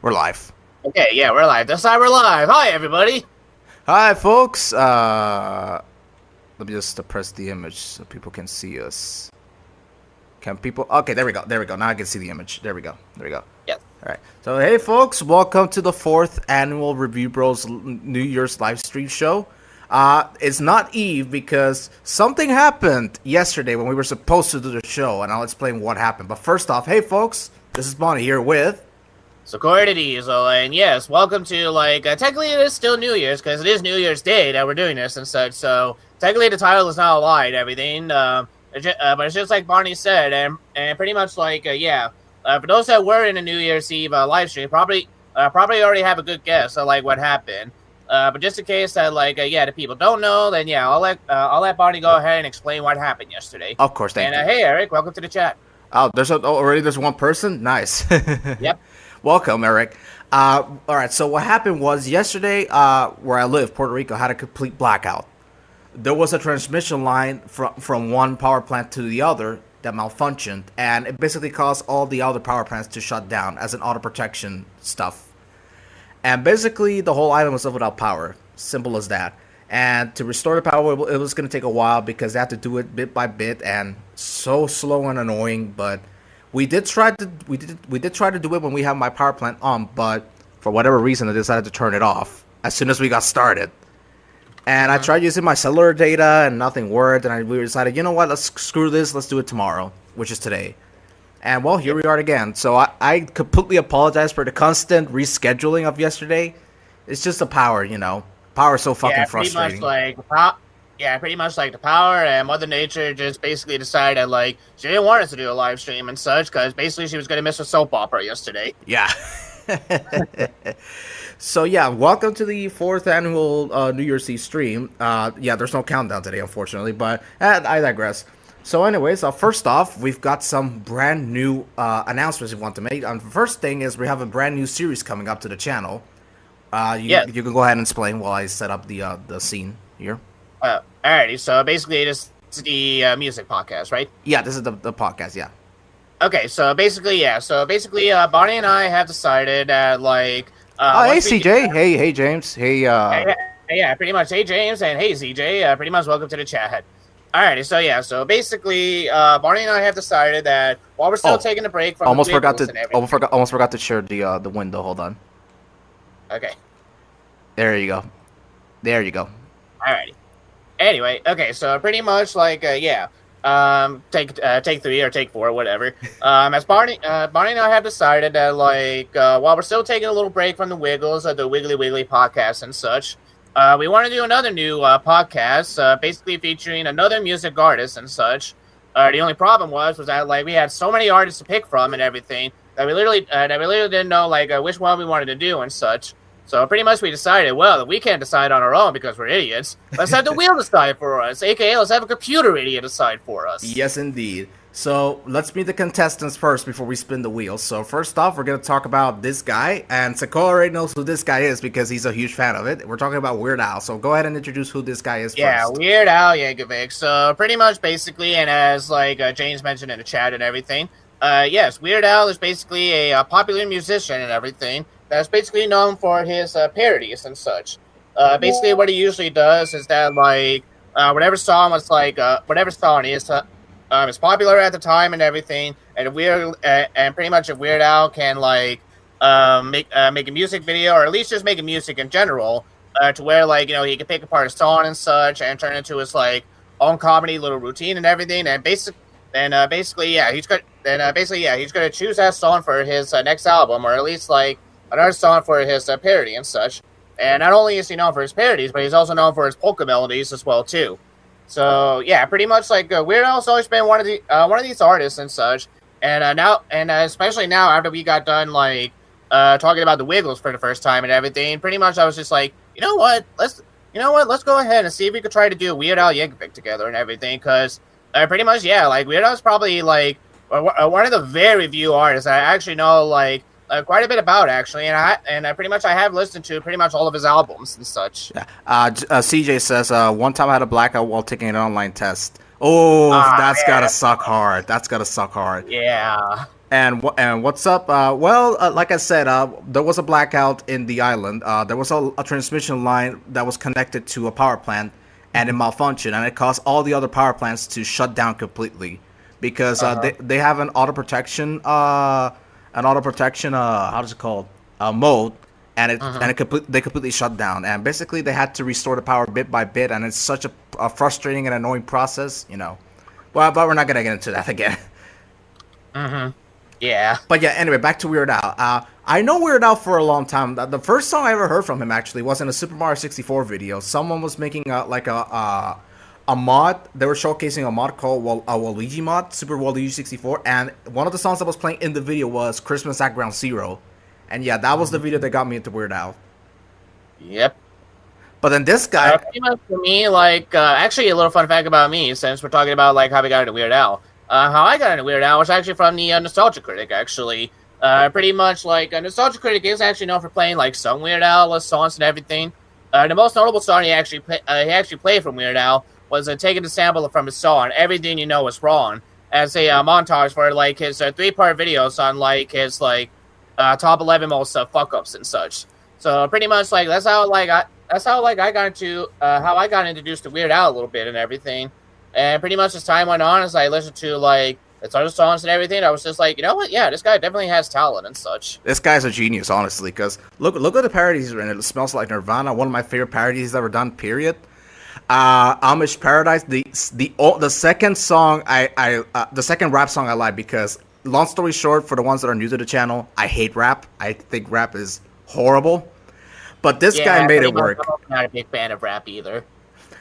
We're live. Okay, yeah, we're live. This time we're live. Hi, everybody. Hi, folks. Let me just press the image so people can see us. Can people? Okay, there we go. There we go. Now I can see the image. There we go. There we go. Yes. All right. So, hey, folks. Welcome to the 4th annual Review Bros New Year's live stream show. It's not Eve because something happened yesterday when we were supposed to do the show, and I'll explain what happened. But first off, hey, folks. This is Bonnie here with... Security, and yes, welcome to, technically it is still New Year's, because it is New Year's Day that we're doing this and such, so technically the title is not a lie and everything, but it's just like Barney said, and pretty much for those that were in a New Year's Eve live stream, probably already have a good guess of, what happened, but just in case that, the people don't know, then yeah, I'll let Barney go ahead and explain what happened yesterday. Of course, thank you. And hey, Eric, welcome to the chat. Oh, already there's one person? Nice. Yep. Welcome, Eric. All right, so what happened was yesterday, where I live, Puerto Rico, had a complete blackout. There was a transmission line from one power plant to the other that malfunctioned, and it basically caused all the other power plants to shut down as an auto protection stuff. And basically, the whole island was without power. Simple as that. And to restore the power, it was going to take a while because they had to do it bit by bit, and so slow and annoying, but... We did try to do it when we had my power plant on, but for whatever reason I decided to turn it off as soon as we got started. And I tried using my cellular data and nothing worked, and we decided, you know what, let's screw this, let's do it tomorrow, which is today. And well, here we are again. So I completely apologize for the constant rescheduling of yesterday. It's just the power, you know. Power is so fucking frustrating. Pretty much like the power, and Mother Nature just basically decided, she didn't want us to do a live stream and such, because basically she was going to miss a soap opera yesterday. Yeah. So, yeah, welcome to the 4th annual New Year's Eve stream. There's no countdown today, unfortunately, but I digress. So, anyways, first off, we've got some brand new announcements we want to make. The first thing is we have a brand new series coming up to the channel. You can go ahead and explain while I set up the scene here. Alrighty, so basically this is the music podcast, right? Yeah, this is the podcast, yeah. Okay, so basically, Bonnie and I have decided that, hey, CJ. Hey, James. Hey, pretty much, hey, James, and hey, CJ, pretty much welcome to the chat. Alrighty, so basically, Bonnie and I have decided that while we're still taking a break from almost forgot to share the window, hold on. Okay. There you go. Alrighty. Anyway, okay, so pretty much take 3 or take 4, whatever. As Barney and I have decided that while we're still taking a little break from the Wiggles, the Wiggly Wiggly podcast and such, we want to do another new podcast, basically featuring another music artist and such. The only problem was that we had so many artists to pick from and everything that we literally didn't know which one we wanted to do and such. So pretty much we decided, well, if we can't decide on our own because we're idiots, let's have the wheel decide for us, aka let's have a computer idiot decide for us. Yes, indeed. So let's meet the contestants first before we spin the wheel. So first off, we're going to talk about this guy, and Sequoia already knows who this guy is because he's a huge fan of it. We're talking about Weird Al, so go ahead and introduce who this guy is first. Yeah, Weird Al Yankovic. So pretty much basically, and as James mentioned in the chat and everything, yes, Weird Al is basically a popular musician and everything. That's basically known for his parodies and such. Basically, what he usually does is that whatever song is popular at the time and everything, and pretty much if Weird Al can make a music video, or at least just make a music in general, to where he can pick apart a song and such and turn it into his own comedy little routine and everything, and he's gonna choose that song for his next album, or at least another song for his parody and such. And not only is he known for his parodies, but he's also known for his polka melodies as well too. So yeah, pretty much Weird Al's always been one of these artists and such. And now, especially now after we got done talking about the Wiggles for the first time and everything, pretty much I was just let's go ahead and see if we could try to do Weird Al Yankovic together and everything, because pretty much Weird Al's probably one of the very few artists I actually know quite a bit about, actually, and I pretty much I have listened to pretty much all of his albums and such. Yeah. CJ says one time I had a blackout while taking an online test. Oh, that's gotta suck hard. That's gotta suck hard. Yeah. And what's up? Like I said, there was a blackout in the island. There was a transmission line that was connected to a power plant, and it malfunctioned, and it caused all the other power plants to shut down completely because they have an auto protection how does it called mode, and they completely shut down, and basically they had to restore the power bit by bit, and it's such a frustrating and annoying process, you know. Well, but we're not gonna get into that again. Yeah. But yeah, anyway, back to Weird Al. I know Weird Al for a long time. The first song I ever heard from him actually was in a Super Mario 64 video. Someone was making a mod. They were showcasing a mod called a Waluigi mod, Super Waluigi 64, and one of the songs that was playing in the video was Christmas at Ground Zero. And yeah, that was the video that got me into Weird Al. Yep. But then this guy, pretty much for me, like, actually a little fun fact about me, since we're talking about like how we got into Weird Al. How I got into Weird Al was actually from the Nostalgia Critic, actually. Pretty much, like, a Nostalgia Critic is actually known for playing, like, some Weird Al songs and everything. The most notable song he actually played from Weird Al was taking the sample from his song, Everything You Know Is Wrong, as a montage for, like, his 3-part videos on, like, his, like, top 11 most fuck-ups and such. So, pretty much, like, that's how I got introduced to Weird Al a little bit and everything. And pretty much as time went on, as I listened to, like, its other songs and everything, I was just like, you know what? Yeah, this guy definitely has talent and such. this guy's a genius, honestly, because look at the parodies in it. It Smells Like Nirvana, one of my favorite parodies he's ever done, period. Amish Paradise, the second song the second rap song I like, because long story short, for the ones that are new to the channel, I hate rap. I think rap is horrible. But this guy made it work. I'm not a big fan of rap either.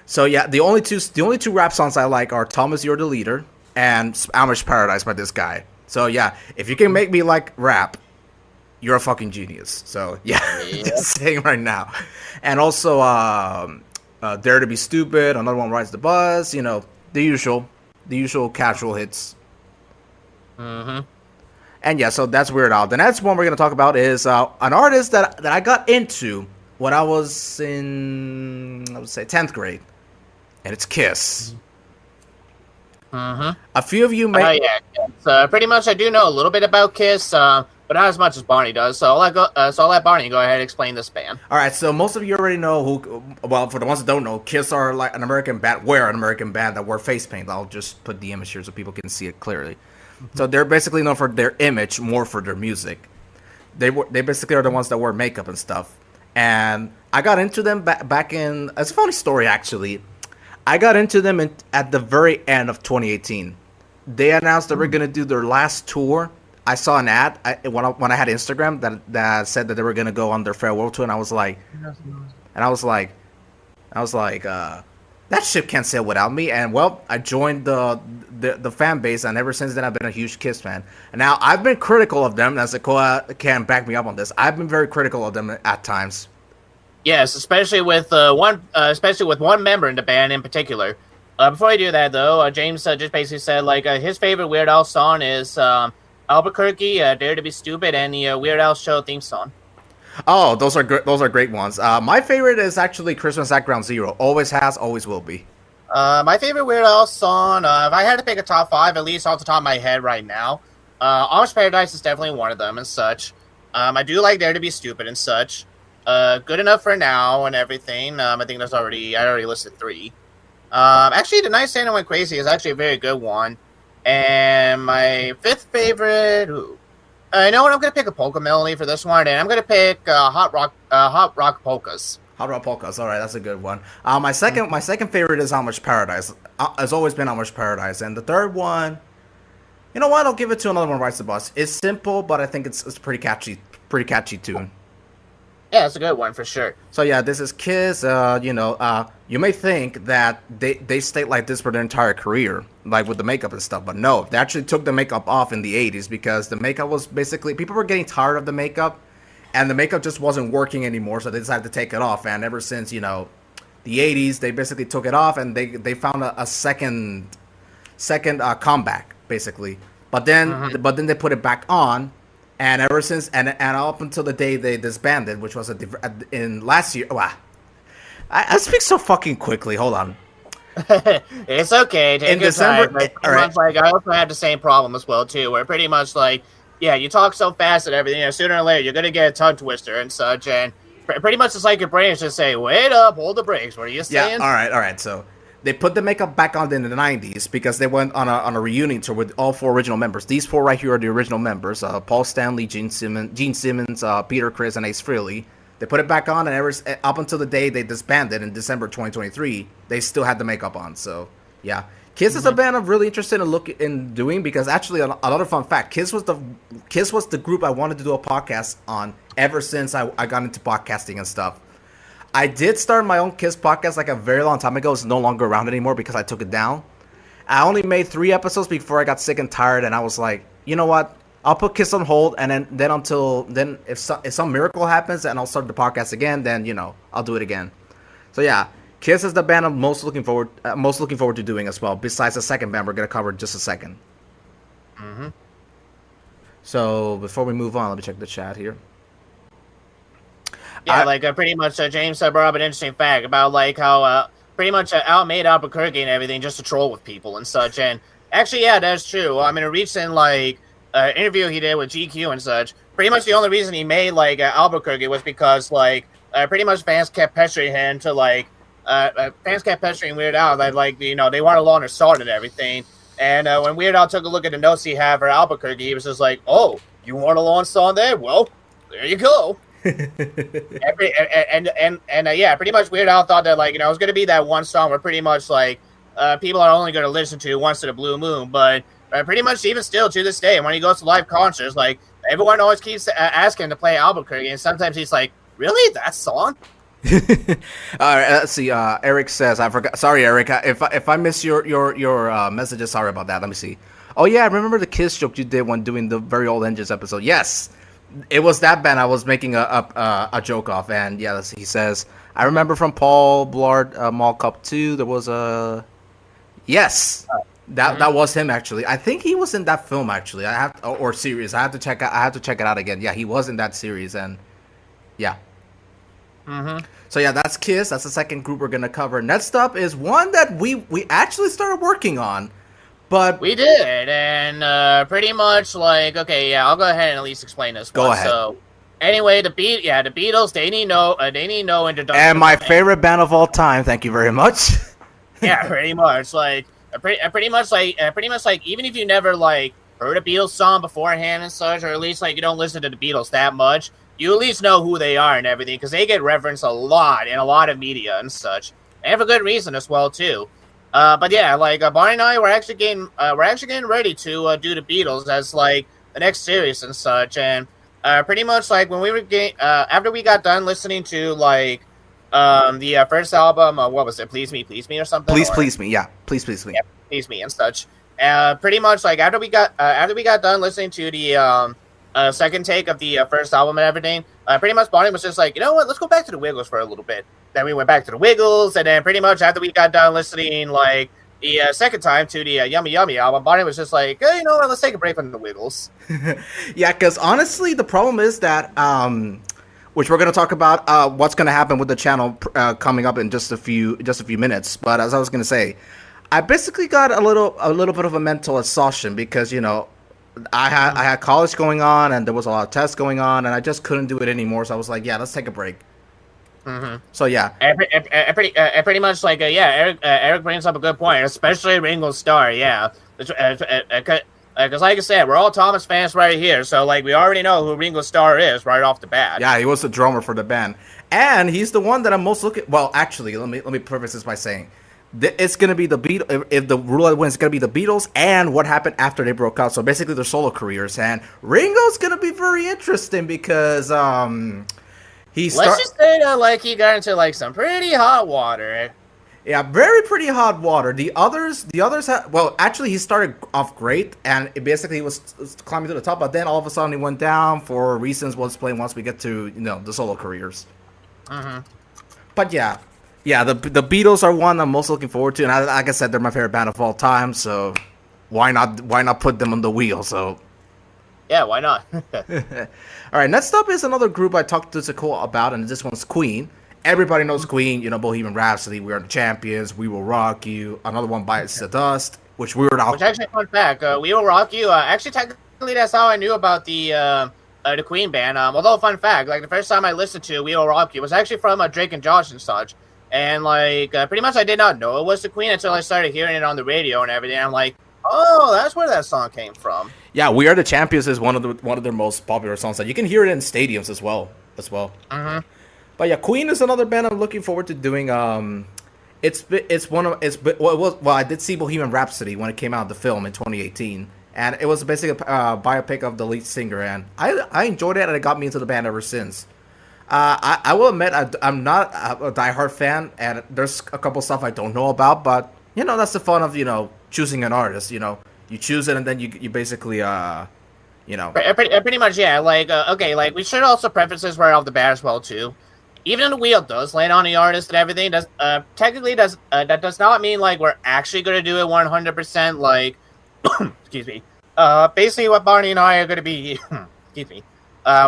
So yeah, the only two rap songs I like are Thomas You're the Leader and Amish Paradise by this guy. So yeah, if you can make me like rap, you're a fucking genius. So yeah, just saying right now. And also Dare to Be Stupid, another one, Rides the Bus, you know, the usual casual hits. And yeah, so that's Weird Al. The next one we're gonna talk about is an artist that I got into when I was in, I would say, 10th grade. And it's Kiss. A few of you may... So pretty much I do know a little bit about Kiss, but not as much as Barney does. So I'll let Barney go ahead and explain this band. All right, so most of you already know who... Well, for the ones that don't know, Kiss are like an American band. We're an American band that wear face paint. I'll just put the image here so people can see it clearly. So they're basically known for their image, more for their music. They basically are the ones that wear makeup and stuff. And I got into them back in... It's a funny story, actually. I got into them at the very end of 2018. They announced they were going to do their last tour. I saw an ad when I had Instagram that said that they were going to go on their farewell tour, and I was like, that ship can't sail without me. And well, I joined the fan base, and ever since then I've been a huge Kiss fan. And now I've been critical of them, as Akoa can back me up on this. I've been very critical of them at times. Yes, especially with one member in the band in particular. Before I do that, though, James just basically said like his favorite Weird Al song is Albuquerque, Dare to Be Stupid, and the Weird Al Show theme song. Oh, those are great ones. My favorite is actually Christmas at Ground Zero. Always has, always will be. My favorite Weird Al song, if I had to pick a top 5, at least off the top of my head right now, Amish Paradise is definitely one of them and such. I do like Dare to Be Stupid and such. Good Enough for Now and everything. I think I already listed 3. Actually, The Night Santa Went Crazy is actually a very good one. And my 5th favorite, I know what, I'm going to pick a polka melody for this one, and I'm going to pick Hot Rock Polkas. Hot Rock Polkas, all right, that's a good one. My second favorite is Amish Paradise. It's always been Amish Paradise. And the third one, you know what, I'll give it to another one, Rides the Bus. It's simple, but I think it's a pretty catchy tune. Yeah, it's a good one for sure. So yeah, this is Kiss. You may think that they stayed like this for their entire career, like with the makeup and stuff, but no, they actually took the makeup off in the 80s because the makeup was basically, people were getting tired of the makeup, and the makeup just wasn't working anymore, so they decided to take it off. And ever since, the 80s, they basically took it off, and they found a second comeback basically. But then they put it back on. And ever since, and up until the day they disbanded, which was in last year. Wow, I speak so fucking quickly. Hold on. It's okay. Take in your December, time. Like, I also had the same problem as well too, where pretty much like you talk so fast and everything, sooner or later you're gonna get a tongue twister and such, and pretty much it's like your brain is just saying, "Wait up, hold the brakes." What are you Yeah, saying? all right. So they put the makeup back on in the 90s because they went on a reunion tour with all 4 original members. These 4 right here are the original members: Paul Stanley, Gene Simmons, Peter Criss, and Ace Frehley. They put it back on, and up until the day they disbanded in December 2023, they still had the makeup on. So yeah, Kiss is a band I'm really interested in doing, because actually another fun fact: Kiss was the group I wanted to do a podcast on ever since I got into podcasting and stuff. I did start my own Kiss podcast like a very long time ago. It's no longer around anymore because I took it down. I only made 3 episodes before I got sick and tired, and I was like, you know what? I'll put Kiss on hold, and then if some miracle happens and I'll start the podcast again, then I'll do it again. So yeah, Kiss is the band I'm most looking forward to doing as well. Besides the second band we're gonna cover in just a second. Mm-hmm. So before we move on, let me check the chat here. Yeah, pretty much James brought up an interesting fact about how pretty much Al made Albuquerque and everything just to troll with people and such. And actually, yeah, that's true. I mean, a recent interview he did with GQ and such, pretty much the only reason he made Albuquerque was because pretty much fans kept pestering him to fans kept pestering Weird Al that they want a longer song and everything. And when Weird Al took a look at the notes he had for Albuquerque, he was just like, "Oh, you want a long song there? Well, there you go." Yeah, pretty much Weird Al thought that it was going to be that one song where pretty much people are only going to listen to once in a blue moon, but pretty much even still to this day when he goes to live concerts, everyone always keeps asking to play Albuquerque, and sometimes he's like, "Really, that song?" All right, let's see. Eric says, "I forgot. Sorry, Eric. If I miss your messages, sorry about that. Let me see. Oh yeah, I remember the Kiss joke you did when doing the Very Old Engines episode. Yes, it was that band I was making a joke off. And yeah, he says, I remember from Paul Blart Mall Cup 2, there was a that was him actually. I think he was in that film actually. Or series. I have to check it out again. Yeah, he was in that series, and yeah. Mm-hmm. So yeah, that's Kiss. That's the second group we're gonna cover. Next up is one that we actually started working on, but we did, and pretty much okay, yeah, I'll go ahead and at least explain this. Go ahead. So anyway, the Beatles, they need no introduction. And my favorite band of all time. Thank you very much. Yeah, pretty much pretty much even if you never heard a Beatles song beforehand and such, or at least you don't listen to the Beatles that much, you at least know who they are and everything, because they get referenced a lot in a lot of media and such, and for good reason as well too. But yeah, Barney and I were actually getting ready to do the Beatles as the next series and such, and pretty much when we were after we got done listening to the first album, what was it? Please Me, or something. Please Me, yeah, Please Me, yeah, Please Me and such. Pretty much after we got done listening to the second take of the first album and everything, pretty much Bonnie was just you know what, let's go back to the Wiggles for a little bit. Then we went back to the Wiggles, and then pretty much after we got done listening the second time to the Yummy Yummy album, Bonnie was just hey, you know what, let's take a break from the Wiggles. Yeah, because honestly, the problem is that which we're going to talk about what's going to happen with the channel coming up in just a few minutes. But as I was going to say, I basically got a little bit of a mental exhaustion because I had college going on, and there was a lot of tests going on, and I just couldn't do it anymore. So I was like, yeah, let's take a break. Mm-hmm. So yeah, pretty much Eric brings up a good point, especially Ringo Starr. Yeah, because like I said, we're all Thomas fans right here, so we already know who Ringo Starr is right off the bat. Yeah, he was the drummer for the band, and he's the one that I'm most looking. Well, actually, let me preface this by saying it's going to be the Beatles. If the roulette wins, it's going to be the Beatles and what happened after they broke out. So basically, their solo careers, and Ringo's going to be very interesting because let's just say that he got into some pretty hot water. Yeah, very pretty hot water. The others actually he started off great, and it basically was climbing to the top, but then all of a sudden he went down for reasons we'll explain once we get to the solo careers. Mm-hmm. But yeah, the Beatles are one I'm most looking forward to, and like I said, they're my favorite band of all time. So why not put them on the wheel? So yeah, why not? All right, next up is another group I talked to Nicole about, and this one's Queen. Everybody knows Queen, Bohemian Rhapsody, We Are the Champions, We Will Rock You. Another one, Bites the Dust, which actually, fun fact, We Will Rock You actually technically That's how I knew about the Queen band. Although, fun fact, like the first time I listened to We Will Rock You was actually from Drake and Josh and such. And like pretty much I did not know it was the Queen until I started hearing it on the radio and everything. I'm like, oh, that's where that song came from. Yeah, "We Are the Champions" is one of their most popular songs. That you can hear it in stadiums as well. Mm-hmm. But yeah, Queen is another band I'm looking forward to doing. It's one of it's well, it was, well I did see Bohemian Rhapsody when it came out, the film in 2018, and it was basically a biopic of the lead singer, and I enjoyed it, and it got me into the band ever since. I will admit I'm not a diehard fan, and there's a couple stuff I don't know about, but that's the fun of choosing an artist. You choose it, and then you basically Pretty much, yeah. Like, okay, like we should also preface this right off the bat as well too. Even if the wheel does land on the artist and everything, technically that does not mean like we're actually going to do it 100%. Like, excuse me. Basically, what Barney and I are going to be, excuse me.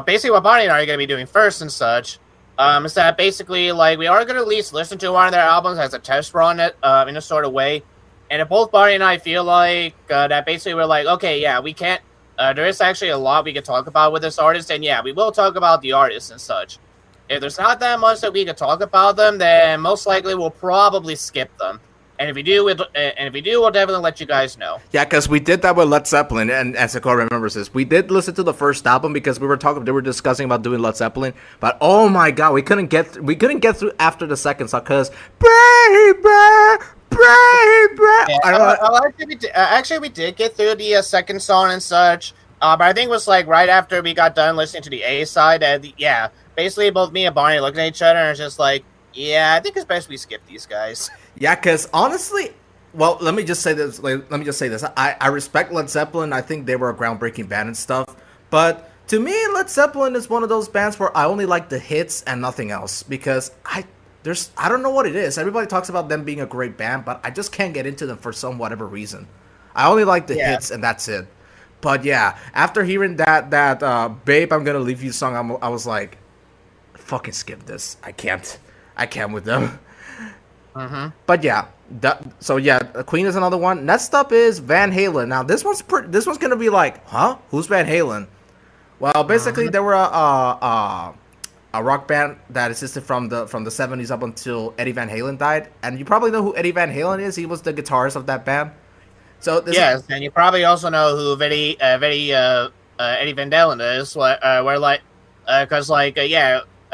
Basically, what Barney and I are going to be doing first and such, is that basically like we are going to at least listen to one of their albums as a test run, in a sort of way. And if both Barney and I feel like that, basically we're like, okay, yeah, we can't. There is actually a lot we could talk about with this artist, and yeah, we will talk about the artist and such. If there's not that much that we could talk about them, then most likely we'll probably skip them. And if we do, we'll definitely let you guys know. Yeah, because we did that with Led Zeppelin, and as Sakura remembers this, we did listen to the first album because they were discussing about doing Led Zeppelin, but oh my god, we couldn't get through after the second song because baby. Yeah, actually, we did get through the second song and such, but I think it was like right after we got done listening to the A side. Yeah, basically both me and Barney looking at each other and it's just like, yeah, I think it's best we skip these guys. Yeah, because honestly, well, let me just say this. I respect Led Zeppelin. I think they were a groundbreaking band and stuff. But to me, Led Zeppelin is one of those bands where I only like the hits and nothing else because I don't know what it is. Everybody talks about them being a great band, but I just can't get into them for whatever reason. I only like the hits and that's it. But yeah, after hearing that "Babe, I'm Gonna Leave You" song, I was like, fucking skip this. I can't with them. Mm-hmm. But yeah, Queen is another one. Next up is Van Halen. Now this one's gonna be like, huh? Who's Van Halen? Well, basically they were a rock band that existed from the 70s up until Eddie Van Halen died, and you probably know who Eddie Van Halen is. He was the guitarist of that band. So and you probably also know who Eddie Van Halen is.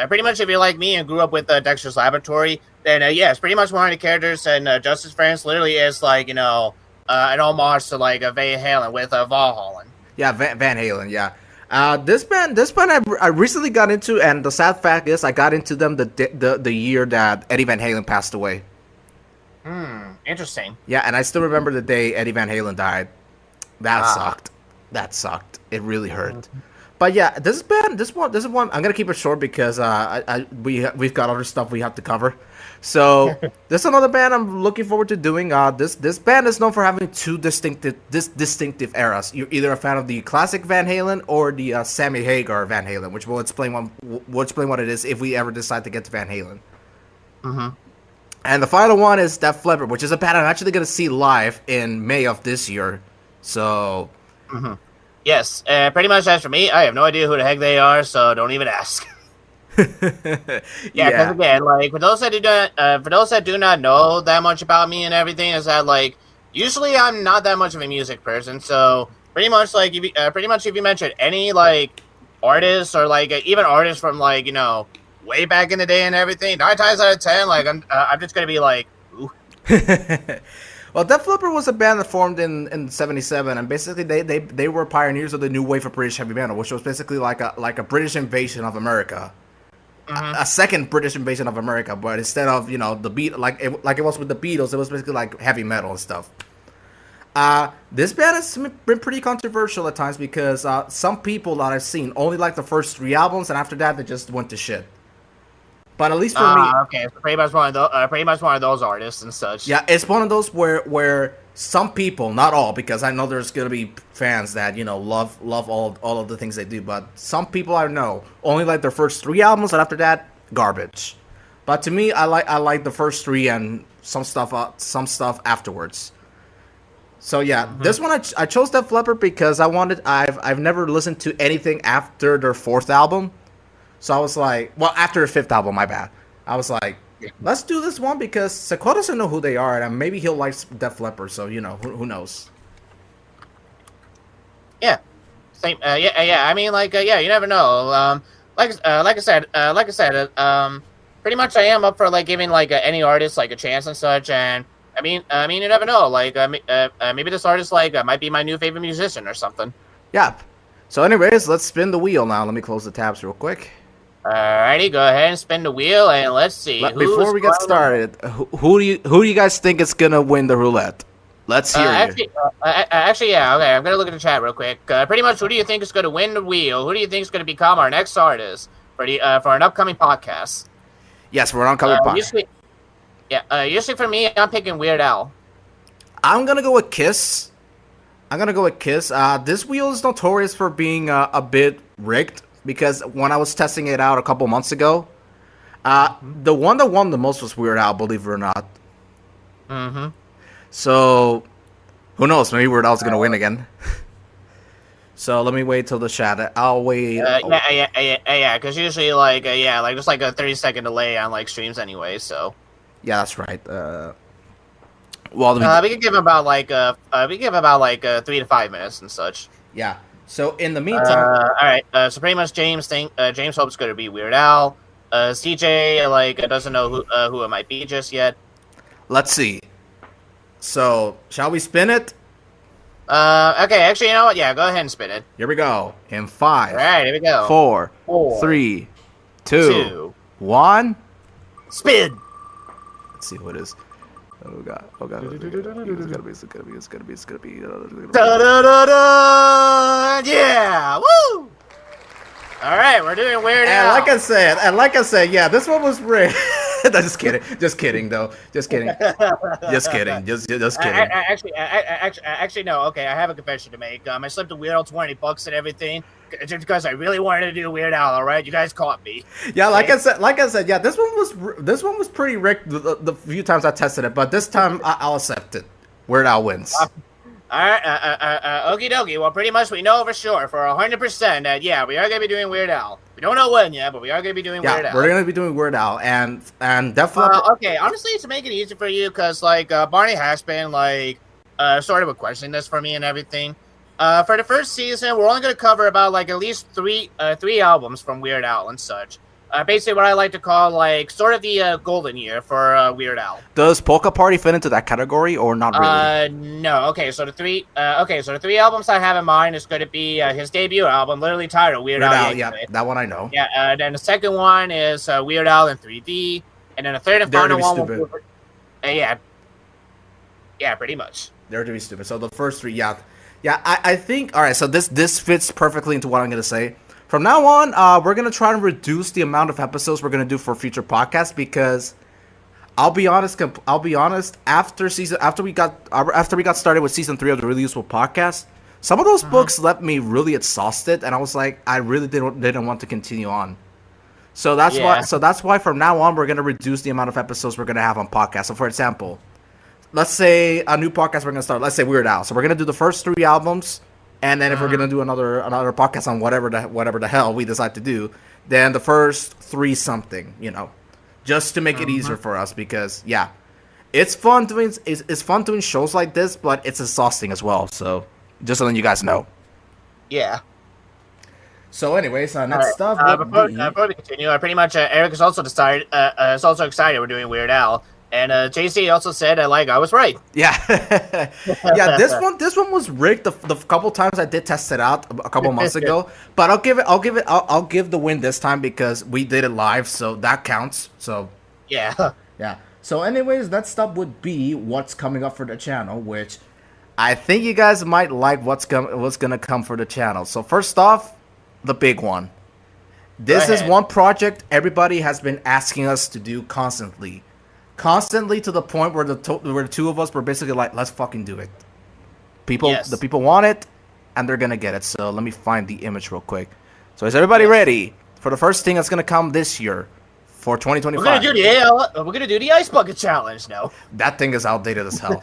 Pretty much if you're like me and grew up with Dexter's Laboratory, then it's pretty much one of the characters in Justice Friends. Literally is like an homage to like Van Halen with Valhalla. Yeah, Van Halen. Yeah. This band I recently got into, and the sad fact is I got into them the year that Eddie Van Halen passed away. Interesting. Yeah, and I still remember the day Eddie Van Halen died. That sucked. It really hurt. But yeah, this is one. I'm gonna keep it short because we've got other stuff we have to cover. So this is another band I'm looking forward to doing. This band is known for having two distinctive eras. You're either a fan of the classic Van Halen or the Sammy Hagar Van Halen, which we'll explain what it is if we ever decide to get to Van Halen. Mm-hmm. And the final one is Def Leppard, which is a band I'm actually going to see live in May of this year. So, yes, pretty much as for me, I have no idea who the heck they are, so don't even ask. Because again, like for those that do not know that much about me and everything, is that like usually I'm not that much of a music person. So pretty much like if you mention any like artists or like even artists from like way back in the day and everything, 9 times out of 10, like I'm just gonna be like, ooh. Well, Def Leppard was a band that formed in '77, and basically they were pioneers of the new wave of British heavy metal, which was basically like a British invasion of America. A second British invasion of America, but instead of the beat like it was with the Beatles, it was basically like heavy metal and stuff. This band has been pretty controversial at times because some people that I've seen only like the first 3 albums, and after that they just went to shit. But at least for me, okay, so pretty much one of those artists and such. Yeah, it's one of those where some people, not all, because I know there's gonna be fans that love all of the things they do, but some people I know only like their first 3 albums, and after that, garbage. But to me, I like the first 3 and some stuff afterwards. So yeah, this one I chose Def Leppard because I've never listened to anything after their fourth album. So I was like, well, after the fifth album, my bad. I was like, let's do this one because Sequel doesn't know who they are, and maybe he'll like Def Leppard. So who knows? Yeah, same. Yeah. I mean, you never know. Like I said, pretty much I am up for like giving like any artist like a chance and such. And I mean, you never know. Like, maybe this artist like might be my new favorite musician or something. Yeah. So, anyways, let's spin the wheel now. Let me close the tabs real quick. Alrighty, go ahead and spin the wheel, and let's see. Before we get started, who do you guys think is gonna win the roulette? Let's hear it. Actually, yeah. Okay, I'm gonna look at the chat real quick. Pretty much, who do you think is gonna win the wheel? Who do you think is gonna become our next artist for an upcoming podcast? Yes, we're on upcoming podcast. Usually for me, I'm picking Weird Al. I'm gonna go with Kiss. This wheel is notorious for being a bit rigged. Because when I was testing it out a couple months ago, the one that won the most was Weird Al, believe it or not. Mm-hmm. So, who knows? Maybe Weird Al's going to win again. So, let me wait till the chat. I'll wait. Yeah, because usually, just like a 30-second delay on, like, streams anyway, so. Yeah, that's right. We can give about, 3 to 5 minutes and such. Yeah. So in the meantime, all right. So pretty much, James hopes going to be Weird Al. CJ doesn't know who it might be just yet. Let's see. So shall we spin it? Okay. Actually, you know what? Yeah, go ahead and spin it. Here we go. In 5. All right. Here we go. 4, 3, 2, 1. Spin. Let's see who it is. Oh god. It's gonna be. Yeah! Woo! Alright, we're doing Weird Al. And like I said, yeah, this one was rigged. Just kidding though. Just kidding. Actually, no. Okay, I have a confession to make. I slipped a Weird Al $20 and everything just because I really wanted to do Weird Al. All right, you guys caught me. Yeah, like I said, yeah, this one was pretty rigged the few times I tested it, but this time I'll accept it. Weird Al wins. Alright, okie dokie. Well, pretty much we know for sure, for 100%, that yeah, we are gonna be doing Weird Al. We don't know when yet, but we are gonna be doing Weird Al. We're gonna be doing Weird Al, and definitely. Okay, honestly, to make it easy for you, because Barney has been sort of questioning this for me and everything. For the first season, we're only gonna cover about at least three albums from Weird Al and such. Basically, what I like to call sort of the golden year for Weird Al. Does Polka Party fit into that category or not really? No. Okay, so the three albums I have in mind is going to be his debut album, literally titled Weird Al. Yeah, that one I know. Yeah. Then the second one is Weird Al in 3D, and then the third and final one. Yeah, pretty much. Dare to be stupid. So the first three, yeah. I think. All right, so this fits perfectly into what I'm going to say. From now on, we're gonna try and reduce the amount of episodes we're gonna do for future podcasts because I'll be honest. After we got started with season 3 of the Really Useful Podcast, some of those books left me really exhausted, and I was like, I really didn't want to continue on. So that's why from now on we're gonna reduce the amount of episodes we're gonna have on podcasts. So for example, let's say a new podcast we're gonna start. Let's say Weird Al. So we're gonna do the first 3 albums. And then if we're gonna do another podcast on whatever the hell we decide to do, then the first 3 something, just to make it easier for us because it's fun doing shows like this, but it's exhausting as well. So just letting you guys know. Yeah. So, anyways, next stuff. Before we continue, pretty much Eric is also excited we're doing Weird Al. And JC also said, I was right. Yeah, yeah. This one was rigged the couple times I did test it out a couple months ago. But I'll give the win this time because we did it live, so that counts. So yeah. So, anyways, next up would be what's coming up for the channel, which I think you guys might like what's gonna come for the channel. So first off, the big one. This is one project everybody has been asking us to do constantly to the point where the two of us were basically like, let's fucking do it. The people want it, and they're gonna get it. So let me find the image real quick. So is everybody ready for the first thing that's gonna come this year? for 2025. We're gonna do the ice bucket challenge now. That thing is outdated as hell.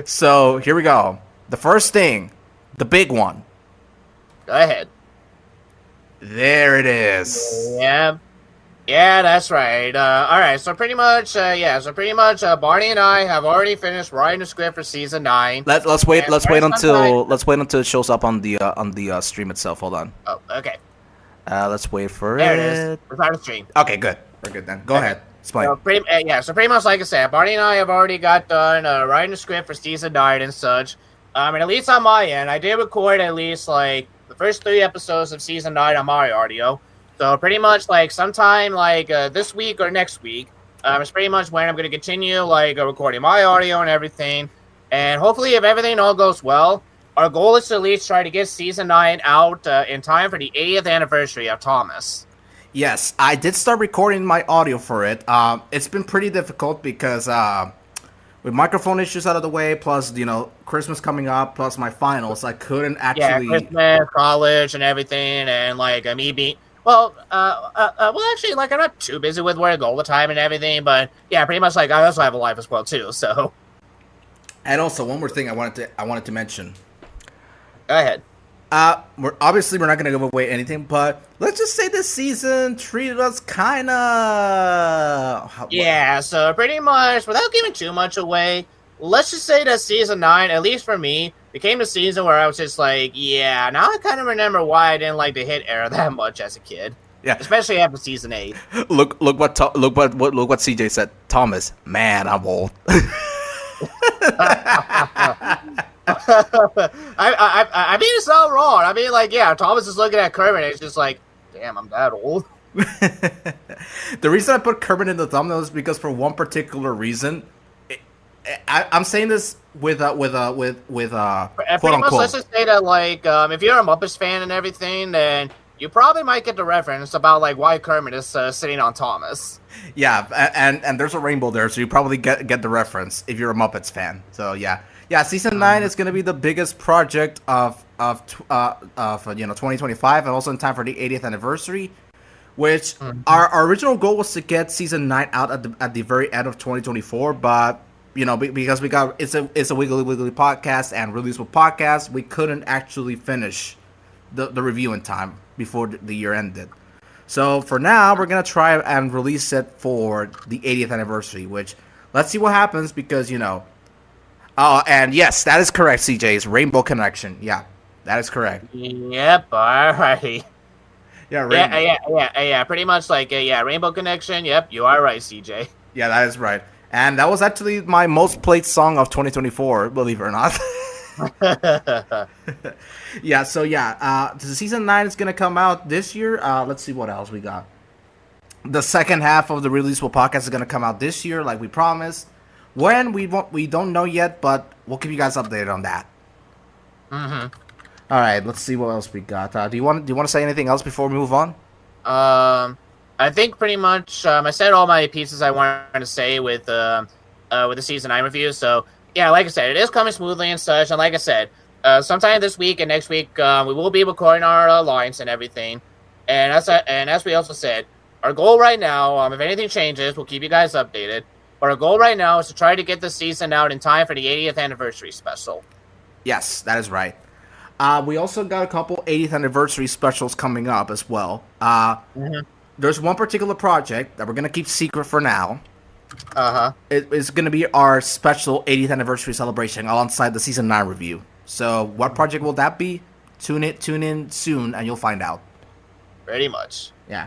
So here we go. The first thing, the big one. Go ahead. There it is. Yeah. Yeah, that's right. All right, so pretty much, Barney and I have already finished writing the script for season 9. Let's wait until it shows up on the stream itself. Hold on. Oh, okay. Let's wait for There it is. We're on the stream. Okay, good. We're good then. Go ahead. Explain. So pretty much like I said, Barney and I have already got done writing the script for season 9 and such. And at least on my end, I did record at least like the first 3 episodes of season 9 on my audio. So pretty much like sometime like this week or next week, it's pretty much when I'm going to continue like recording my audio and everything. And hopefully if everything all goes well, our goal is to at least try to get season 9 out in time for the 80th anniversary of Thomas. Yes, I did start recording my audio for it. It's been pretty difficult because with microphone issues out of the way, plus, Christmas coming up, plus my finals, I couldn't actually... Yeah, Christmas, college, and everything, and like me being... Well, actually, like, I'm not too busy with work all the time and everything, but yeah, pretty much, like, I also have a life as well, too, so... And also, one more thing I wanted to mention. Go ahead. We're not going to give away anything, but let's just say this season treated us kind of... Yeah, so pretty much, without giving too much away, let's just say that season 9, at least for me, became a season where I was just like, yeah, now I kind of remember why I didn't like the hit era that much as a kid. Yeah, especially after season 8. Look what CJ said. Thomas, man, I'm old. I mean, it's not wrong. I mean, like, yeah, Thomas is looking at Kermit and it's just like, damn, I'm that old. The reason I put Kermit in the thumbnail is because for one particular reason, I'm saying this with quote unquote. Let's just say that, like, if you're a Muppets fan and everything, then you probably might get the reference about like why Kermit is sitting on Thomas. Yeah, and there's a rainbow there, so you probably get the reference if you're a Muppets fan. So yeah, season 9 is gonna be the biggest project of 2025, and also in time for the 80th anniversary. Which our original goal was to get season 9 out at the very end of 2024, but because we got it's a Wiggly podcast and release with podcast, we couldn't actually finish the review in time before the year ended. So for now, we're gonna try and release it for the 80th anniversary. Which let's see what happens because Oh, and yes, that is correct, CJ. It's Rainbow Connection. Yeah, that is correct. Yep. Alrighty. Yeah, Rainbow. Yeah. Pretty much like Rainbow Connection. Yep, you are right, CJ. Yeah, that is right. And that was actually my most played song of 2024, believe it or not. Yeah, so the season 9 is gonna come out this year. Let's see what else we got. The second half of the Releasable podcast is gonna come out this year, like we promised. When we don't know yet, but we'll keep you guys updated on that. All right, let's see what else we got. Do you want to say anything else before we move on? I think pretty much I said all my pieces I wanted to say with the season 9 review. So yeah, like I said, it is coming smoothly and such. And like I said, sometime this week and next week we will be recording our lines and everything. And as we also said, our goal right now, if anything changes, we'll keep you guys updated. But our goal right now is to try to get the season out in time for the 80th anniversary special. Yes, that is right. We also got a couple 80th anniversary specials coming up as well. There's one particular project that we're going to keep secret for now. It's going to be our special 80th anniversary celebration alongside the season 9 review. So what project will that be? Tune in soon and you'll find out. Pretty much. Yeah.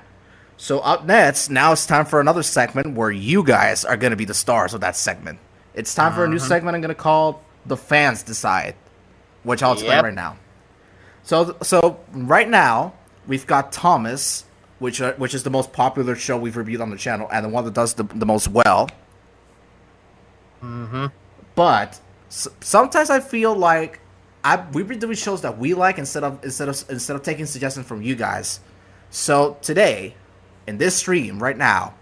So up next, now it's time for another segment where you guys are going to be the stars of that segment. It's time for a new segment I'm going to call The Fans Decide, which I'll explain right now. So right now, we've got Thomas, which is the most popular show we've reviewed on the channel and the one that does the most well. But sometimes I feel like we've been doing shows that we like instead of taking suggestions from you guys. So today, in this stream right now,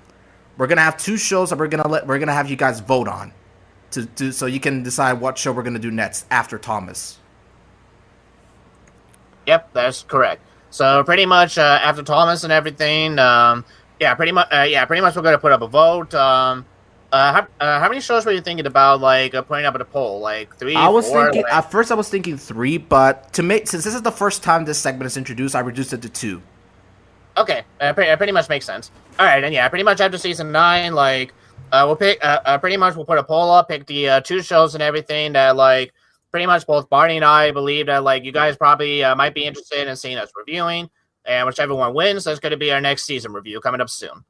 we're gonna have 2 shows that we're gonna have you guys vote on, so you can decide what show we're gonna do next after Thomas. Yep, that's correct. So pretty much after Thomas and everything, pretty much we're gonna put up a vote. How many shows were you thinking about, like putting up at a poll? Like three, I was four? thinking Like... at first I was thinking 3, but since this is the first time this segment is introduced, I reduced it to 2. Okay, pretty much makes sense. All right, and yeah, pretty much after season 9, like we'll pick. Pretty much we'll put a poll up, pick the 2 shows and everything that like pretty much both Barney and I believe that like you guys probably might be interested in seeing us reviewing, and whichever one wins, that's going to be our next season review coming up soon.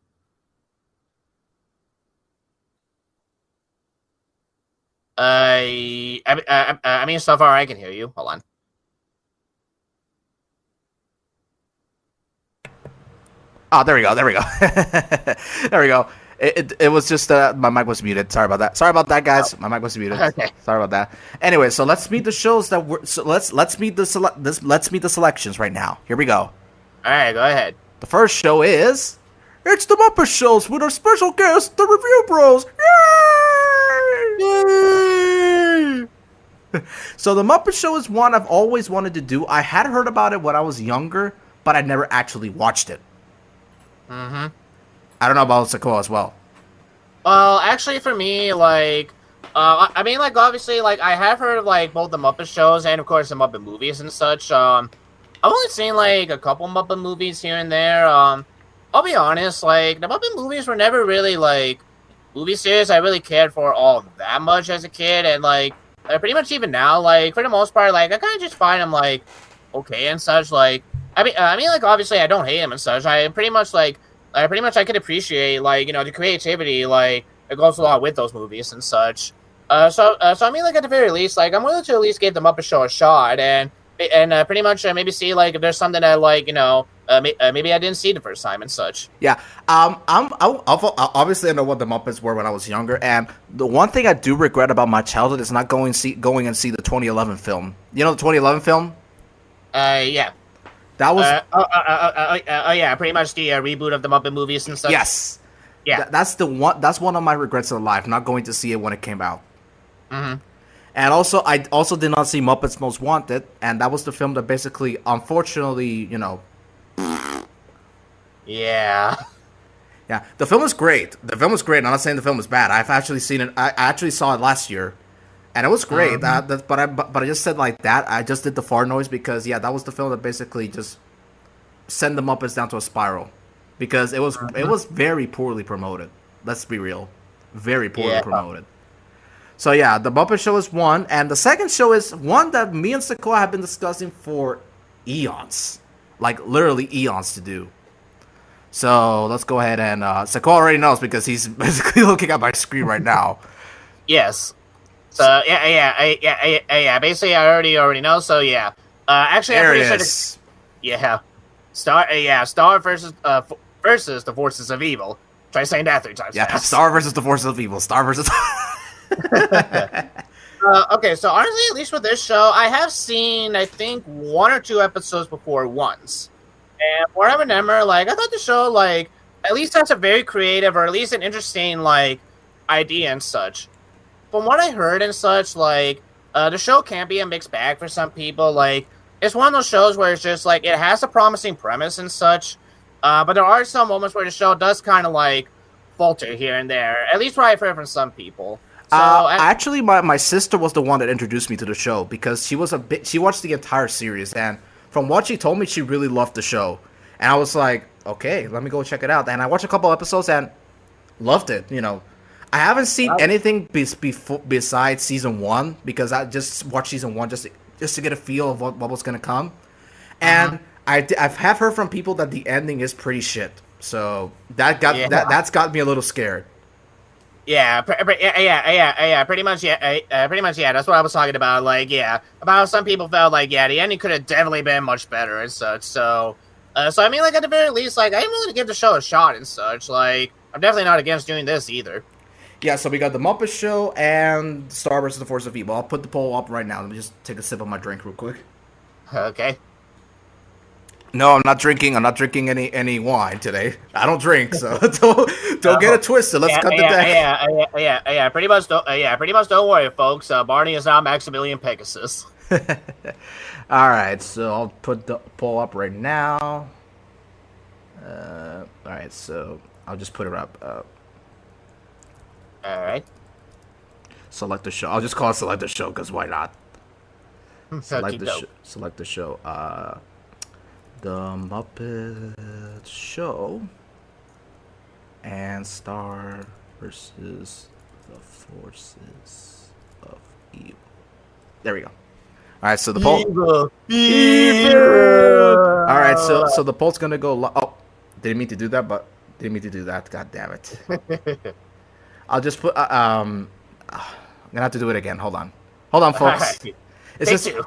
I mean, so far I can hear you. Hold on. Oh, there we go. There we go. There we go. It was just my mic was muted. Sorry about that. Sorry about that, guys. My mic was muted. Okay. Sorry about that. Anyway, so let's meet the shows that were. So let's meet the selections right now. Here we go. All right, go ahead. The first show is it's the Muppet Shows with our special guest, the Review Bros. Yay! So the Muppet Show is one I've always wanted to do. I had heard about it when I was younger, but I never actually watched it. Mm-hmm. I don't know about Sequel as well. Well, actually, for me, like, I mean, like, obviously, like, I have heard of, like, both the Muppet shows and, of course, the Muppet movies and such. I've only seen, like, a couple Muppet movies here and there. I'll be honest, like, the Muppet movies were never really, like, movie series I really cared for all that much as a kid. And, like, pretty much even now, like, for the most part, like, I kind of just find them, like, okay and such. Like, I mean, like, obviously, I don't hate them and such. I could appreciate, like, you know, the creativity, like, that goes along with those movies and such. So I mean, like, at the very least, like, I'm willing to at least give the Muppet Show a shot and pretty much maybe see, like, if there's something that, like, you know, maybe I didn't see the first time and such. Yeah. Obviously I know what the Muppets were when I was younger, and the one thing I do regret about my childhood is not going and see the 2011 film. You know the 2011 film? Yeah. That was yeah, pretty much the reboot of the Muppet movies and stuff. yes. Yeah. That's one of my regrets in life, not going to see it when it came out. Mm-hmm. And also, I also did not see Muppets Most Wanted, and that was the film that basically, unfortunately, you know. Yeah. Yeah, the film was great. I'm not saying the film was bad. I've actually seen it. I actually saw it last year, and it was great. Mm-hmm. But I just said like that. I just did the fart noise because that was the film that basically just sent the Muppets down to a spiral, because it was very poorly promoted. Let's be real, very poorly promoted. So yeah, the Muppet Show is one, and the second show is one that me and Sequoia have been discussing for eons, like literally eons to do. So let's go ahead and Sequoia already knows because he's basically looking at my screen right now. Yes. So yeah. Basically, I already know. So yeah. Actually, there I'm it pretty is. sure. Yeah. Star versus the forces of evil. Try saying that 3 times. Yeah. Fast. Star versus the forces of evil. Star versus. Okay, so honestly, at least with this show, I have seen, I think, 1 or 2 episodes before once. And what I remember, like, I thought the show, like, at least has a very creative, or at least an interesting, like, idea and such. From what I heard and such, like, the show can be a mixed bag for some people. Like, it's one of those shows where it's just, like, it has a promising premise and such. But there are some moments where the show does kind of, like, falter here and there. At least what I've heard from some people. So, actually, my sister was the one that introduced me to the show because she watched the entire series, and from what she told me, she really loved the show. And I was like, okay, let me go check it out. And I watched a couple episodes and loved it. You know, I haven't seen anything besides season 1 because I just watched season 1 just to get a feel of what was gonna come. And I've heard from people that the ending is pretty shit. So that's got me a little scared. Yeah, pretty much, yeah, that's what I was talking about, like, yeah, about how some people felt like, yeah, the ending could have definitely been much better and such, so I mean, like, at the very least, like, I'm willing to give the show a shot and such, like, I'm definitely not against doing this either. Yeah, so we got the Muppet Show and Star vs. the Force of Evil. I'll put the poll up right now. Let me just take a sip of my drink real quick. Okay. No, I'm not drinking any wine today. I don't drink, so don't get it twisted. Let's cut the deck. Yeah. Pretty much don't worry, folks. Barney is now Maximilian Pegasus. All right, so I'll put the poll up right now. All right, so I'll just put it up. All right. Select the show. I'll just call it select the show because why not? Select Okie the doke. select the show. The Muppet Show and Star versus the Forces of Evil. There we go. All right, so the poll. Evil. All right, so the poll's gonna go. Oh, didn't mean to do that, but didn't mean to do that. God damn it! I'll just put. I'm gonna have to do it again. Hold on, folks. Alright. It's Take just two.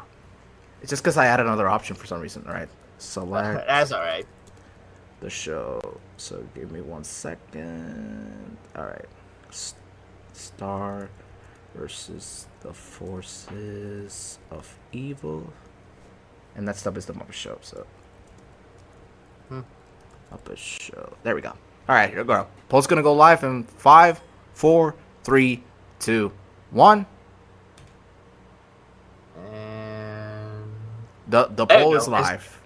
it's just because I added another option for some reason. All right, select That's all right. the show. So give me 1 second. All right, Star versus the Forces of Evil, and next up is the Muppet Show. So. Muppet Show. There we go. All right, here we go. Poll's gonna go live in 5, 4, 3, 2, 1. And... The There poll you is go. live.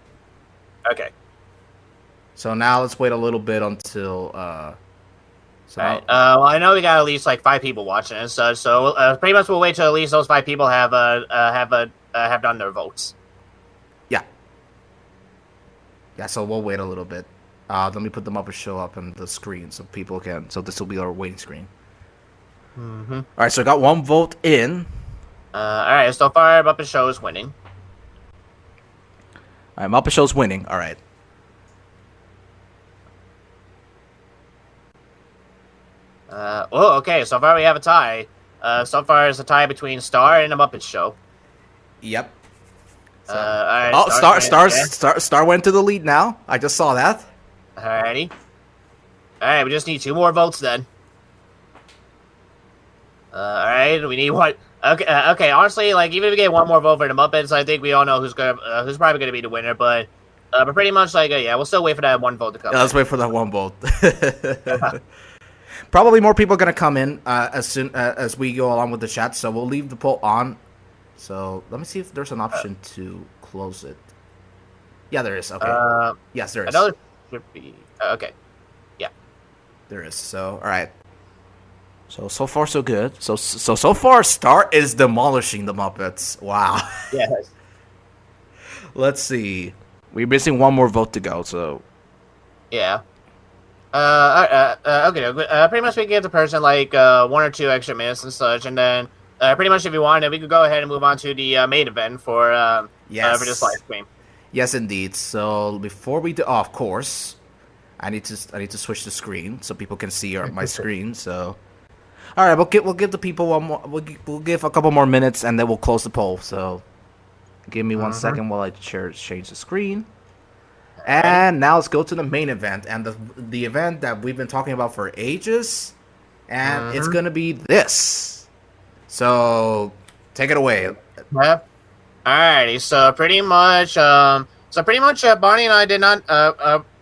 Okay. So now let's wait a little bit until. So All right. Well, I know we got at least like 5 people watching and such, so pretty much we'll wait till at least those 5 people have done their votes. yeah, so we'll wait a little bit. Let me put the Muppet Show up on the screen so people can. So this will be our waiting screen. Mm-hmm. All right, so I got 1 vote in. All right. So far, Muppet Show is winning. All right, Muppet Show's winning. All right. Okay. So far we have a tie. So far it's a tie between Star and the Muppet Show. Yep. So. All right. Oh, Yeah. Star went to the lead now. I just saw that. Alrighty. Alright, we just need 2 more votes then. Alright, we need what? Okay. Honestly, like even if we get 1 more vote for the Muppets, I think we all know who's who's probably gonna be the winner. But pretty much like yeah, we'll still wait for that 1 vote to come. Yeah, let's wait for that 1 vote. Probably more people are gonna come in as soon as we go along with the chat. So we'll leave the poll on. So let me see if there's an option to close it. Yeah, there is. Okay. Yes, there is. Another should be okay. Yeah, there is. So all right. So far so good. So far, Star is demolishing the Muppets. Wow. yes. Let's see. We're missing 1 more vote to go. So Yeah. Okay. Pretty much we can give the person like 1 or 2 extra minutes and such, and then pretty much if you want, we could go ahead and move on to the main event for this live stream. Yes, indeed. So before we do, of course, I need to switch the screen so people can see my screen. So, all right, we'll give the people 1 more. We'll give a couple more minutes and then we'll close the poll. So, give me 1 second while I change the screen. And now let's go to the main event and the event that we've been talking about for ages, and it's gonna be this. So, take it away. Yep. Alrighty, so pretty much, Bonnie and I did not,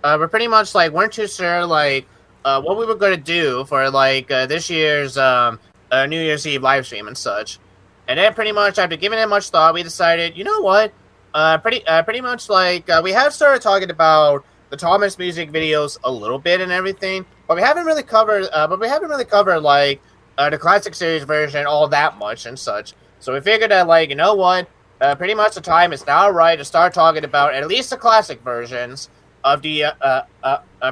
we're pretty much like weren't too sure like, what we were gonna do for like this year's New Year's Eve live stream and such, and then pretty much after giving it much thought, we decided, you know what, pretty much like we have started talking about the Thomas music videos a little bit and everything, but we haven't really covered, like the classic series version all that much and such. So we figured that like, you know what. Pretty much the time is now right to start talking about at least the classic versions of the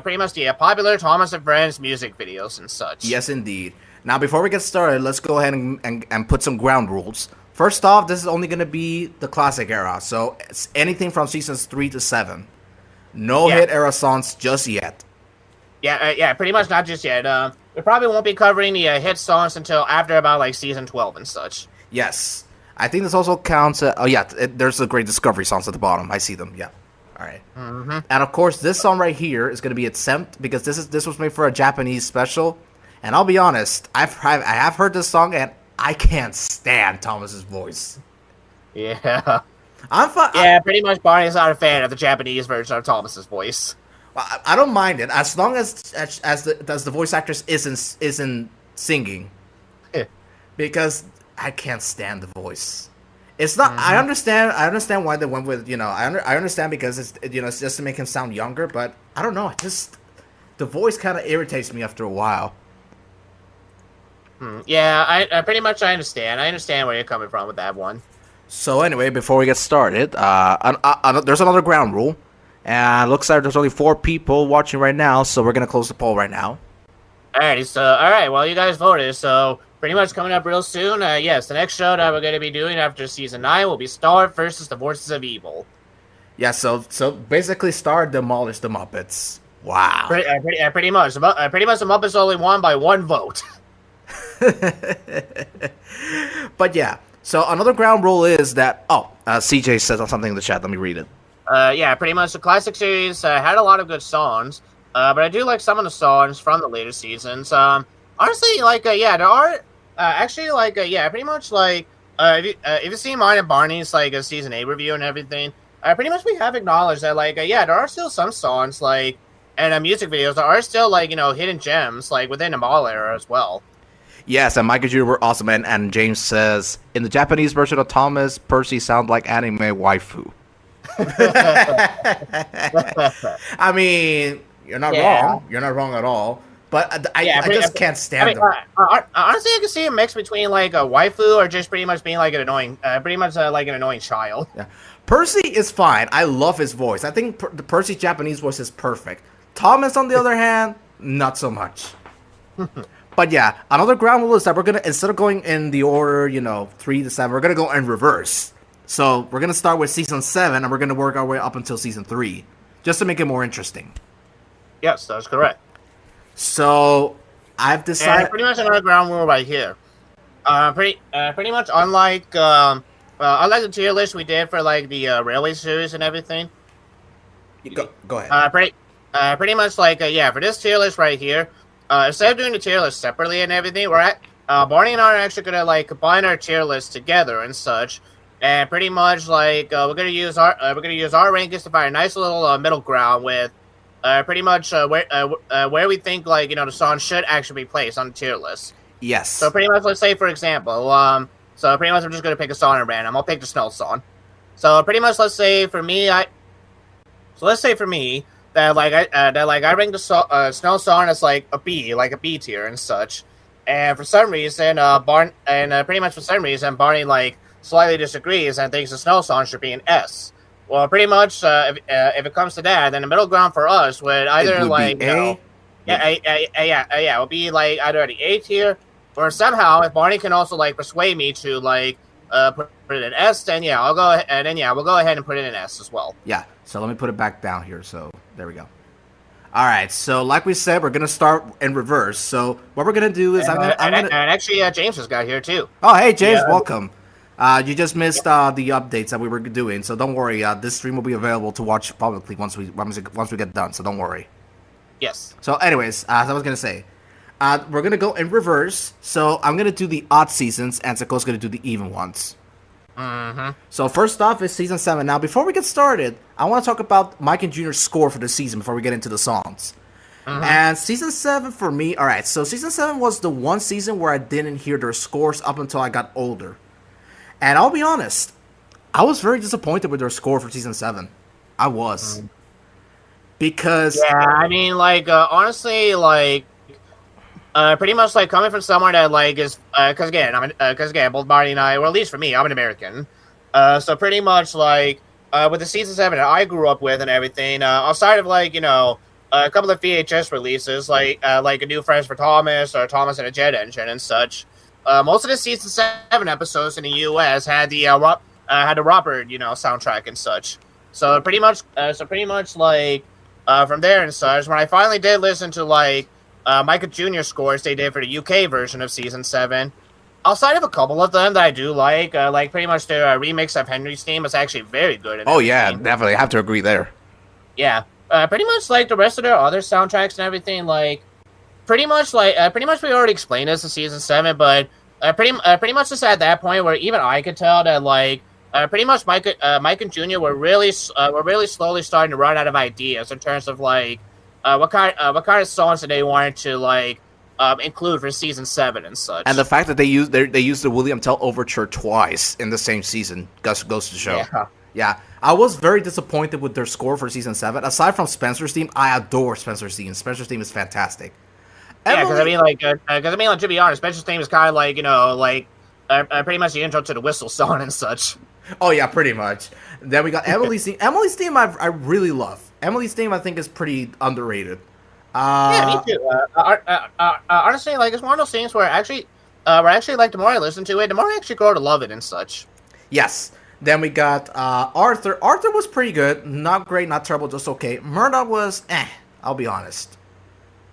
pretty much the popular Thomas and Friends music videos and such. Yes, indeed. Now, before we get started, let's go ahead and put some ground rules. First off, this is only going to be the classic era, so it's anything from seasons 3 to 7. No hit era songs just yet. Yeah, pretty much not just yet. We probably won't be covering the hit songs until after about like season 12 and such. Yes. I think this also counts. There's the Great Discovery songs at the bottom. I see them. Yeah. All right. Mm-hmm. And of course, this song right here is going to be exempt because this was made for a Japanese special. And I'll be honest, I have heard this song and I can't stand Thomas's voice. Yeah. I'm fine. Yeah, pretty much Barney's not a fan of the Japanese version of Thomas's voice. I don't mind it as long as the voice actress isn't singing, because I can't stand the voice. It's not. I Mm-hmm. understand. I understand why they went with. I understand because it's just to make him sound younger. But I don't know. Just the voice kind of irritates me after a while. Yeah, I pretty much I understand. I understand where you're coming from with that one. So anyway, before we get started, there's another ground rule, and it looks like there's only 4 people watching right now. So we're gonna close the poll right now. Alrighty, so alright, well you guys voted, so pretty much coming up real soon. Yes, the next show that we're gonna be doing after season 9 will be Star versus the Forces of Evil. Yeah. So basically, Star demolished the Muppets. Wow. Pretty much. Pretty much the Muppets only won by 1 vote. But yeah. So another ground rule is that. CJ says on something in the chat. Let me read it. Yeah, pretty much the classic series had a lot of good songs, but I do like some of the songs from the later seasons. Honestly, yeah, there are actually yeah, pretty much if you see mine and Barney's a season 8 review and everything, pretty much we have acknowledged that yeah, there are still some songs and music videos that are still hidden gems within the mall era as well. Yes, and Mike and Jr. were awesome. And James says, in the Japanese version of Thomas, Percy sounds like anime waifu. I mean, you're not wrong. You're not wrong at all. But I just can't stand them. Honestly, I can see a mix between a waifu or just pretty much being an annoying, like an annoying child. Yeah. Percy is fine. I love his voice. I think the Percy's Japanese voice is perfect. Thomas, on the other hand, not so much. But yeah, another ground rule is that we're gonna, instead of going in the order, 3 to 7, we're gonna go in reverse. So we're gonna start with season 7, and we're gonna work our way up until season 3, just to make it more interesting. Yes, that's correct. So I've decided. And pretty much another ground rule right here. Pretty much unlike the tier list we did for the railway series and everything. Go ahead. Pretty much yeah, for this tier list right here. Instead of doing the tier list separately and everything, Barney and I are actually gonna combine our tier list together and such, and pretty much we're gonna use our rankings to find a nice little middle ground with pretty much where we think the song should actually be placed on the tier list. Yes. So pretty much, let's say for example, so pretty much I'm just gonna pick a song at random. I'll pick the Snow song. So pretty much, let's say for me, that I rank the Snow song as a B tier and such, and for some reason Barney slightly disagrees and thinks the Snow song should be an S. Well, pretty much if it comes to that, then the middle ground for us would either it would be A. it would be either the A tier, or somehow if Barney can also persuade me to put it in S, then yeah, I'll go ahead, and then yeah, we'll go ahead and put it in S as well. Yeah. So let me put it back down here. So there we go. All right. So like we said, we're gonna start in reverse. So what we're gonna do is I'm gonna and actually James has got here too. Oh, hey James, welcome. You just missed the updates that we were doing, so don't worry. This stream will be available to watch publicly once we get done. So don't worry. Yes. So, anyways, as I was gonna say, we're gonna go in reverse. So I'm gonna do the odd seasons, and Sako's gonna do the even ones. Mm-hmm. So first off is season 7. Now, before we get started, I want to talk about Mike and Junior's score for the season before we get into the songs. Mm-hmm. And season 7 for me, all right. So season 7 was the one season where I didn't hear their scores up until I got older. And I'll be honest, I was very disappointed with their score for season 7. I was. Because... Yeah, I mean, honestly, pretty much coming from someone that is... Because again, both Barney and I, or at least for me, I'm an American. So pretty much, with the season 7 that I grew up with and everything, outside of, a couple of VHS releases, like A New Friends for Thomas, or Thomas and a Jet Engine and such, most of the season 7 episodes in the U.S. had the Robert, soundtrack and such. So pretty much, from there and such, when I finally did listen to Micah Jr. scores they did for the UK version of season 7, outside of a couple of them that I do like pretty much their remix of Henry's theme is actually very good. Oh yeah, definitely, I have to agree there. Yeah, pretty much the rest of their other soundtracks and everything, pretty much we already explained this in season 7, but pretty much just at that point where even I could tell that pretty much Mike and Junior were really slowly starting to run out of ideas in terms of what kind of songs that they wanted to include for season 7 and such. And the fact that they used the William Tell overture twice in the same season goes to show. Yeah. Yeah, I was very disappointed with their score for season 7. Aside from Spencer's theme, I adore Spencer's theme. Spencer's theme is fantastic. Yeah, because I mean, like, to be honest, Spencer's theme is kind of like, pretty much the intro to the Whistle song and such. Oh yeah, pretty much. Then we got Emily's theme. Emily's theme I really love. Emily's theme I think is pretty underrated. Yeah, me too. Honestly, like, it's one of those things where actually, like, the more I listen to it, the more I actually grow to love it and such. Yes. Then we got Arthur. Arthur was pretty good. Not great, not terrible, just okay. Murdoch was I'll be honest.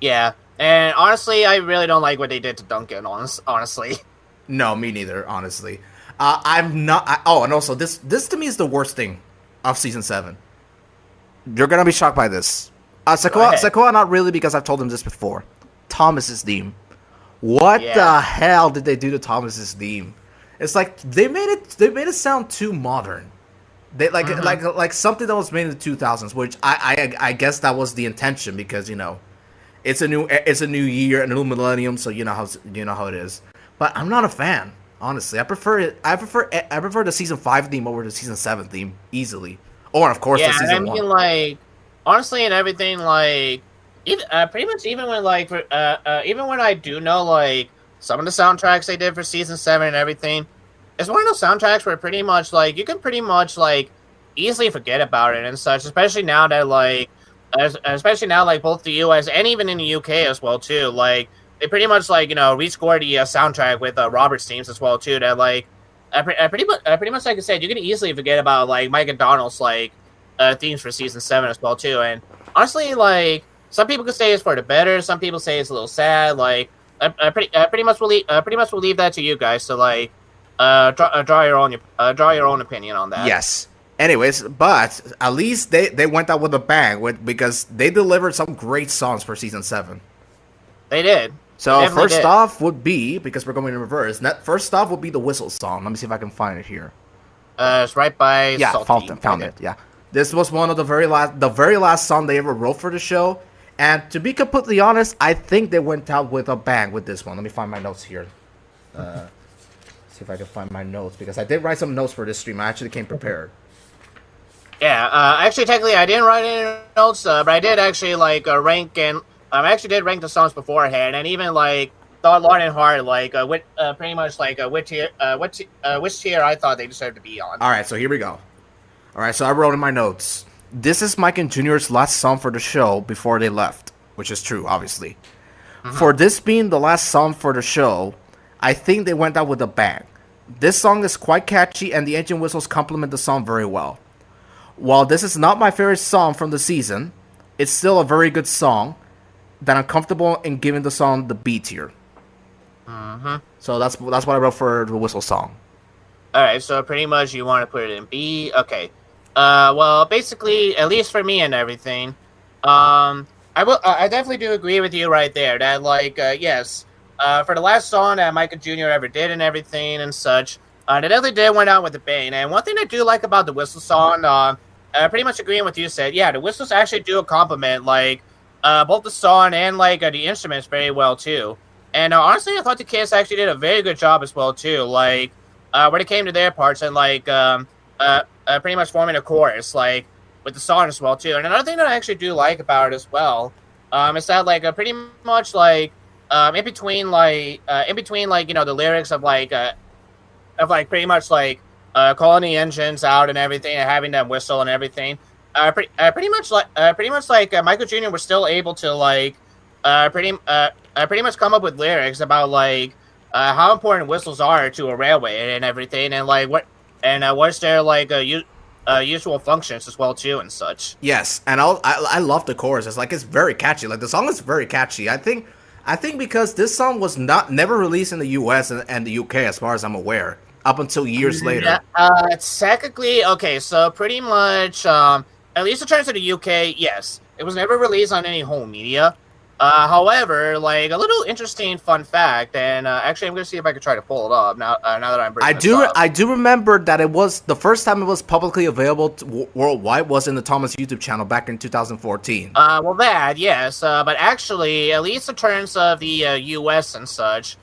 Yeah, and honestly, I really don't like what they did to Duncan, honestly. No, me neither, honestly. I'm not... and also, this to me is the worst thing of Season 7. You're going to be shocked by this. Sequoia, not really, because I've told him this before. Thomas's theme. What the hell did they do to Thomas's theme? It's like they made it sound too modern. They like something that was made in the 2000s, which I guess that was the intention, because it's a new year, a new millennium, so you know how it is. But I'm not a fan, honestly. I prefer the season 5 theme over the season 7 theme easily, or of course the season 1. Like, honestly, and everything, like, pretty much even when I do know, like, some of the soundtracks they did for season 7 and everything, it's one of those soundtracks where pretty much, like, you can pretty much, like, easily forget about it and such, especially now that, like, both the US and even in the UK as well too, like, they pretty much, like, rescored the soundtrack with Robert's themes as well too, that, like, pretty much like I said, you can easily forget about, like, Mike and Donald's, like, themes for season 7 as well too. And honestly, like, some people could say it's for the better, some people say it's a little sad. Like, I pretty much will leave that to you guys to, like, draw your own opinion on that. Yes. Anyways, but at least they went out with a bang because they delivered some great songs for season 7. They did. So first off would be, because we're going in reverse, first off would be the Whistle song. Let me see if I can find it here. It's right by Salty. Found it. Yeah, this was one of the very last song they ever wrote for the show. And to be completely honest, I think they went out with a bang with this one. Let me find my notes here. See if I can find my notes, because I did write some notes for this stream. I actually came prepared. Yeah, actually, technically, I didn't write any notes, but I did actually, like, rank the songs beforehand, and even, like, thought long and hard, like, pretty much, like, which tier I thought they deserved to be on. All right, so here we go. All right, so I wrote in my notes, this is Mike and Junior's last song for the show before they left, which is true, obviously. Mm-hmm. For this being the last song for the show, I think they went out with a bang. This song is quite catchy, and the engine whistles complement the song very well. While this is not my favorite song from the season, it's still a very good song that I'm comfortable in giving the song the B tier. Mm-hmm. So that's what I wrote for the Whistle song. Alright, so pretty much you want to put it in B. Okay. Well, basically, at least for me and everything, I definitely do agree with you right there that, like, yes, for the last song that Micah Jr. ever did and everything and such, they definitely did went out with a bang. And one thing I do like about the Whistle song, pretty much agreeing with you said, yeah, the whistles actually do complement, like, both the song and, like, the instruments very well too. And honestly, I thought the Kids actually did a very good job as well too. Like, when it came to their parts and, like, pretty much forming a chorus, like, with the song as well too. And another thing that I actually do like about it as well, is that, like, pretty much, like, in between the lyrics of, like, pretty much, like, calling the engines out and everything and having them whistle and everything. Pretty much like Michael Jr. was still able to, like, pretty much come up with lyrics about, like, how important whistles are to a railway and everything, and, like, what's their, like, usual functions as well too and such. Yes, and I love the chorus. It's very catchy. Like, the song is very catchy. I think because this song was never released in the US and the UK as far as I'm aware, up until years later. Technically, okay, so pretty much, at least in terms of the UK, yes. It was never released on any home media. However, like a little interesting fun fact, and actually, I'm gonna see if I can try to pull it up now that I'm bringing this up. I do remember that it was the first time it was publicly available worldwide was in the Thomas YouTube channel back in 2014. Well, that yes, but actually, at least in terms of the U.S. and such,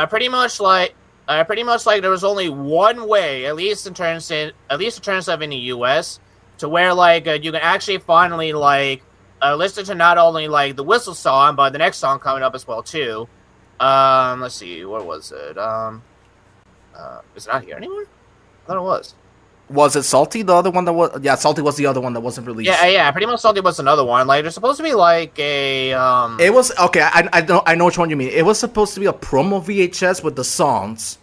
pretty much like there was only one way, at least in terms of in the U.S. to where like you can actually finally like listen to not only like the Whistle song, but the next song coming up as well too. Let's see, where was it? Is it not here anymore? I thought it was. Was it Salty? The other one that was Salty was the other one that wasn't released. Yeah. Pretty much Salty was another one. Like there's supposed to be like a. It was okay. I know which one you mean. It was supposed to be a promo VHS with the songs.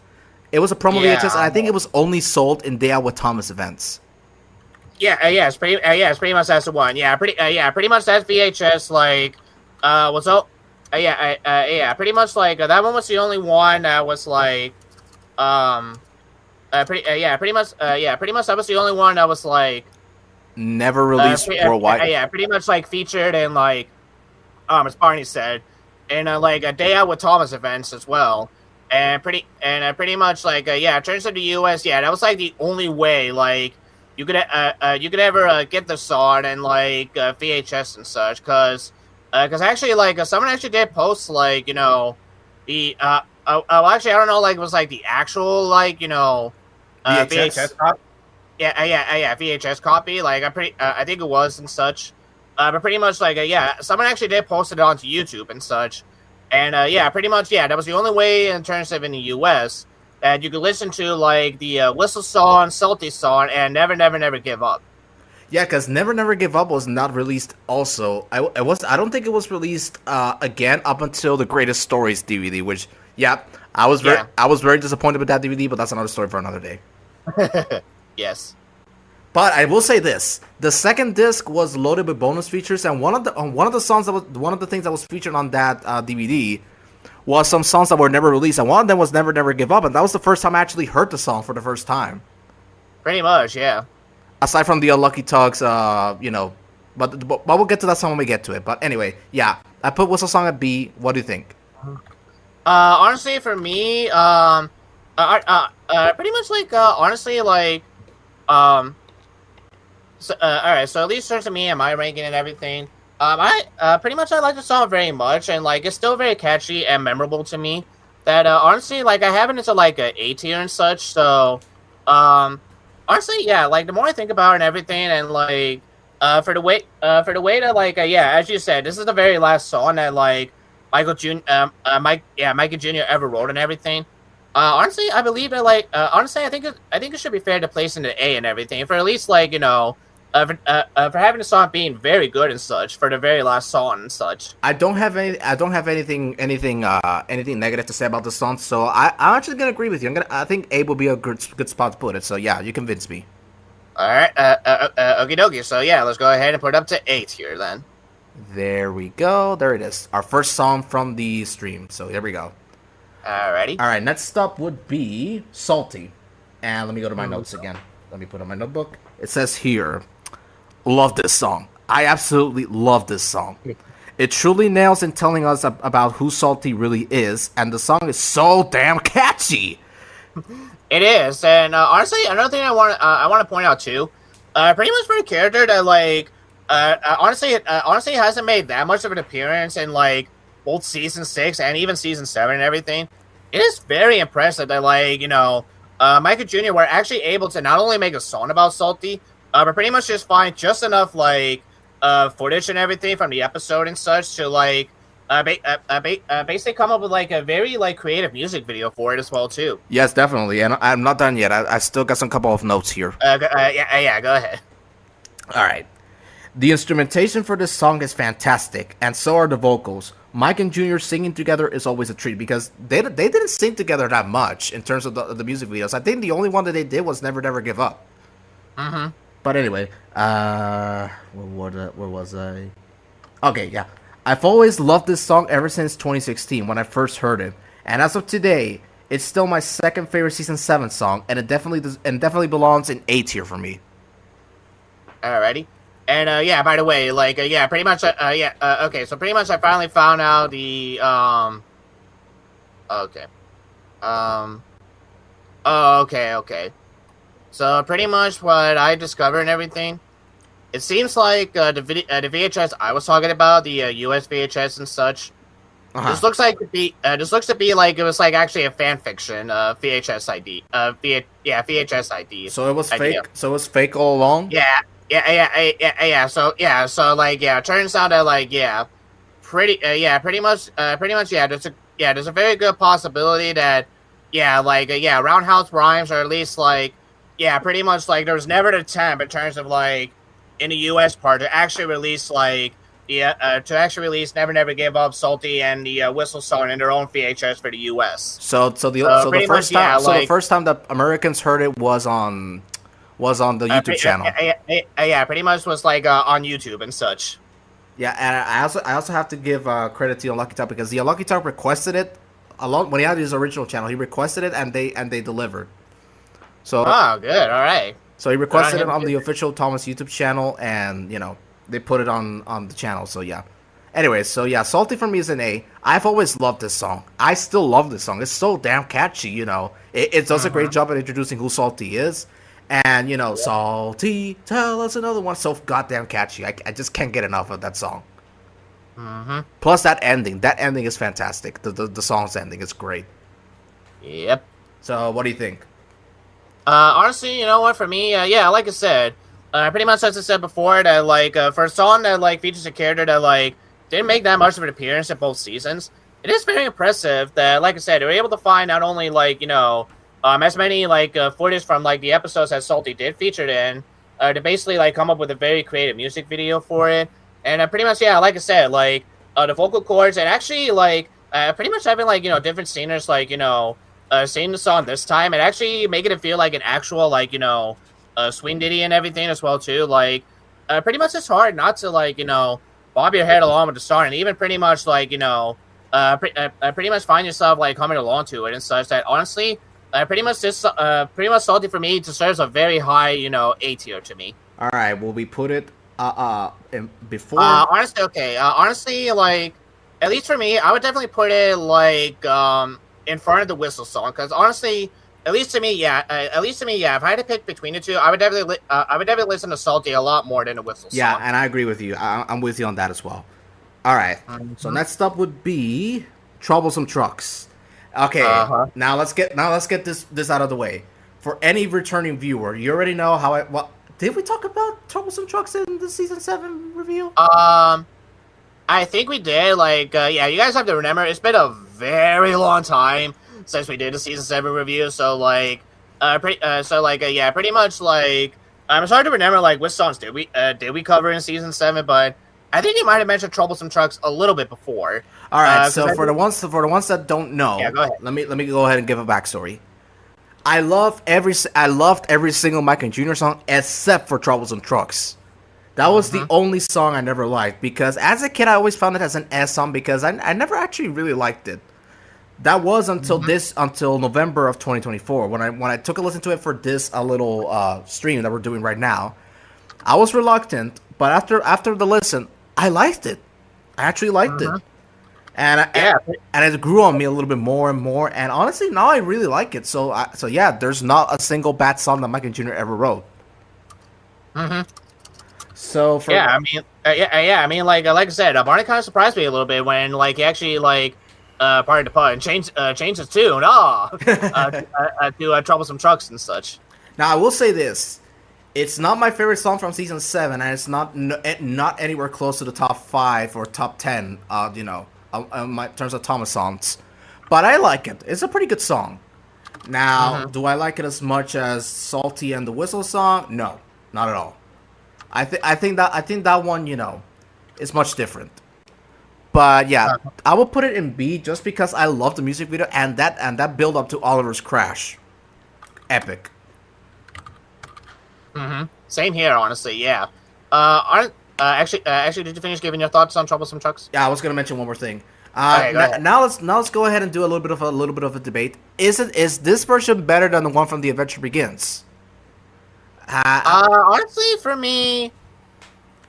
It was a promo VHS, and I think it was only sold in Day Out with Thomas events. It's pretty much that's the one. Pretty much that's VHS. Like, what's up? Pretty much like that one was the only one that was like, pretty much that was the only one that was like never released worldwide. Pretty much like featured in like, as Barney said, in like a Day Out with Thomas events as well. And pretty much like in terms of the US, that was like the only way like you could ever get the song and like VHS and such, because actually like someone actually did post like the actually I don't know like it was like the actual like VHS copy. VHS copy, like I think it was and such, but pretty much like someone actually did post it onto YouTube and such. And pretty much that was the only way in terms of in the U.S. that you could listen to like the Whistle song, Salty song, and Never Never Never Give Up. Yeah, because Never Never Give Up was not released. Also, I don't think it was released again up until the Greatest Stories DVD. Which I was very disappointed with that DVD, but that's another story for another day. Yes. But I will say this: the second disc was loaded with bonus features, and one of the things that was featured on that DVD was some songs that were never released, and one of them was Never Never Give Up, and that was the first time I actually heard the song for the first time. Pretty much, yeah. Aside from the Unlucky Tugs, but we'll get to that song when we get to it. But anyway, I put Whistle Song at B. What do you think? Honestly, for me, pretty much like honestly like So, all right. So at least in terms of me and my ranking and everything, I pretty much I like the song very much, and like it's still very catchy and memorable to me. That honestly, like I have it into like a A tier and such. So, honestly, like the more I think about it and everything, and like for the way that like as you said, this is the very last song that like Michael Jr. ever wrote and everything. Honestly, I believe that like honestly, I think it should be fair to place into A and everything for at least like for having the song being very good and such for the very last song and such. I don't have anything negative to say about the song, so I'm actually gonna agree with you. I think A will be a good spot to put it. So you convinced me. All right, okie dokie. So let's go ahead and put it up to 8 here then. There we go. There it is. Our first song from the stream. So here we go. Alrighty. All right. Next up would be Salty, and let me go to my notes again. Let me put on my notebook. It says here. Love this song. I absolutely love this song. It truly nails in telling us about who Salty really is, and the song is so damn catchy. It is, and honestly, another thing I want to point out too, pretty much for a character that like, honestly hasn't made that much of an appearance in like both season 6 and even season 7 and everything. It is very impressive that like Michael Jr. were actually able to not only make a song about Salty. But pretty much just find just enough like footage and everything from the episode and such to like basically come up with like a very like creative music video for it as well too. Yes, definitely, and I'm not done yet. I still got some couple of notes here. Go ahead. All right, the instrumentation for this song is fantastic, and so are the vocals. Mike and Junior singing together is always a treat because they didn't sing together that much in terms of the music videos. I think the only one that they did was Never Never Give Up. Mm-hmm. But anyway, where was I? Okay, yeah. I've always loved this song ever since 2016 when I first heard it. And as of today, it's still my second favorite Season 7 song, and it definitely belongs in A tier for me. Alrighty. And yeah, by the way, like yeah, pretty much yeah, okay, so pretty much I finally found out the okay. Um oh, okay. So pretty much what I discovered and everything, it seems like the VHS I was talking about, the US VHS and such, Uh-huh. this looks to be like it was like actually a fan fiction VHS ID. VHS ID So it was idea. fake. So it was fake all along. Yeah. So like, yeah, it turns out that like, yeah, pretty much, yeah. There's a very good possibility that, yeah, like, yeah, Roundhouse Rhymes, or at least like, yeah, pretty much like there was never an attempt in terms of like in the U.S. part to actually release like to actually release Never Never Give Up, Salty, and the Whistle Song in their own VHS for the U.S. So the Pretty much, first time yeah, the like. first time that Americans heard it was on the YouTube channel. Yeah, pretty much was like on YouTube and such. Yeah, and I also have to give credit to Unlucky Top because the Unlucky Top requested it along when he had his original channel. He requested it and they delivered. So Oh, good. All right. so he Good on requested it him. on the official Thomas YouTube channel, and they put it on the channel. So yeah. Anyways, so yeah, Salty for me is an A. I've always loved this song. I still love this song. It's so damn catchy. It does a great job at introducing who Salty is. And Salty, tell us another one. So goddamn catchy. I just can't get enough of that song. Plus that ending. That ending is fantastic. The song's ending is great. Yep. So what do you think? Honestly, you know what? For me, yeah, like I said, pretty much as I said before, that like for a song that like features a character that like didn't make that much of an appearance in both seasons, it is very impressive that, like I said, they were able to find not only like as many like footage from like the episodes that Salty did featured in, to basically like come up with a very creative music video for it, and pretty much, yeah, like I said, like the vocal cords, and actually like pretty much having like different singers like singing the song this time, and actually making it feel like an actual like swing ditty and everything as well too. Like pretty much it's hard not to like bob your head along with the song, and even pretty much like pretty much find yourself like coming along to it and such. That honestly, pretty much Salty for me deserves a very high A tier to me. All right, will we put it before? Honestly, okay. Honestly, like at least for me, I would definitely put it like in front of the Whistle Song, because honestly, at least to me, yeah. If I had to pick between the two, I would definitely listen to Salty a lot more than the Whistle Song. Yeah, and I agree with you. I'm with you on that as well. All right. So next up would be Troublesome Trucks. Okay. Now let's get this out of the way. For any returning viewer, you already know what did we talk about Troublesome Trucks in the season 7 review? I think we did. Like, yeah, you guys have to remember, it's been a very long time since we did the season 7 review. So like, yeah, pretty much like, it's hard to remember like which songs did we cover in season 7, but I think you might have mentioned Troublesome Trucks a little bit before. All right. So for the ones that don't know, yeah, go ahead. Let me go ahead and give a backstory. I loved every single Mike and Jr. song except for Troublesome Trucks. That was the only song I never liked, because as a kid I always found it as an S song because I never actually really liked it. That was until November of 2024 when I took a listen to it for this little stream that we're doing right now. I was reluctant, but after the listen, I liked it. I actually liked it. And it grew on me a little bit more and more. And honestly, now I really like it. So yeah, there's not a single bad song that Mike and Jr. ever wrote. So for I mean, like I said, Barney kind of surprised me a little bit when like he actually like pardon the pun, changed his tune to Troublesome Trucks and such. Now I will say this. It's not my favorite song from season 7, and it's not anywhere close to the top 5 or top 10, in terms of Thomas songs. But I like it. It's a pretty good song. Now, do I like it as much as Salty and the Whistle Song? No, not at all. I think that one, is much different. But yeah, I will put it in B just because I love the music video and that build up to Oliver's crash. Epic. Same here, honestly. Yeah. Actually, did you finish giving your thoughts on Troublesome Trucks? Yeah, I was gonna mention one more thing. Okay, now let's go ahead and do a little bit of a debate. Is this version better than the one from The Adventure Begins? Honestly, for me,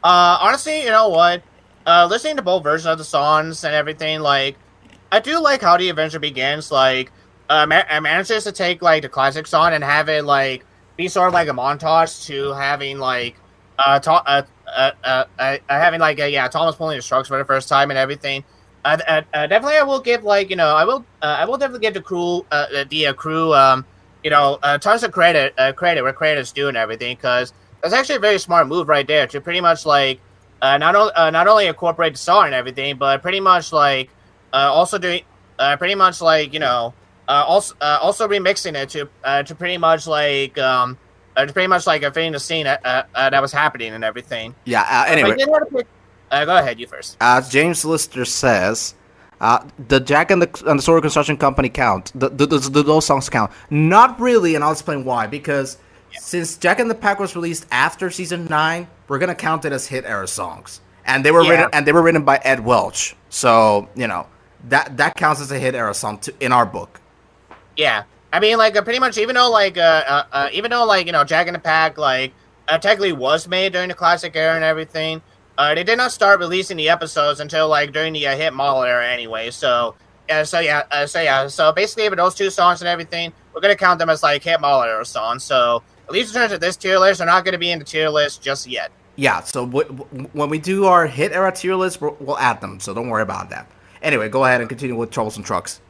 Honestly, you know what? Listening to both versions of the songs and everything, like, I do like how the adventure begins. Like, manages to take like the classic song and have it like be sort of like a montage to having like, having like Thomas pulling the strokes for the first time and everything. Definitely, I will give like I will definitely give the crew tons of credit where credit is due and everything because that's actually a very smart move right there to pretty much like not only incorporate the song and everything, but pretty much like also doing pretty much like also remixing it to pretty much like fitting the scene that was happening and everything. Yeah. But I Anyway, did want to pick. Go ahead, you first. James Lister says, the Jack and the Sword Construction Company count. Those songs count. Not really, and I'll explain why. Because since Jack and the Pack was released after season 9, we're gonna count it as hit era songs, and they were written by Ed Welch. So that counts as a hit era song in our book. Yeah, I mean, like pretty much, even though Jack and the Pack technically was made during the classic era and everything. They did not start releasing the episodes until like during the hit model era anyway. So basically, for those two songs and everything, we're gonna count them as like hit model era songs. So at least in terms of this tier list, they're not gonna be in the tier list just yet. Yeah. So when we do our hit era tier list, we'll add them. So don't worry about that. Anyway, go ahead and continue with Troublesome Trucks.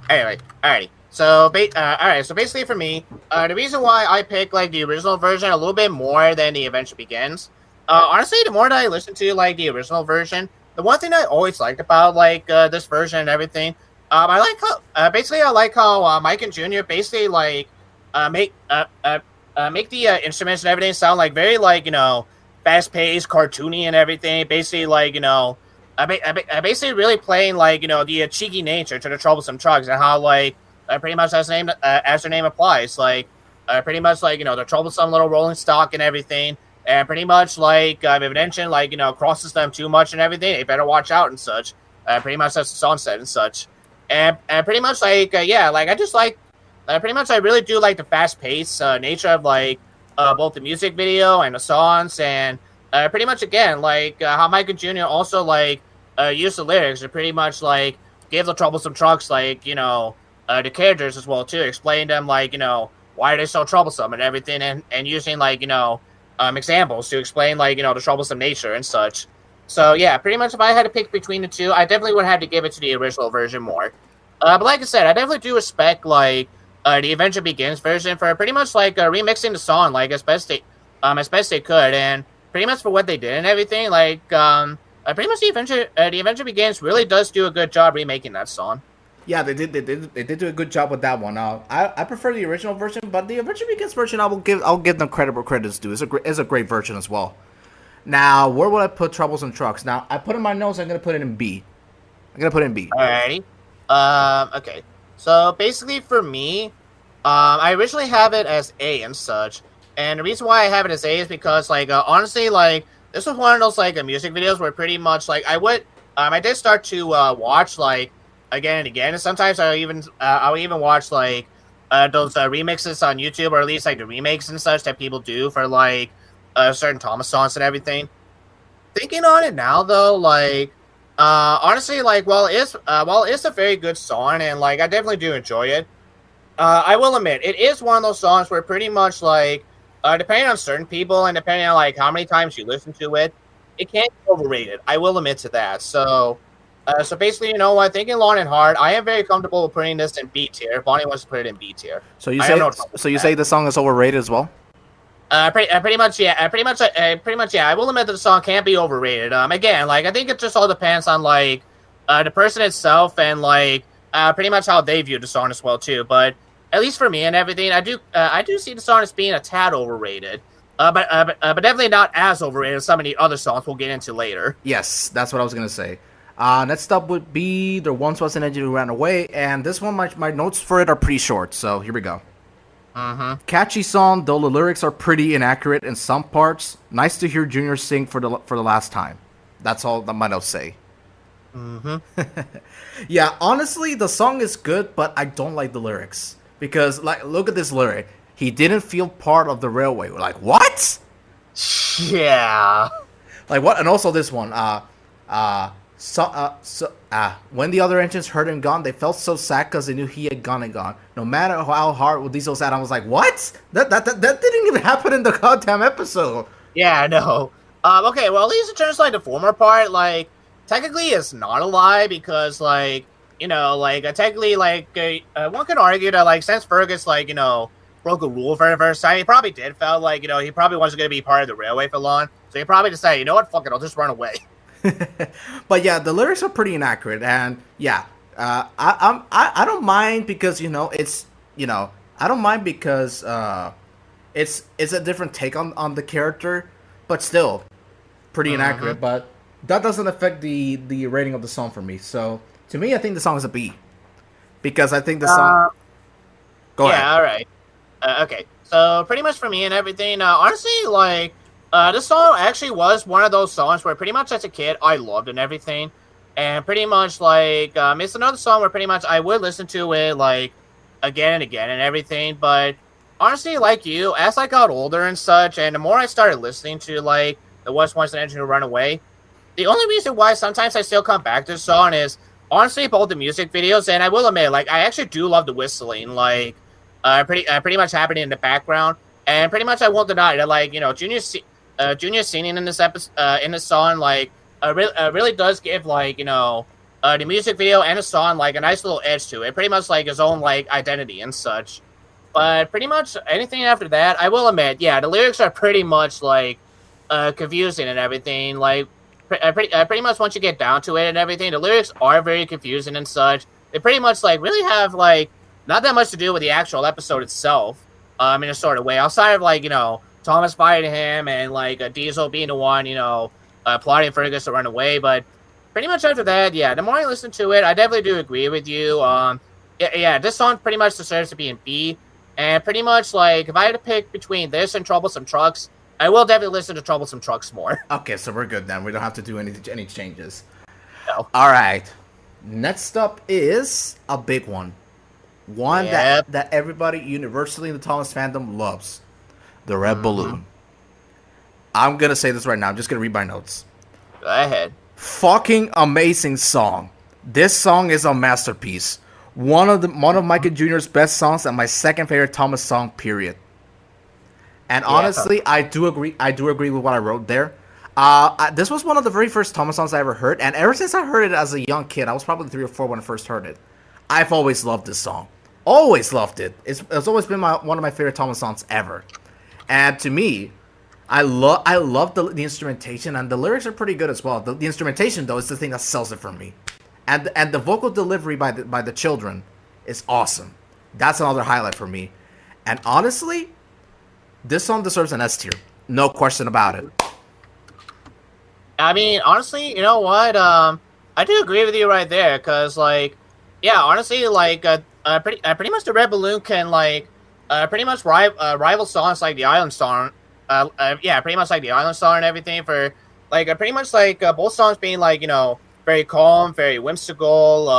Anyway, alrighty. So, alright. So basically, for me, the reason why I pick like the original version a little bit more than the Adventure Begins. Honestly, the more that I listen to like the original version, the one thing I always liked about like this version and everything, I like how Mike and Junior basically like make the instruments and everything sound like very like fast paced, cartoony and everything. Basically like basically really playing like the cheeky nature to the Troublesome Trucks and how like pretty much as their name applies, like pretty much like the troublesome little rolling stock and everything. And pretty much like if an engine crosses them too much and everything, they better watch out and such. Pretty much that's the song said and such. And pretty much like I just like pretty much I really do like the fast pace nature of like both the music video and the songs and pretty much again like how Michael Jr. also like used the lyrics to pretty much like give the Troublesome Trucks like the characters as well too, explain them like why are they so troublesome and everything and using like examples to explain like the troublesome nature and such. So yeah, pretty much if I had to pick between the two, I definitely would have to give it to the original version more. But like I said, I definitely do respect like the Adventure Begins version for pretty much like remixing the song like as best they could, and pretty much for what they did and everything. Like pretty much the Adventure Begins really does do a good job remaking that song. Yeah, they did do a good job with that one. I prefer the original version, but the Adventure Begins version, I'll give them credit where credit's due. It's a great version as well. Now, where would I put Troublesome Trucks? Now, I put in my notes. I'm gonna put it in B. Alrighty. Okay. So basically, for me, I originally have it as A and such, and the reason why I have it as A is because, like, honestly, like, this was one of those like music videos where pretty much like I did start to watch like again and again, and sometimes I'll even watch like those remixes on YouTube, or at least like the remakes and such that people do for like certain Thomas songs and everything. Thinking on it now, though, like honestly, like while it's a very good song and like I definitely do enjoy it, I will admit it is one of those songs where pretty much like depending on certain people and depending on like how many times you listen to it, it can be overrated. I will admit to that. So basically, thinking long and hard, I am very comfortable with putting this in B tier. If Bonnie wants to put it in B tier, So you say the song is overrated as well? pretty much, yeah. Pretty much, yeah. I will admit that the song can't be overrated. Again, like I think it just all depends on like the person itself and like pretty much how they view the song as well too. But at least for me and everything, I do see the song as being a tad overrated. But definitely not as overrated as some of the other songs we'll get into later. Yes, that's what I was gonna say. Next up would be There Once Was an Engine Who Ran Away, and this one, my notes for it are pretty short, so here we go. Catchy song, though the lyrics are pretty inaccurate in some parts. Nice to hear Junior sing for the last time. That's all that my notes say. Yeah, honestly, the song is good, but I don't like the lyrics. Because, like, look at this lyric. He didn't feel part of the railway. We're like, what? Yeah. Like what? And also this one. When the other engines heard him gone, they felt so sad because they knew he had gone and gone. No matter how hard Diesel sad, I was like, what? That didn't even happen in the goddamn episode. Yeah, I know. Okay, well, at least in terms of, like, the former part, like, technically it's not a lie because, like, you know, like, technically, like, one can argue that, like, since Fergus, like, you know, broke a rule for the first time, he probably did felt like, you know, he probably wasn't going to be part of the railway for long, so he probably decided, you know what, fuck it, I'll just run away. But yeah, the lyrics are pretty inaccurate, and yeah, I don't mind because it's I don't mind because it's a different take on the character, but still pretty inaccurate. But that doesn't affect the rating of the song for me. So to me, I think the song is a B because I think the song. Go ahead. Yeah, all right. Okay, so pretty much for me and everything, honestly, like. This song actually was one of those songs where pretty much as a kid I loved and everything, and pretty much like it's another song where pretty much I would listen to it like again and again and everything. But honestly, like you, as I got older and such, and the more I started listening to like the West Once an Engine to Run Away, the only reason why sometimes I still come back to this song is honestly both the music videos, and I will admit, like I actually do love the whistling, like pretty much happening in the background, and pretty much I won't deny that, like Junior singing in this episode, in this song, like, really does give, like, the music video and the song, like, a nice little edge to it. Pretty much, like, his own, like, identity and such. But pretty much anything after that, I will admit, yeah, the lyrics are pretty much, like, confusing and everything. Like, pretty much once you get down to it and everything, the lyrics are very confusing and such. They pretty much, like, really have, like, not that much to do with the actual episode itself, in a sort of way. Outside of, like, Thomas fighting him and like Diesel being the one, plotting Fergus to run away. But pretty much after that, yeah, the more I listen to it, I definitely do agree with you. Yeah, this song pretty much deserves to be in B. And pretty much like if I had to pick between this and Troublesome Trucks, I will definitely listen to Troublesome Trucks more. Okay, so we're good then. We don't have to do any changes. No. All right. Next up is a big one. One that everybody universally in the Thomas fandom loves. The Red Balloon. I'm going to say this right now. I'm just going to read my notes. Go ahead. Fucking amazing song. This song is a masterpiece. One of Michael Jr.'s best songs and my second favorite Thomas song, period. And honestly, I do agree with what I wrote there. This was one of the very first Thomas songs I ever heard. And ever since I heard it as a young kid, I was probably 3 or 4 when I first heard it. I've always loved this song. Always loved it. It's always been one of my favorite Thomas songs ever. And to me, I love the instrumentation, and the lyrics are pretty good as well. The instrumentation, though, is the thing that sells it for me. And the vocal delivery by the children is awesome. That's another highlight for me. And honestly, this song deserves an S tier. No question about it. I mean, honestly, you know what? I do agree with you right there, because, like, yeah, honestly, like, pretty much the Red Balloon can, like, pretty much rival songs like the Island Song. Yeah, pretty much like the Island Song and everything for, like, pretty much like both songs being, like, very calm, very whimsical,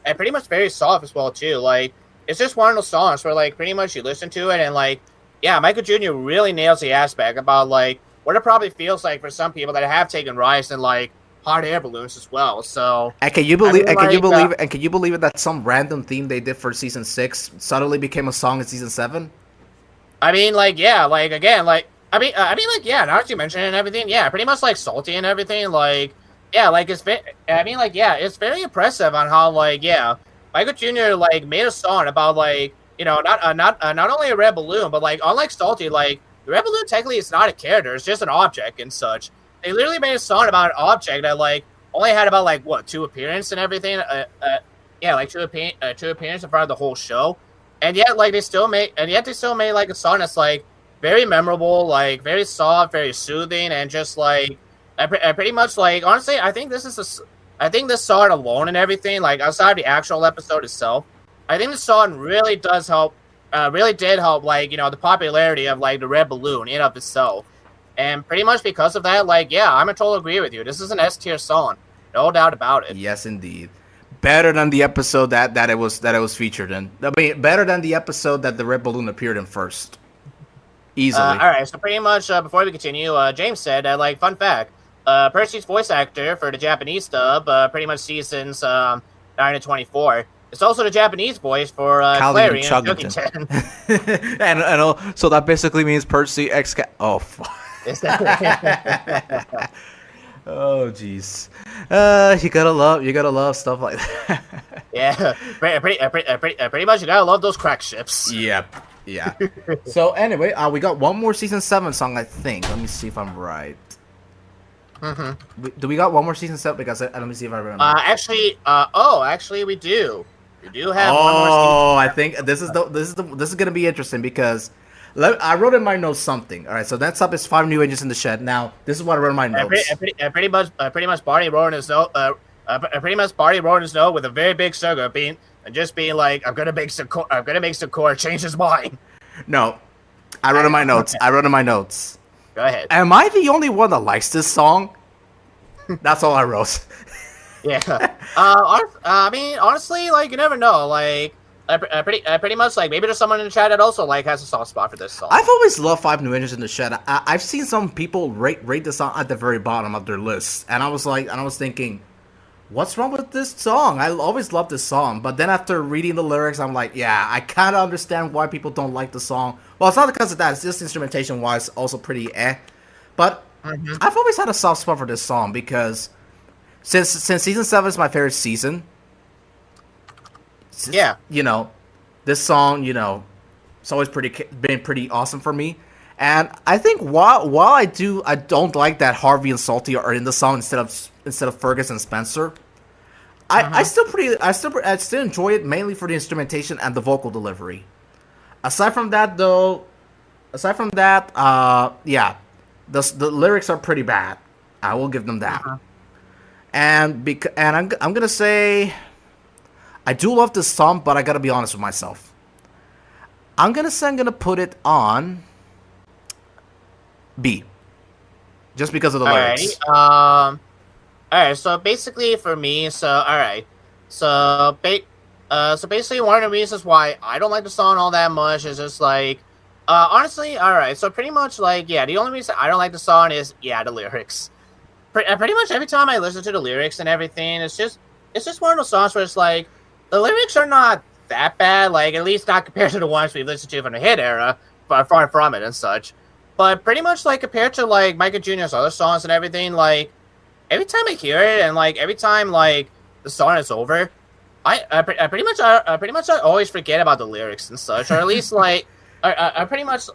and pretty much very soft as well, too. Like, it's just one of those songs where, like, pretty much you listen to it and, like, yeah, Michael Jr. really nails the aspect about, like, what it probably feels like for some people that have taken rides in, like, hot air balloons as well. So, and can you believe? Can you believe it that some random theme they did for season 6 suddenly became a song in season 7? I mean, like, yeah, like again, like I mean, like, yeah. Now that you mention it and everything, yeah, pretty much like Salty and everything, like, yeah, like it's. I mean, like, yeah, it's very impressive on how, like, yeah, Michael Jr. like made a song about, like, not only a red balloon, but like unlike Salty, like the red balloon technically is not a character; it's just an object and such. They literally made a song about an object that, like, only had about, like, what, 2 appearances and everything. Yeah, like 2 appearances in front of the whole show, and yet they still made like a song that's, like, very memorable, like very soft, very soothing, and just like pretty much, like, honestly, I think this song alone and everything, like outside of the actual episode itself, I think the song really does help. Really did help, like, the popularity of, like, the Red Balloon in of itself. And pretty much because of that, like, yeah, I'm in total agree with you. This is an S tier song, no doubt about it. Yes, indeed. Better than the episode that it was featured in. I mean, better than the episode that the Red Balloon appeared in first. Easily. All right, so pretty much before we continue, James said, like, fun fact, Percy's voice actor for the Japanese dub, pretty much seasons 9 to 24. It's also the Japanese voice for Clary and Chuggington. So that basically means Percy X. Oh, fuck. Oh, jeez. You gotta love stuff like that. Yeah, pretty much. You gotta love those crack ships. Yep. Yeah. So anyway, we got one more season 7 song, I think. Let me see if I'm right. Do we got one more season 7? Because let me see if I remember. Actually, we do. We do have one more season. Oh, I think this is gonna be interesting because I wrote in my notes something. All right, so next up is 5 new engines in the shed. Now, this is what I wrote in my notes. Pretty much, Barney wrote in his note. Pretty much, Barney wrote in his note with a very big sugar being like, I'm gonna make Sakura change his mind. No, I wrote in my notes. Go ahead. Am I the only one that likes this song? That's all I wrote. Yeah. I mean, honestly, like, you never know. Like, pretty much, like, maybe there's someone in the chat that also, like, has a soft spot for this song. I've always loved 5 new engines in the shed. I've seen some people rate the song at the very bottom of their list, and I was thinking, what's wrong with this song? I always loved this song, but then after reading the lyrics, I'm like, yeah, I kind of understand why people don't like the song. Well, it's not because of that. It's just instrumentation-wise, also pretty But I've always had a soft spot for this song because since season 7 is my favorite season, this song, it's always been pretty awesome for me. And I think while I don't like that Harvey and Salty are in the song instead of Fergus and Spencer. I still enjoy it mainly for the instrumentation and the vocal delivery. Aside from that, the lyrics are pretty bad. I will give them that. And I'm gonna say I do love this song, but I gotta be honest with myself. I'm gonna put it on B, just because of the lyrics. All right. So basically, for me, basically, one of the reasons why I don't like the song all that much is just like, honestly, all right. So pretty much, like, the only reason I don't like the song is the lyrics. Pretty much every time I listen to the lyrics and everything, it's just one of those songs where it's like the lyrics are not that bad, like at least not compared to the ones we've listened to from the hit era, but far from it and such. But pretty much, like, compared to, like, Micah Jr.'s other songs and everything, like, every time I hear it and, like, every time, like, the song is over, I pretty much always forget about the lyrics and such, or at least, like, I pretty much,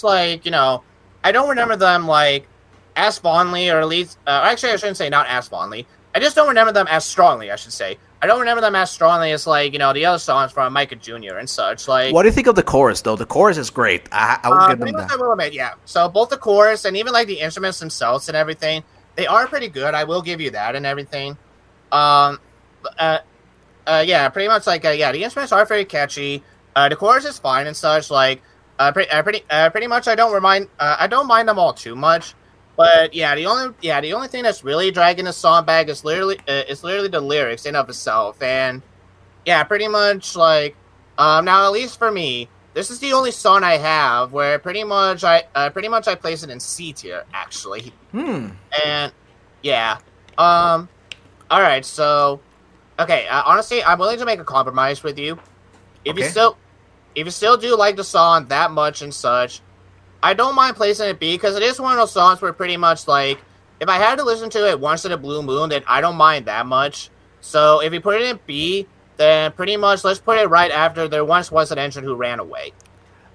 like, I don't remember them, like, as fondly, or at least, actually, I shouldn't say not as fondly. I just don't remember them as strongly, I should say. I don't remember them as strongly as, like, the other songs from Micah Jr. and such. Like, what do you think of the chorus, though? The chorus is great. I will give them that. I will admit, yeah. So both the chorus and even, like, the instruments themselves and everything, they are pretty good. I will give you that and everything. Pretty much, like, the instruments are very catchy. The chorus is fine and such. Like, pretty much, I don't mind them all too much. But the only thing that's really dragging the song back is literally the lyrics in of itself, and pretty much, like, now at least for me, this is the only song I have where pretty much I place it in C tier, actually. And all right, so honestly, I'm willing to make a compromise with you. If you still do like the song that much and such, I don't mind placing it B, because it is one of those songs where pretty much, like, if I had to listen to it once in a blue moon, then I don't mind that much. So if you put it in B, then pretty much let's put it right after there once was an entrant who ran away.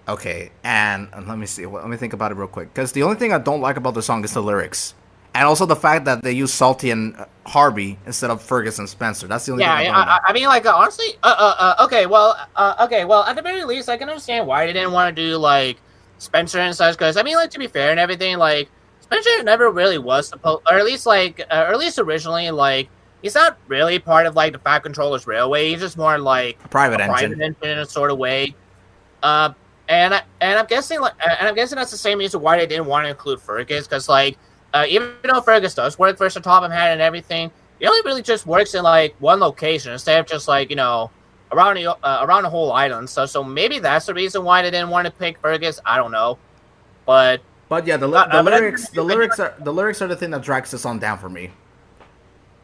Okay, and let me see. Let me think about it real quick. Because the only thing I don't like about the song is the lyrics. And also the fact that they use Salty and Harvey instead of Fergus and Spencer. That's the only thing I don't like. I mean, like, honestly, well, at the very least, I can understand why they didn't want to do, like, Spencer and such, because, I mean, like, to be fair and everything, like, Spencer never really was supposed, or at least originally, like, he's not really part of, like, the Fat Controllers Railway. He's just more like a private engine in a sort of way. And I'm guessing that's the same reason why they didn't want to include Fergus, because, like, even though Fergus does work for Sir Topham Hatt and everything, he only really just works in, like, one location instead of just, like, around the whole island. So maybe that's the reason why they didn't want to pick Fergus. I don't know, but But yeah, the lyrics are the thing that drags the song down for me.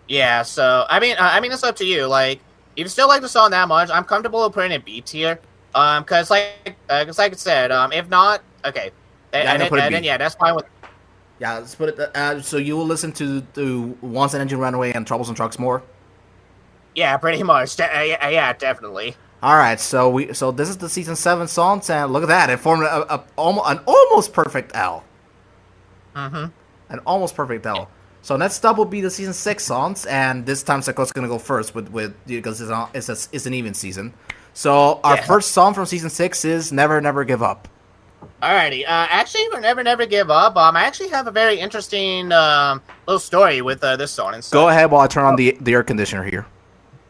Yeah, so I mean, it's up to you. Like, if you still like the song that much, I'm comfortable with putting a B tier. Cause like I said, if not, okay, Yeah, I'm gonna put it and then B. yeah, that's fine with. Yeah, let's put it. So you will listen to Once an Engine Ran Away and Troubles and Trucks more. Yeah, pretty much. Yeah, definitely. All right, so this is the season 7 songs, and look at that, it formed an almost perfect L. Mm-hmm. An almost perfect L. So next up will be the season 6 songs, and this time Sako's gonna go first with because it's an even season. So our first song from season 6 is Never Never Give Up. Alrighty. Actually, for Never Never Give Up, I actually have a very interesting little story with this song. And Go ahead while I turn on the air conditioner here.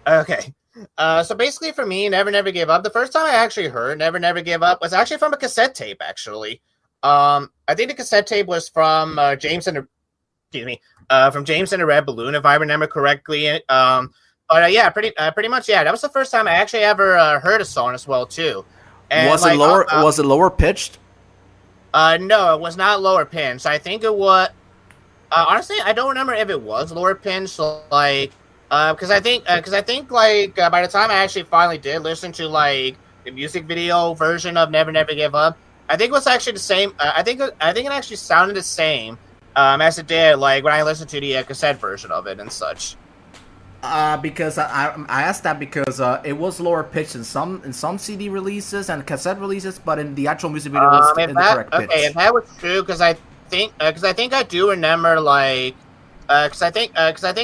Okay. So basically, for me, Never Never Give Up. The first time I actually heard Never Never Give Up was actually from a cassette tape. Actually, I think the cassette tape was from James and the Red Balloon, if I remember correctly. But yeah, pretty much, yeah. That was the first time I actually ever heard a song as well too. And, was it lower? Was it lower pitched? No, it was not lower pitched. I think it was. Honestly, I don't remember if it was lower pitched. So, like, because I think like by the time I actually finally did listen to like the music video version of Never Never Give Up, I think it was actually the same. I think it actually sounded the same as it did like when I listened to the cassette version of it and such. Because I asked that because it was lower pitched in some CD releases and cassette releases, but in the actual music video it was in the correct pitch. Okay, if that was true, because I think I do remember like because I think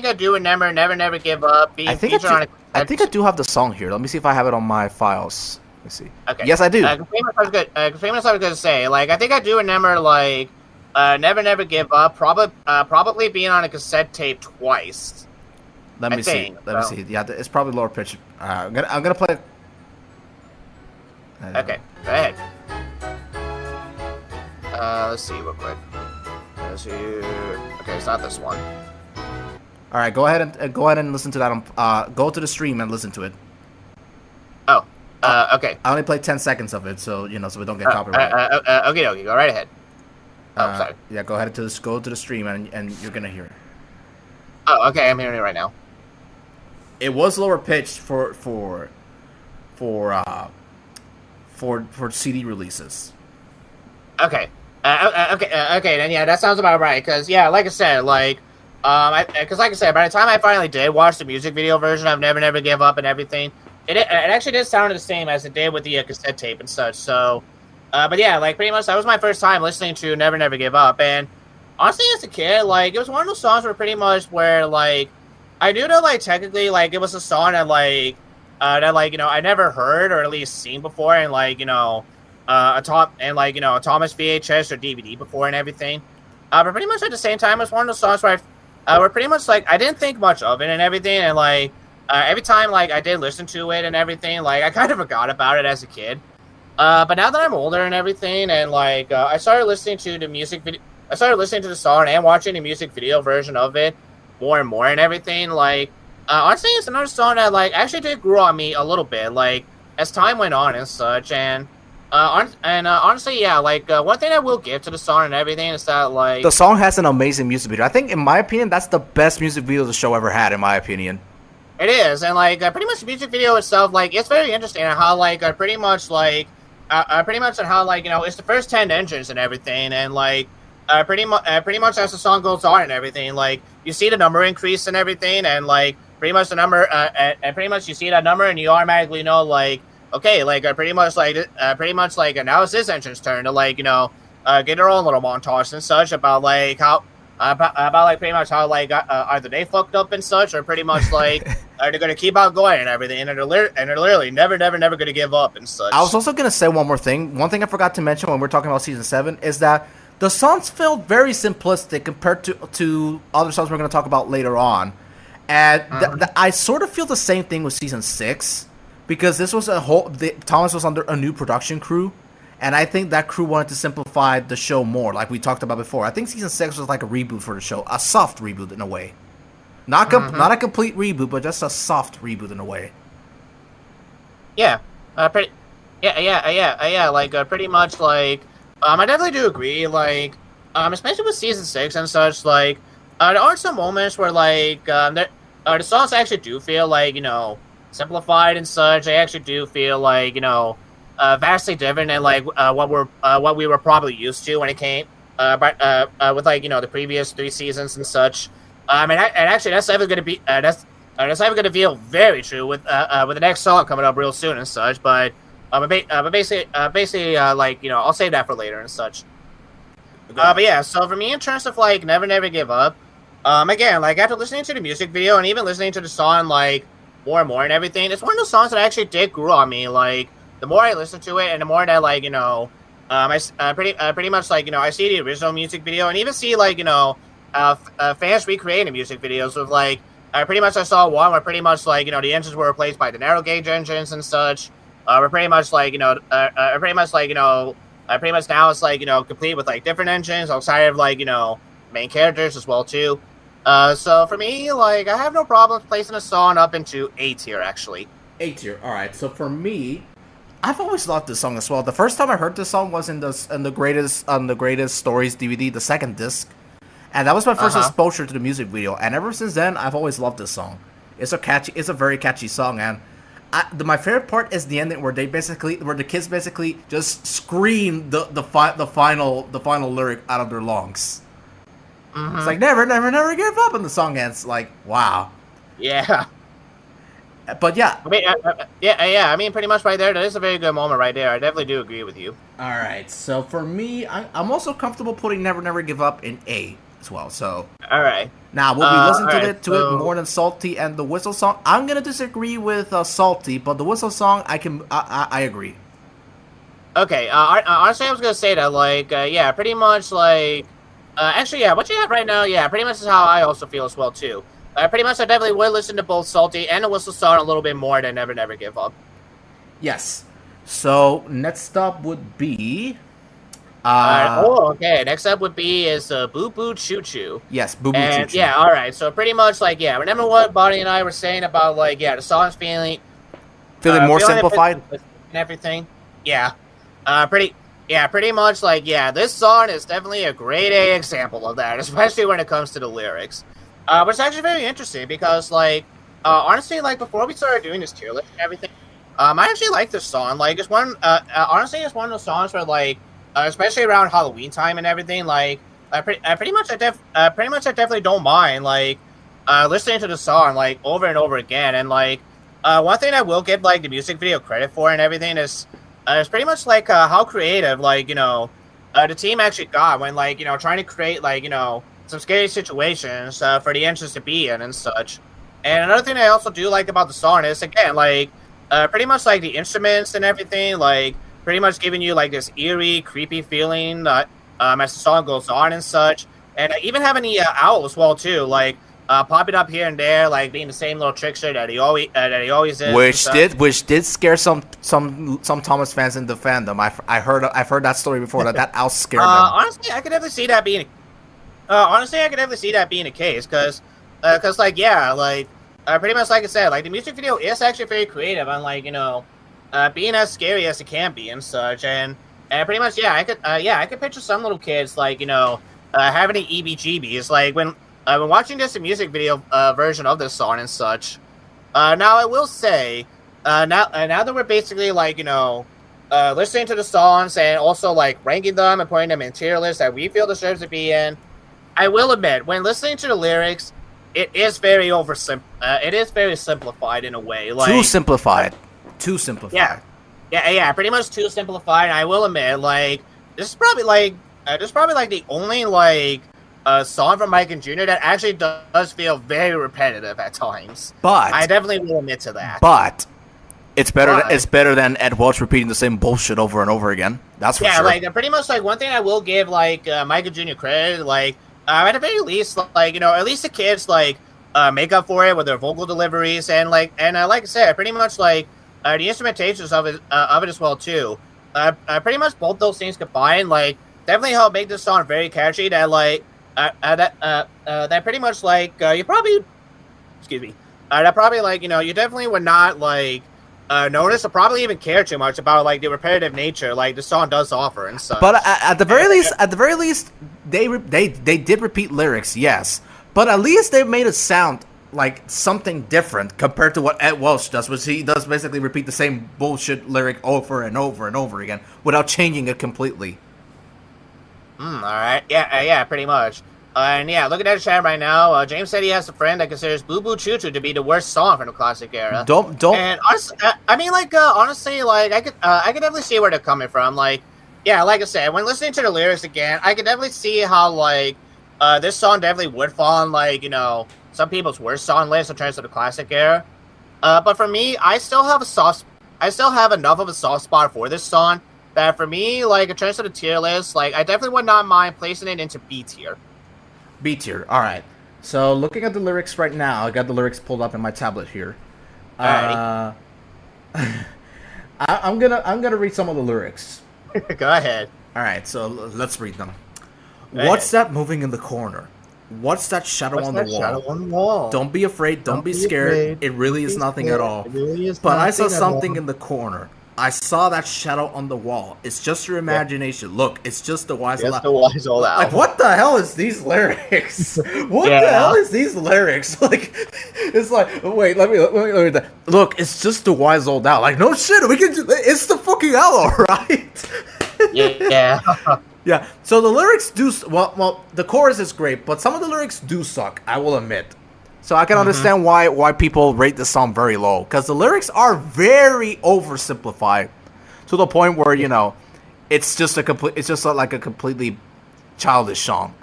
I do remember Never Never Give Up being featured on. I think I do have the song here. Let me see if I have it on my files. Let's see. Okay. Yes, I do. Famous I was going to say, like, I think I do remember like Never Never Give Up probably being on a cassette tape twice. Let me see. Yeah, it's probably lower pitch. I'm gonna play. Okay, go ahead. Let's see real quick. Let's see. Okay, it's not this one. All right, go ahead and listen to that. Go to the stream and listen to it. Oh. Okay. I only played 10 seconds of it, so so we don't get copyright. Okay, go right ahead. Oh, sorry. Yeah, go to the stream and you're gonna hear it. Oh, okay, I'm hearing it right now. It was lower pitched for CD releases. Okay. Okay. Then yeah, that sounds about right. Cause yeah, like I said, like, by the time I finally did watch the music video version of Never Never Give Up and everything, it actually did sound the same as it did with the cassette tape and such. So, but yeah, like pretty much that was my first time listening to Never Never Give Up, and honestly, as a kid, like it was one of those songs where pretty much where like I knew that like technically like it was a song that I never heard or at least seen before, and like a Thomas VHS or DVD before and everything. But pretty much at the same time, it was one of those songs where where pretty much like I didn't think much of it and everything, and like every time like I did listen to it and everything, like I kind of forgot about it as a kid. But now that I'm older and everything, and like I started listening to the music video. I started listening to the song and watching the music video version of it more and more and everything. Like, honestly, it's another song that like actually did grow on me a little bit, like as time went on and such. And honestly, yeah, like one thing I will give to the song and everything is that like the song has an amazing music video. I think, in my opinion, that's the best music video the show ever had. In my opinion, it is, and like pretty much the music video itself, like it's very interesting and how like pretty much on how like it's the first 10 engines and everything, and like. Pretty much as the song goes on and everything, like you see the number increase and everything, and like pretty much the number, and pretty much you see that number and you automatically know like okay, like pretty much like now it's this engine's turn to like get their own little montage and such about like how about like pretty much how like either they fucked up and such, or pretty much like are they gonna keep on going and everything, and they're literally never gonna give up and such. I was also gonna say one more thing. One thing I forgot to mention when we're talking about season 7 is that the songs felt very simplistic compared to other songs we're going to talk about later on. And I sort of feel the same thing with season 6, because this was Thomas was under a new production crew, and I think that crew wanted to simplify the show more, like we talked about before. I think season 6 was like a reboot for the show, a soft reboot in a way. Not a complete reboot, but just a soft reboot in a way. Yeah. Like pretty much like I definitely do agree. Like, especially with season 6 and such, like, there are some moments where, like, the songs actually do feel like, simplified and such. They actually do feel like, vastly different than like what we were probably used to when it came, with like the previous 3 seasons and such. And actually, that's ever going to be that's ever going to feel very true with the next song coming up real soon and such. But basically, like I'll save that for later and such. But yeah, so for me, in terms of like Never Never Give Up, again, like after listening to the music video and even listening to the song like more and more and everything, it's one of those songs that actually did grow on me. Like the more I listen to it, and the more that like I pretty much like I see the original music video and even see like fans recreating music videos with like pretty much I saw one where pretty much like the engines were replaced by the narrow gauge engines and such. We're pretty much like pretty much like pretty much now it's like complete with like different engines outside of like main characters as well too. So for me, like I have no problem placing a song up into A tier actually. A tier. All right. So for me, I've always loved this song as well. The first time I heard this song was in the greatest stories DVD, the second disc, and that was my first exposure to the music video. And ever since then, I've always loved this song. It's a very catchy song, and my favorite part is the ending where the kids basically just scream the final lyric out of their lungs. Mm-hmm. It's like never, never, never give up, and the song ends like wow. Yeah. But yeah, I mean, yeah. I mean, pretty much right there. That is a very good moment right there. I definitely do agree with you. All right. So for me, I'm also comfortable putting Never Never Give Up in A as well. So all right. Now we'll be listening to it more than Salty and the Whistle song. I'm gonna disagree with Salty, but the Whistle song I agree. Okay. Honestly, I was gonna say that like yeah, pretty much like actually yeah, what you have right now, yeah, pretty much is how I also feel as well too. Pretty much, I definitely would listen to both Salty and the Whistle song a little bit more than Never Never Give Up. Yes. So, next up would be... okay. Next up would be Boo Boo Choo Choo. Yes, Boo Boo Choo Choo. Yeah, alright. So, pretty much, like, yeah, remember what Bonnie and I were saying about, like, yeah, the song's feeling more simplified? And everything? Yeah. Pretty much, like, yeah, this song is definitely a grade A example of that, especially when it comes to the lyrics. But it's actually very interesting because, like, honestly, like, before we started doing this tier list and everything, I actually like this song. Like, it's honestly, it's one of those songs where, like, especially around Halloween time and everything, like, I definitely don't mind, like, listening to the song, like, over and over again. And, like, one thing I will give, like, the music video credit for and everything is pretty much, like, how creative, like, the team actually got when, like, trying to create, like, some scary situations for the entrance to be in and such. And another thing I also do like about the song is, again, like, pretty much, like, the instruments and everything, like, pretty much giving you, like, this eerie, creepy feeling as the song goes on and such. And even having the owl as well, too, like, popping up here and there, like, being the same little trickster that he always is. Which did scare some Thomas fans in the fandom. I've heard that story before, that owl scared them. Honestly, I could definitely see that being the case, because, like, yeah, like, pretty much like I said, like, the music video is actually very creative and, like, being as scary as it can be and such, and pretty much, yeah, I could picture some little kids, like, having the EBGBs, like, when watching this music video version of this song and such. Now, I will say, now that we're basically, like, listening to the songs and also, like, ranking them and putting them in tier lists that we feel deserves to be in, I will admit, when listening to the lyrics, it is very simplified in a way. Like, Too simplified. Yeah, pretty much too simplified. And I will admit, like, this is probably like the only like song from Mike and Jr. that actually does feel very repetitive at times. But I definitely will admit to that. But it's better than Ed Welch repeating the same bullshit over and over again. That's for sure. Yeah, like, pretty much, like, one thing I will give, like, Mike and Jr. credit, like, at the very least, like, at least the kids, like, make up for it with their vocal deliveries, and, like I said, pretty much, like, the instrumentations of it as well, too. Pretty much both those things combined, like, definitely help make this song very catchy, that, like, that pretty much, like, you probably, excuse me, that probably, like, you definitely would not, like, notice or probably even care too much about like the repetitive nature like the song does offer and such. But at the very least, they did repeat lyrics, yes. But at least they made it sound like something different compared to what Ed Welch does, which he does basically repeat the same bullshit lyric over and over and over again without changing it completely. All right. Yeah, pretty much. And yeah, looking at the chat right now, James said he has a friend that considers Boo Boo Choo Choo to be the worst song from the classic era. Don't. And honestly, I mean, like, honestly, like, I could definitely see where they're coming from. Like, yeah, like I said, when listening to the lyrics again, I could definitely see how, like, this song definitely would fall on, like, you know, some people's worst song list in terms of the classic era. But for me, I still have enough of a soft spot for this song that for me, like, in terms of the tier list, like, I definitely would not mind placing it into B tier. B tier. All right. So looking at the lyrics right now, I got the lyrics pulled up in my tablet here. I'm gonna read some of the lyrics. Go ahead. All right. So let's read them. Go What's ahead. that moving in the corner? What's that shadow What's on that the wall? shadow on the wall? Don't be afraid. Don't be scared. afraid. It really is nothing at all. It really is But I saw nothing at something all. in the corner. I saw that shadow on the wall. It's just your imagination. Look, it's just the wise. That's the wise old Like, album. what the hell is these lyrics? What Yeah. the hell is these lyrics? Like, it's like, wait, let me read that. Look, it's just the wise old owl. Like, no shit, we can do. It's the fucking owl, right? Yeah. Yeah. So the lyrics do. Well, the chorus is great, but some of the lyrics do suck. I will admit. So I can understand why people rate this song very low, because the lyrics are very oversimplified to the point where, you know, it's just like a completely childish song.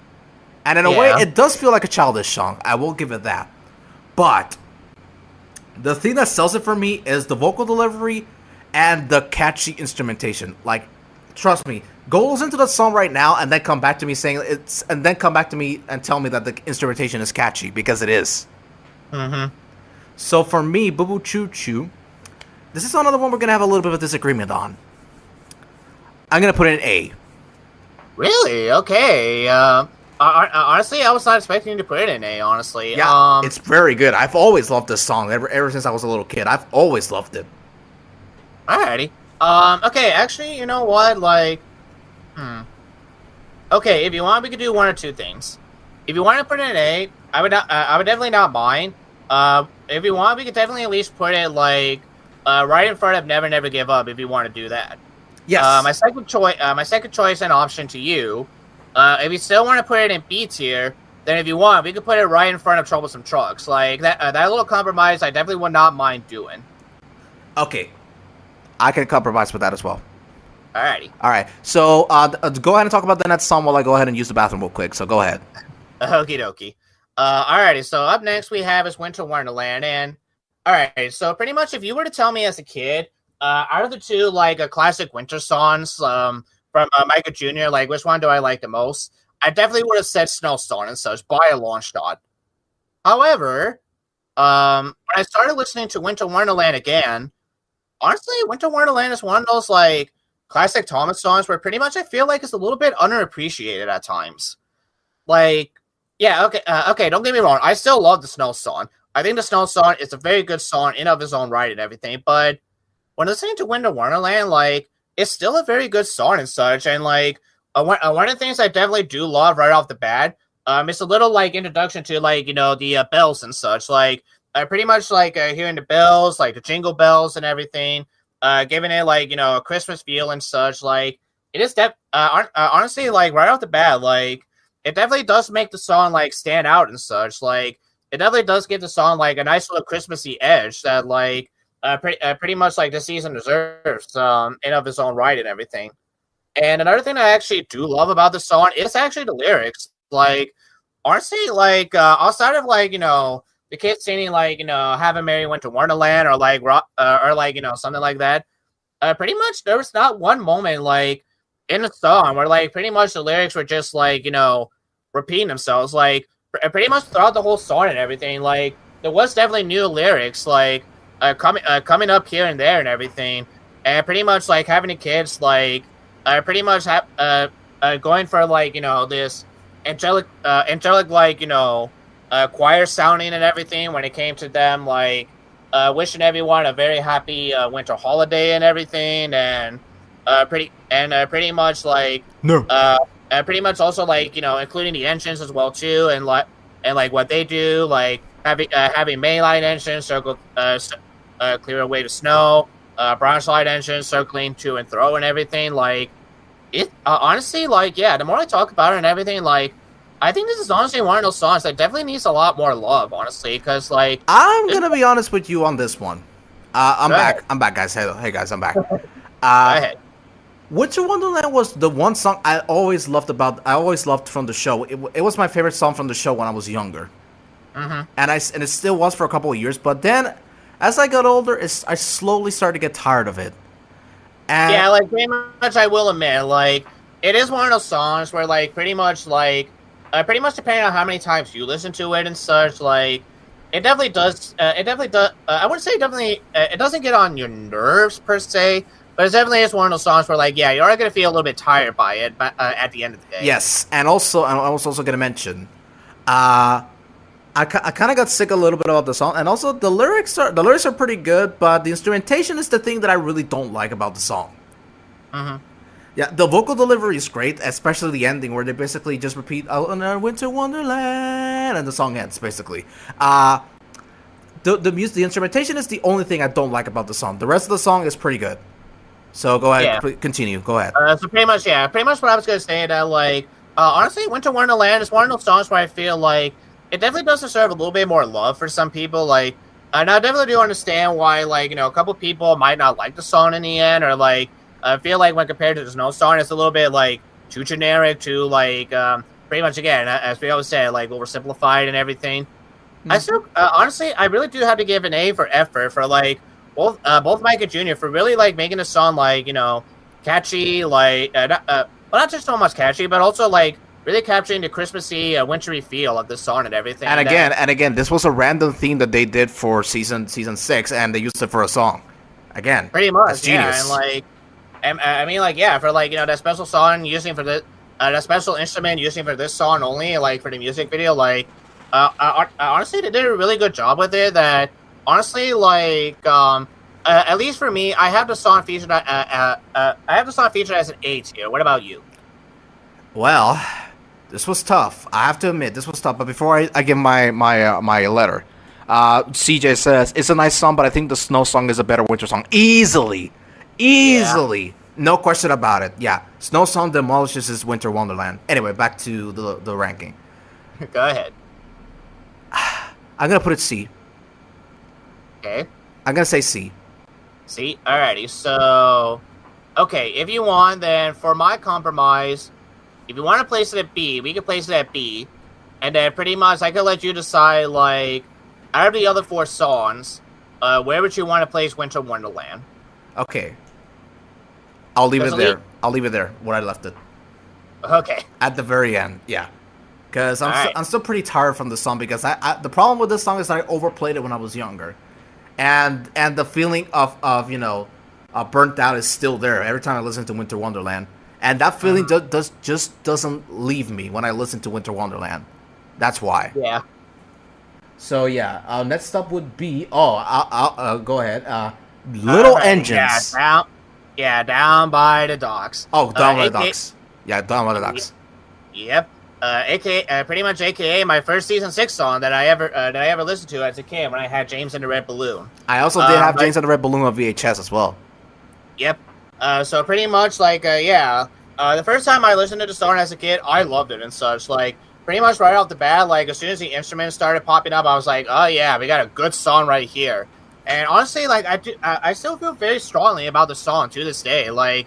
And in a way, it does feel like a childish song. I will give it that. But the thing that sells it for me is the vocal delivery and the catchy instrumentation. Like, trust me, go listen to the song right now and then come back to me and tell me that the instrumentation is catchy, because it is. So for me, Boo Boo Choo Choo, this is another one we're gonna have a little bit of a disagreement on. I'm gonna put it in A. Really? Okay. Honestly, I was not expecting you to put it in A. Honestly. Yeah, it's very good. I've always loved this song ever since I was a little kid. I've always loved it. Alrighty. Okay. Actually, you know what? Like, Okay, if you want, we could do one or two things. If you want to put it in A, I would definitely not mind. If you want, we could definitely at least put it like right in front of Never Never Give Up. If you want to do that. Yes. My second choice and option to you. If you still want to put it in B tier, then if you want, we could put it right in front of Troublesome Trucks. Like that little compromise, I definitely would not mind doing. Okay. I can compromise with that as well. Alrighty. All right. So go ahead and talk about the next song while I go ahead and use the bathroom real quick. So go ahead. Okie dokie. Alrighty. So up next we have is Winter Wonderland, and alright. So pretty much, if you were to tell me as a kid, out of the two like classic winter songs from Micah Jr., like which one do I like the most? I definitely would have said Snowstorm and such by a long shot. However, when I started listening to Winter Wonderland again, honestly, Winter Wonderland is one of those like classic Thomas songs where pretty much I feel like it's a little bit underappreciated at times. Like, yeah, okay, don't get me wrong. I still love the Snow Song. I think the Snow Song is a very good song in of its own right and everything, but when listening to Winter Wonderland, like, it's still a very good song and such, and like, one of the things I definitely do love right off the bat, it's a little like introduction to like, you know, the bells and such, like, pretty much like hearing the bells, like the jingle bells and everything, giving it like, you know, a Christmas feel and such. Like, it is honestly, like right off the bat, like it definitely does make the song like stand out and such. Like, it definitely does give the song like a nice little Christmassy edge that like pretty much like the season deserves in of its own right and everything. And another thing I actually do love about the song is actually the lyrics. Like, honestly, like outside of like, you know, the kids singing like, you know, "Have a Merry Winter Wonderland" or like you know, something like that. Pretty much there was not one moment like in the song where like pretty much the lyrics were just like, you know, repeating themselves. Like pretty much throughout the whole song and everything, like there was definitely new lyrics like coming up here and there and everything, and pretty much like having the kids like pretty much going for like, you know, this angelic like, you know, choir sounding and everything when it came to them like wishing everyone a very happy winter holiday and everything, and pretty much like No. pretty much also like including the engines as well too, and what they do, like having mainline engines circle clear away the snow, bronze light engines circling to and fro and everything. Like it honestly, like yeah, the more I talk about it and everything, like I think this is honestly one of those songs that definitely needs a lot more love, honestly, because like I'm gonna be honest with you on this one. I'm Go back. ahead. I'm back, guys. Hey guys, I'm back. Go Uh, ahead. Winter Wonderland was the one song I always loved from the show. It was my favorite song from the show when I was younger, Mm-hmm. and it still was for a couple of years. But then, as I got older, I slowly started to get tired of it. And Yeah, like pretty much, I will admit, like it is one of those songs where, like, pretty much depending on how many times you listen to it and such, like it definitely does. It definitely does. I wouldn't say definitely. It doesn't get on your nerves per se, but it definitely is one of those songs where, like, yeah, you are gonna feel a little bit tired by it, but at the end of the day. yes, and also I was also gonna mention, uh, I kind of got sick a little bit about the song, and also the lyrics are pretty good, but the instrumentation is the thing that I really don't like about the song. Mm-hmm. Yeah, the vocal delivery is great, especially the ending where they basically just repeat "Oh, in our winter wonderland" and the song ends basically. The instrumentation is the only thing I don't like about the song. The rest of the song is pretty good. So go ahead, Yeah. continue. Go ahead. So pretty much, yeah, pretty much what I was gonna say. That like, honestly, Winter Wonderland is one of those songs where I feel like it definitely does deserve a little bit more love for some people. Like, and I definitely do understand why, like, a couple people might not like the song in the end, or like, I feel like when compared to the Snow song, it's a little bit like too generic, too like, pretty much again, as we always say, like oversimplified and everything. I still, honestly, I really do have to give an A for effort for like both Mike and Junior for really like making the song like catchy, like well, not just so much catchy, but also like really capturing the Christmassy, wintry feel of the song and everything. And again, this was a random theme that they did for season 6, and they used it for a song. Again, pretty much, that's yeah, genius. and like, I mean, like, yeah, for like that special song using for the that special instrument using for this song only, like for the music video, like, honestly, they did a really good job with it. That honestly, like, at least for me, I have the song featured. I have the song featured as an A tier. What about you? Well, this was tough. I have to admit, this was tough. But before I give my letter, CJ says it's a nice song, but I think the Snow song is a better winter song. Easily, no question about it. Yeah, Snow song demolishes his Winter Wonderland. Anyway, back to the ranking. Go ahead. I'm gonna put it C. Okay. I'm gonna say C. See, alrighty. So, okay, if you want, then for my compromise, if you want to place it at B, we can place it at B, and then pretty much I can let you decide. Like, out of the other 4 songs, where would you want to place Winter Wonderland? Okay. I'll leave it Does it there. leave- I'll leave it there where I left it. Okay. At the very end, yeah. Because Alright. I'm still pretty tired from the song because the problem with this song is that I overplayed it when I was younger, and the feeling of burnt out is still there every time I listen to Winter Wonderland, and that feeling just doesn't leave me when I listen to Winter Wonderland. That's why. Yeah. So yeah, next up would be I'll go ahead. Little Alright, Engines. Down by the docks. Oh, down by the AKA docks. Yeah, down by the docks. Yep. Pretty much AKA my first season 6 song that I ever listened to as a kid when I had James and the Red Balloon. I also did have James and the Red Balloon on VHS as well. Yep. So pretty much like the first time I listened to the song as a kid, I loved it and such. Like pretty much right off the bat, like as soon as the instruments started popping up, I was like, oh yeah, we got a good song right here. And honestly, like I still feel very strongly about the song to this day. Like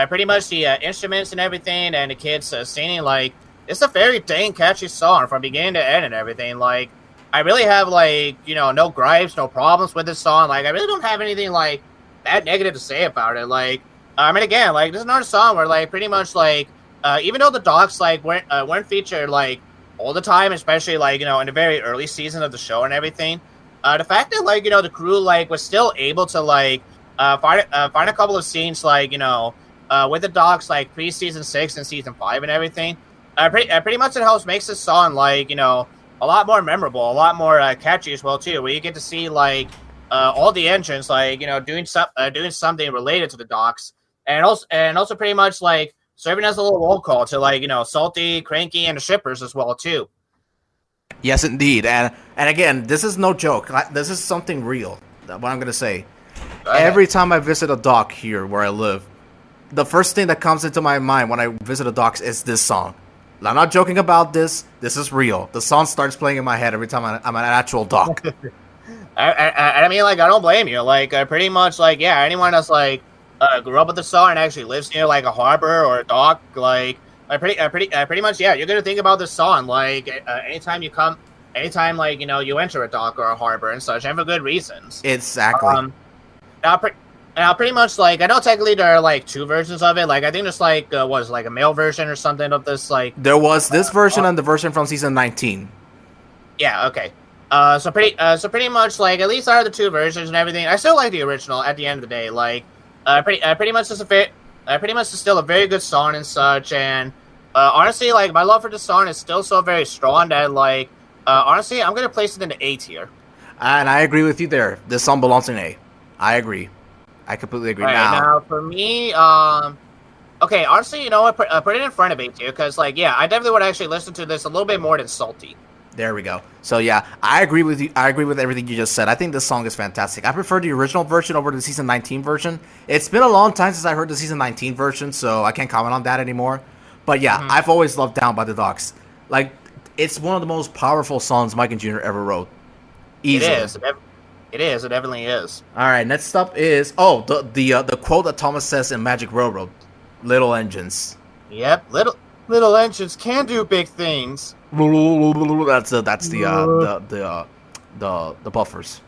pretty much the instruments and everything, and the kids singing, like it's a very dang catchy song from beginning to end and everything. Like I really have like no gripes, no problems with this song. Like I really don't have anything like that negative to say about it. Like I mean, again, like this is another song where like pretty much like even though the dogs like weren't featured like all the time, especially like in the very early season of the show and everything. The fact that like the crew like was still able to like find a couple of scenes like with the dogs like pre-season 6 and season 5 and everything, pretty much it helps makes this song like a lot more memorable, a lot more catchy as well too. Where you get to see like all the engines, like doing something related to the docks, and also pretty much like serving as a little roll call to like Salty, Cranky, and the shippers as well too. Yes, indeed. And again, this is no joke. This is something real. What I'm gonna say. Every time I visit a dock here where I live, the first thing that comes into my mind when I visit a docks is this song. I'm not joking about this. This is real. The song starts playing in my head every time I'm at an actual dock. I mean, like, I don't blame you. Like, pretty much, like, yeah, anyone that's like grew up with the song and actually lives near like a harbor or a dock, like, pretty much, yeah, you're gonna think about this song. Like, anytime like you enter a dock or a harbor and such, and for good reasons. Exactly. Now, pretty much, like, I know technically there are like two versions of it. Like, I think there's like was like a male version or something of this. Like, there was this version and the version from season 19. Yeah. Okay. So pretty much, like, at least out of the two versions and everything, I still like the original. At the end of the day, like, pretty much is still a very good song and such. And honestly, like, my love for the song is still so very strong that, like, honestly, I'm gonna place it in the A tier. And I agree with you there. This song belongs in A. I agree. I completely agree. Right, now, for me, okay, honestly, you know what? Put it in front of A tier because, like, yeah, I definitely would actually listen to this a little bit more than Salty. There we go. So yeah, I agree with you. I agree with everything you just said. I think this song is fantastic. I prefer the original version over the season 19 version. It's been a long time since I heard the season 19 version, so I can't comment on that anymore. But yeah, I've always loved "Down by the Docks." Like, it's one of the most powerful songs Mike and Junior ever wrote. Easily. It is. It is. It definitely is. All right. Next up is the quote that Thomas says in Magic Railroad: "Little engines." Yep. Little engines can do big things. That's the buffers.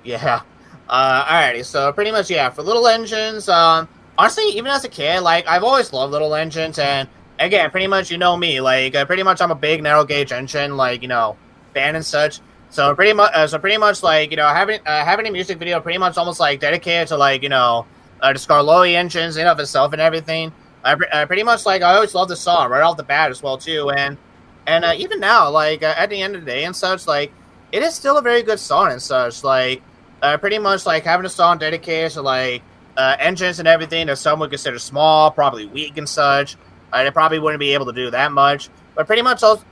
Yeah. Alrighty. So pretty much, yeah. For little engines, honestly, even as a kid, like, I've always loved little engines, and again, pretty much, you know me, like, pretty much, I'm a big narrow gauge engine, like, fan and such. So pretty much, like, having a music video pretty much almost like dedicated to, like, the Scarloy engines in of itself and everything. Pretty much, like, I always love the song right off the bat as well too, and even now, like, at the end of the day and such, like, it is still a very good song and such. Like, pretty much, like, having a song dedicated to, like, engines and everything that some would consider small, probably weak and such. They probably wouldn't be able to do that much, but pretty much at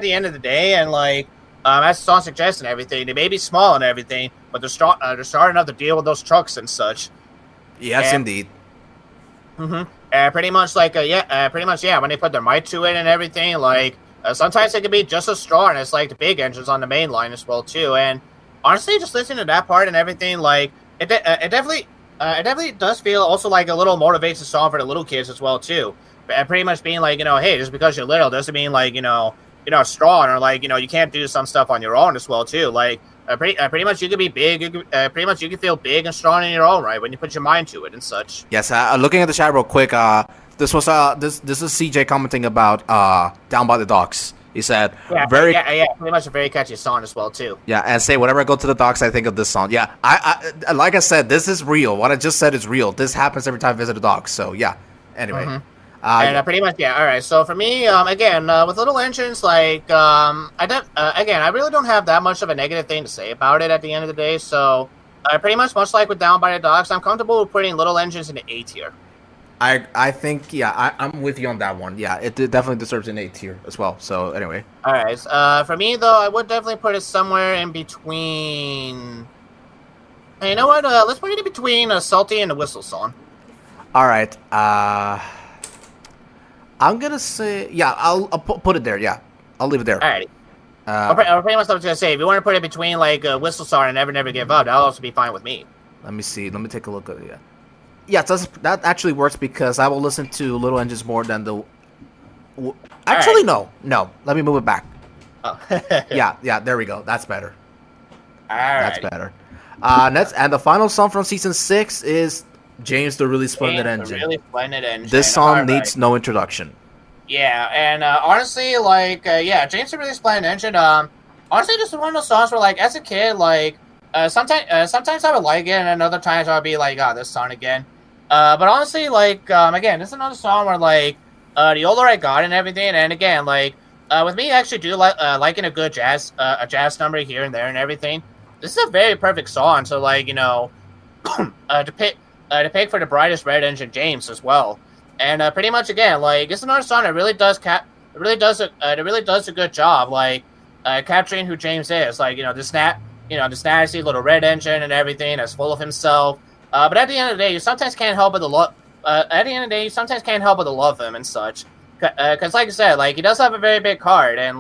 the end of the day, and like, as the song suggests and everything, they may be small and everything, but they're strong enough to deal with those trucks and such. Yes, indeed. Pretty much, like, when they put their might to it and everything, like, sometimes it can be just as strong as, like, the big engines on the main line as well too. And honestly, just listening to that part and everything, like, it definitely does feel also like a little motivates the song for the little kids as well too. Pretty much being like, hey, just because you're little doesn't mean, like, strong, or, like, you can't do some stuff on your own as well too. Like, pretty much you could be big. Pretty much you can feel big and strong in your own right when you put your mind to it and such. Yes. Looking at the chat real quick. This was this is CJ commenting about "Down by the Docks." He said, pretty much a very catchy song as well too. Yeah, and say whenever I go to the docks, I think of this song. Yeah, I like I said, this is real. What I just said is real. This happens every time I visit the docks. So yeah. Anyway. Pretty much, yeah. All right. So for me, again, with little engines, like, I really don't have that much of a negative thing to say about it at the end of the day. So, pretty much like with Down by the Docks, I'm comfortable with putting little engines in the A tier. I think, yeah, I'm with you on that one. Yeah, it definitely deserves an A tier as well. So anyway. All right. For me though, I would definitely put it somewhere in between. Hey, you know what? Let's put it in between Salty and the Whistle song. All right. I'm gonna say, yeah, I'll put it there. Yeah, I'll leave it there. Alright. Pretty much, I was gonna say, if you want to put it between, like, Whistle Song and Never Give Up, that'll also be fine with me. Let me see. Let me take a look at it. Yeah, that actually works because I will listen to Little Engines more than the. Actually, no. Let me move it back. Oh. yeah. There we go. That's better. Alright. That's better. Next, and the final song from season 6 is James the Really Splendid Engine. This song needs no introduction. Yeah, and honestly, like, James the Really Splendid Engine. Honestly, this is one of those songs where, like, as a kid, like, sometimes I would like it, and other times I would be like, this song again. But honestly, like, again, this is another song where, like, the older I got and everything, and again, like, with me, I actually do like liking a good jazz number here and there and everything. this is a very perfect song to to pick for the brightest red engine James as well. And pretty much again, like it's another song that really does it really does a good job, capturing who James is. Like this nasty little red engine and everything that's full of himself. But at the end of the day, you sometimes can't help but to love. At the end of the day, you sometimes can't help but to love him and such. Because like I said, like he does have a very big heart, and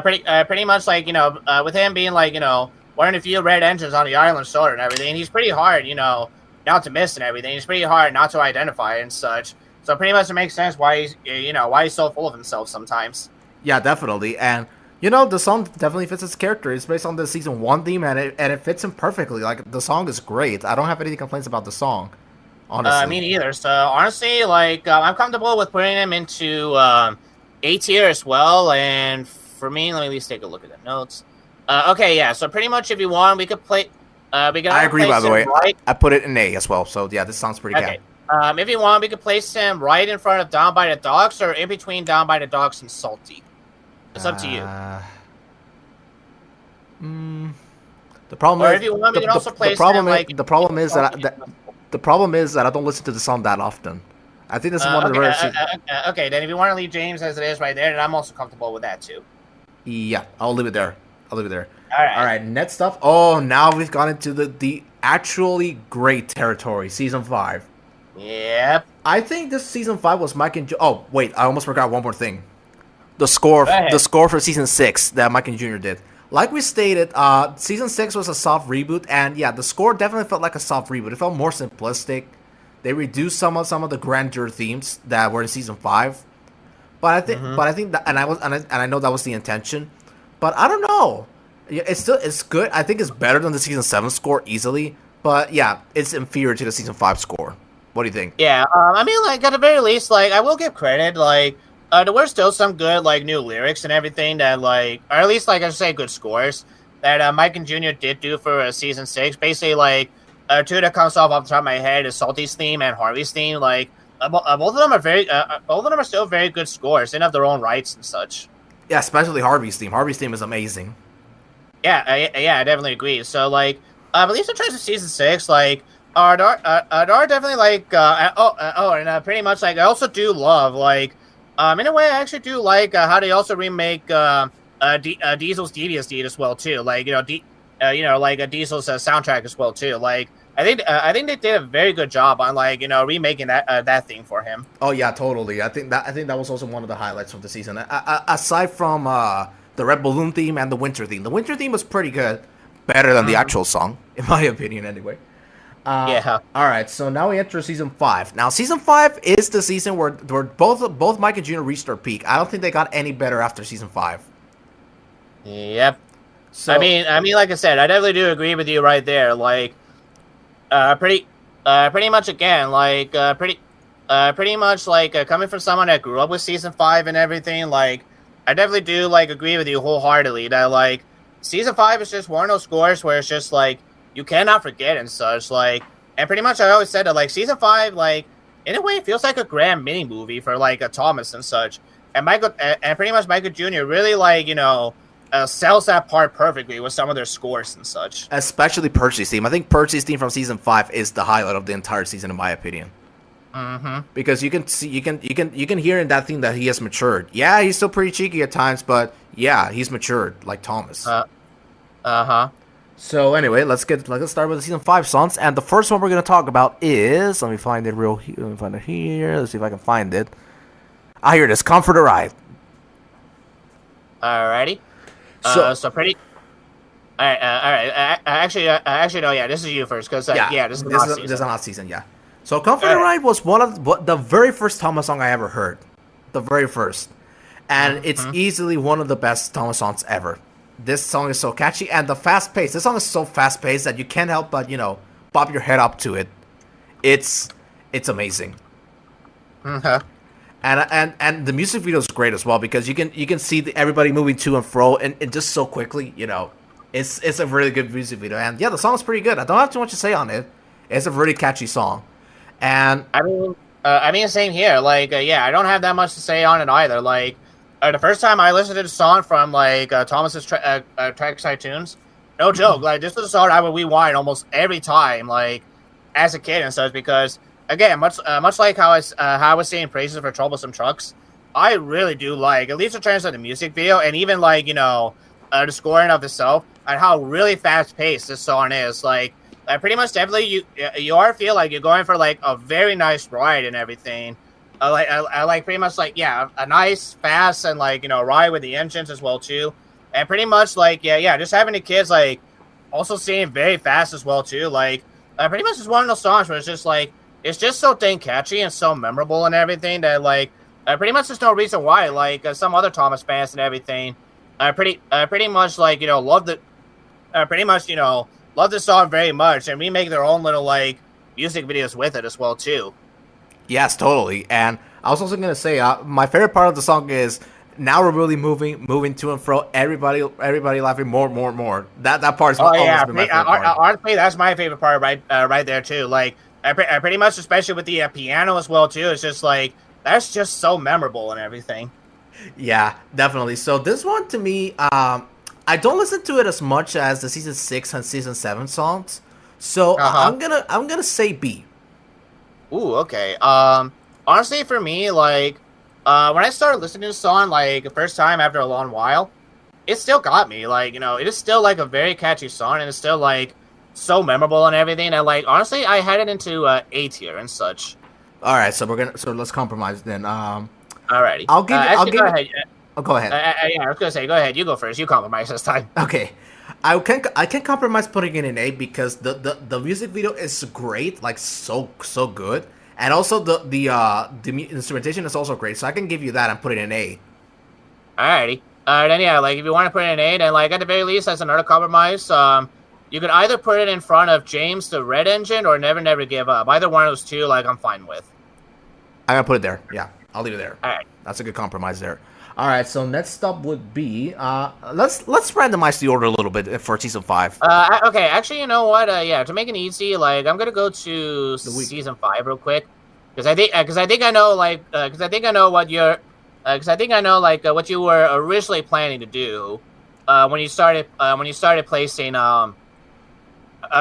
pretty much with him being one of the few red engines on the island shore and everything, he's pretty hard, not to miss and everything. He's pretty hard not to identify and such. So pretty much it makes sense why he's so full of himself sometimes. Yeah, definitely. And the song definitely fits his character. It's based on the season 1 theme, and it fits him perfectly. Like the song is great. I don't have any complaints about the song. Honestly, me neither. So honestly, I'm comfortable with putting him into A tier as well. And for me, let me at least take a look at the notes. Okay, yeah. So pretty much, if you want, we could play. I agree. By the way, right. I put it in A as well. So yeah, this sounds pretty good. If you want, we could place him right in front of Down by the Docks, or in between Down by the Docks and Salty. It's up to you. The problem or is, if you want, we can also place the problem is that I don't listen to the song that often. I think this is one of the rare. Okay, then if you want to leave James as it is right there, then I'm also comfortable with that too. Yeah, I'll leave it there. All right. Next up. Oh, now we've gone into the actually great territory. Season 5. Yep. I think this season 5 was Mike and. Oh wait, I almost forgot one more thing. The score for season 6 that Mike and Jr. did. Like we stated, season 6 was a soft reboot, and yeah, the score definitely felt like a soft reboot. It felt more simplistic. They reduced some of the grandeur themes that were in season 5. But I think that, and I know that was the intention. But I don't know. It's good. I think it's better than the season 7 score easily. But yeah, it's inferior to the season 5 score. What do you think? Yeah, I mean, at the very least, I will give credit, there were still some good, new lyrics and everything that, or at least, I should say, good scores that Mike and Jr. did do for season 6. Basically, two that comes off the top of my head is Salty's theme and Harvey's theme. Both of them are still very good scores. They have their own rights and such. Yeah, especially Harvey's theme. Harvey's theme is amazing. Yeah, I definitely agree. So, at least in terms of season 6, there are definitely, and pretty much, I also do love, in a way, I actually do like how they also remake Diesel's Devious Deed as well too. Diesel's soundtrack as well too. I think they did a very good job on remaking that theme for him. Oh yeah, totally. I think that was also one of the highlights of the season. Aside from the Red Balloon theme and the Winter theme, the Winter theme was pretty good, better than the actual song, in my opinion, anyway. Yeah. All right, so now we enter season 5. Now, season 5 is the season where both Mike and Jr. reached their peak. I don't think they got any better after season 5. Yep. So I mean, like I said, I definitely do agree with you right there. Pretty much again, pretty much coming from someone that grew up with season 5 and everything. I definitely do agree with you wholeheartedly that season 5 is just one of those scores where it's just you cannot forget and such, and pretty much I always said that, season 5, in a way, it feels like a grand mini-movie for, a Thomas and such, and pretty much Michael Jr. really, sells that part perfectly with some of their scores and such. Especially Percy's theme. I think Percy's theme from season 5 is the highlight of the entire season, in my opinion. Mm-hmm. Because you can see, you can hear in that theme that he has matured. Yeah, he's still pretty cheeky at times, but yeah, he's matured, like Thomas. Uh-huh. So anyway, let's start with the season 5 songs, and the first one we're gonna talk about is, let me find it here. Let's see if I can find it. Here it is, Comfort a Ride. Alrighty. So pretty. All right. Actually, no. Yeah, this is you first, because this is not season. Yeah. So Comfort a Ride was one of the very first Thomas song I ever heard, the very first, and it's easily one of the best Thomas songs ever. This song is so catchy, and the fast pace. This song is so fast paced that you can't help but bob your head up to it. It's amazing. Mm-hmm. And the music video is great as well, because you can see everybody moving to and fro and just so quickly. It's a really good music video, and yeah, the song is pretty good. I don't have too much to say on it. It's a really catchy song, and I mean, same here. I don't have that much to say on it either. The first time I listened to the song from Thomas's Tracks iTunes, no joke. Like, this is a song I would rewind almost every time, like, as a kid and such, because, again, much like how I was saying praises for Troublesome Trucks, I really do like, at least in terms of the music video, and even, like, the scoring of itself, and how really fast-paced this song is. Like, pretty much definitely you are feel like you're going for, like, a very nice ride and everything. I like pretty much, like, yeah, a nice, fast, and, like, ride with the engines as well, too. And pretty much, like, yeah, just having the kids, like, also singing very fast as well, too. Like, pretty much it's one of those songs where it's just, like, it's just so dang catchy and so memorable and everything that, like, pretty much there's no reason why, like, some other Thomas fans and everything, pretty much, like, love the, pretty much, love the song very much and remake their own little, like, music videos with it as well, too. Yes, totally. And I was also gonna say, my favorite part of the song is now we're really moving to and fro. Everybody laughing more. That part is always been my favorite part. Honestly, that's my favorite part right there too. Like, I pretty much, especially with the piano as well too. It's just like that's just so memorable and everything. Yeah, definitely. So this one to me, I don't listen to it as much as the season 6 and season 7 songs. So I'm gonna say B. Ooh, okay. Honestly, for me, like, when I started listening to the song, like, the first time after a long while, it still got me. Like, it is still, like, a very catchy song, and it's still, like, so memorable and everything. And, like, honestly, I had it into A tier and such. All right, so let's compromise then. Alrighty. I'll give go ahead. Oh, go ahead. Yeah, I was gonna say, go ahead. You go first. You compromise this time. Okay. I can compromise putting it in A because the music video is great, like so good, and also the instrumentation is also great. So I can give you that and put it in A. Alrighty. Then yeah, like if you want to put it in A, then like at the very least, as another compromise, you could either put it in front of James the Red Engine or Never Never Give Up. Either one of those two, like I'm fine with. I'm gonna put it there. Yeah, I'll leave it there. All right. That's a good compromise there. All right, so next up would be let's randomize the order a little bit for season 5. Okay, actually, you know what? Yeah, to make it easy, like I'm gonna go to season 5 real quick because I think I know what you were originally planning to do when you started placing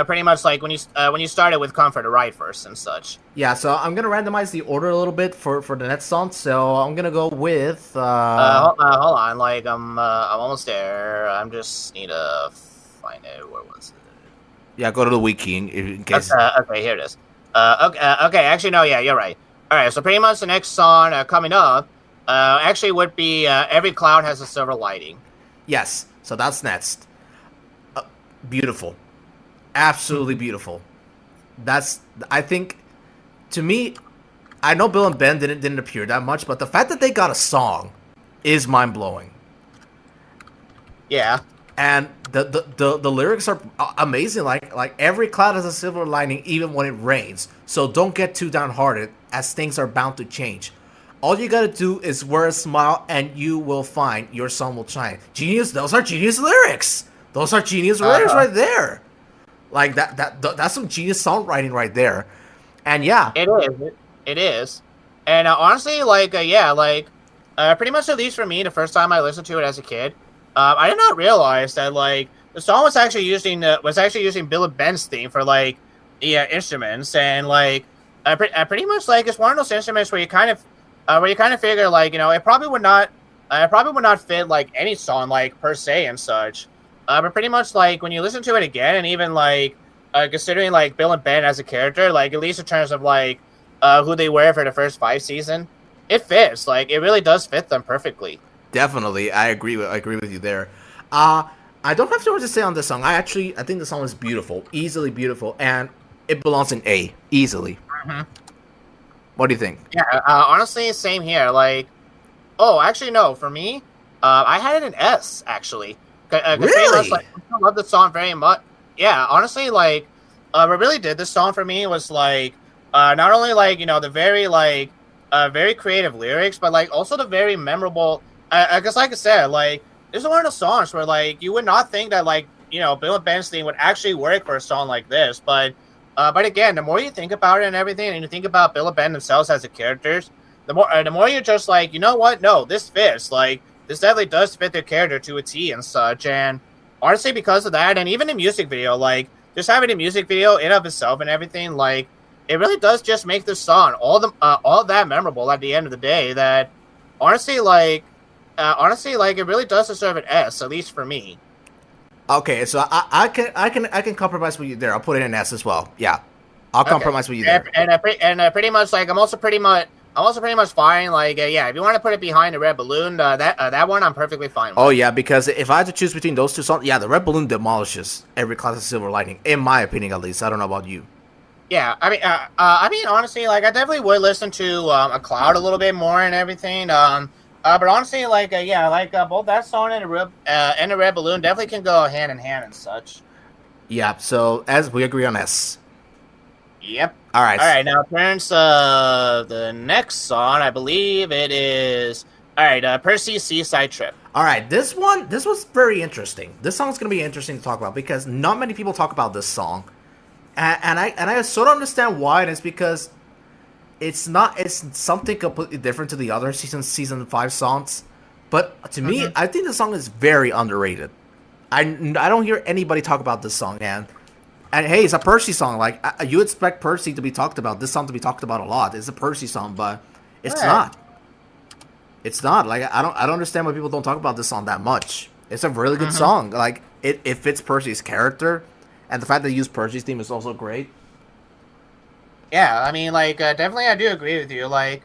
pretty much like when you started with Comfort to Ride first and such. Yeah, so I'm gonna randomize the order a little bit for the next song. So I'm gonna go with. Hold on, like I'm almost there. I'm just need to find it. Where was it? Yeah, go to the wiki in case. Okay, here it is. Okay. Actually, no. Yeah, you're right. All right. So pretty much the next song coming up, actually would be Every Cloud Has a Silver Lining. Yes. So that's next. Beautiful. Absolutely beautiful. I think, to me, I know Bill and Ben didn't appear that much, but the fact that they got a song is mind blowing. Yeah. And the lyrics are amazing. Like every cloud has a silver lining, even when it rains. So don't get too downhearted, as things are bound to change. All you gotta do is wear a smile, and you will find your sun will shine. Genius. Those are genius lyrics. Those are genius lyrics right there. Like that's some genius songwriting right there. And yeah, it is. And honestly, like pretty much, at least for me, the first time I listened to it as a kid, I did not realize that like the song was actually using Bill and Ben's theme for like the instruments, and like pretty much like it's one of those instruments where you kind of figure like it probably would not fit like any song like per se and such. But pretty much, like, when you listen to it again, and even, like, considering, like, Bill and Ben as a character, like, at least in terms of, like, who they were for the first 5 seasons, it fits. Like, it really does fit them perfectly. Definitely. I agree with you there. I don't have too much to say on this song. I think the song is beautiful. Easily beautiful. And it belongs in A. Easily. Mm-hmm. What do you think? Yeah, honestly, same here. Like, oh, actually, no. For me, I had it in S, actually. Really? Like, I love the song very much. Yeah, honestly, like, what really did this song for me was, like, not only, like, the very, like, very creative lyrics, but, like, also the very memorable, because, like I said, like, this is one of the songs where, like, you would not think that, like, Bill and Ben's theme would actually work for a song like this, but again, the more you think about it and everything, and you think about Bill and Ben themselves as the characters, the more you're just like, you know what? No, this fits. Like, this definitely does fit their character to a T and such. And honestly, because of that, and even the music video, like just having a music video in of itself and everything, like it really does just make the song all that memorable at the end of the day. That honestly, like it really does deserve an S, at least for me. Okay, so I can compromise with you there. I'll put it in S as well. Yeah, I'll Okay, compromise with you there. pretty much like I'm also pretty much fine. Like yeah, if you want to put it behind the red balloon, that one I'm perfectly fine with. Oh yeah, because if I had to choose between those two songs, yeah, the Red Balloon demolishes every classic Silver Lining, in my opinion at least. I don't know about you. Yeah, I mean, honestly, like I definitely would listen to a cloud a little bit more and everything. But honestly, like yeah, like both that song and the red balloon definitely can go hand in hand and such. Yeah, so as we agree on S. Yep. All right. All right, now turns the next song. I believe it is all right. Percy's Seaside Trip. All right, this was very interesting. This song's gonna be interesting to talk about because not many people talk about this song, and I sort of understand why. And it's because it's something completely different to the other season 5 songs. But to me, I think the song is very underrated. I don't hear anybody talk about this song, man. And hey, it's a Percy song. Like you expect Percy to be talked about, this song to be talked about a lot. It's a Percy song, but it's Right. not. It's not. Like I don't understand why people don't talk about this song that much. It's a really good song. Like it fits Percy's character, and the fact they use Percy's theme is also great. Yeah, I mean, like definitely, I do agree with you. Like,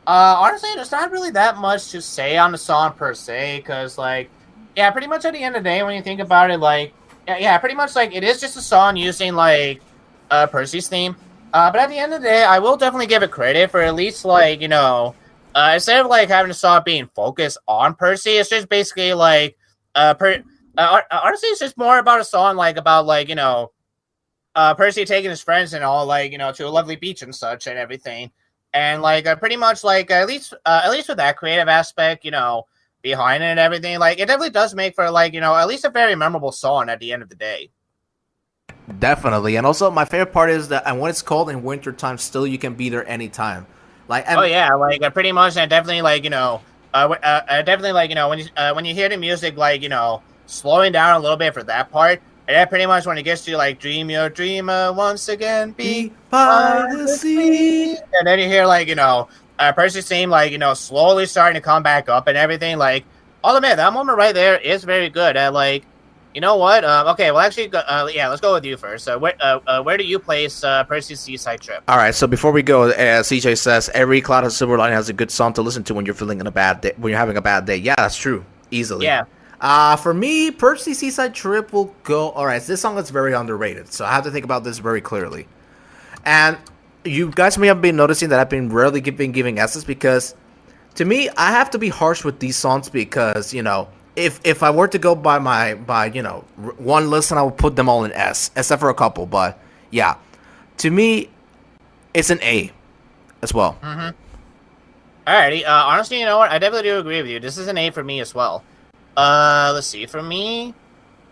honestly, there's not really that much to say on the song per se, because like, yeah, pretty much at the end of the day, when you think about it, like, yeah, pretty much like it is just a song using like Percy's theme. But at the end of the day, I will definitely give it credit for at least like instead of like having the song being focused on Percy, it's just basically like honestly, it's just more about a song like about like Percy taking his friends and all like to a lovely beach and such and everything, and like pretty much like at least with that creative aspect behind it and everything, like it definitely does make for like at least a very memorable song at the end of the day. Definitely, and also my favorite part is that, and when it's cold in winter time, still you can be there anytime. Like, and Oh yeah, like pretty much, and definitely like definitely like when you hear the music like slowing down a little bit for that part, and then pretty much when it gets to like dream your dream once again be by the sea. and then you hear like Percy seem like slowly starting to come back up and everything. Like, I'll admit that moment right there is very good. And like, you know what? Okay, well actually, yeah, let's go with you first. Where do you place Percy's Seaside Trip? All right, so before we go, CJ says every Cloud of Silver Lining has a good song to listen to when you're feeling in a bad day, when you're having a bad day. Yeah, that's true, easily. Yeah. For me, Percy Seaside Trip will go. All right, this song is very underrated, so I have to think about this very clearly. And you guys may have been noticing that I've been rarely giving S's because, to me, I have to be harsh with these songs because if I were to go by one listen, I would put them all in S, except for a couple. But yeah, to me, it's an A as well. Alrighty. Honestly, you know what? I definitely do agree with you. This is an A for me as well. Let's see. For me,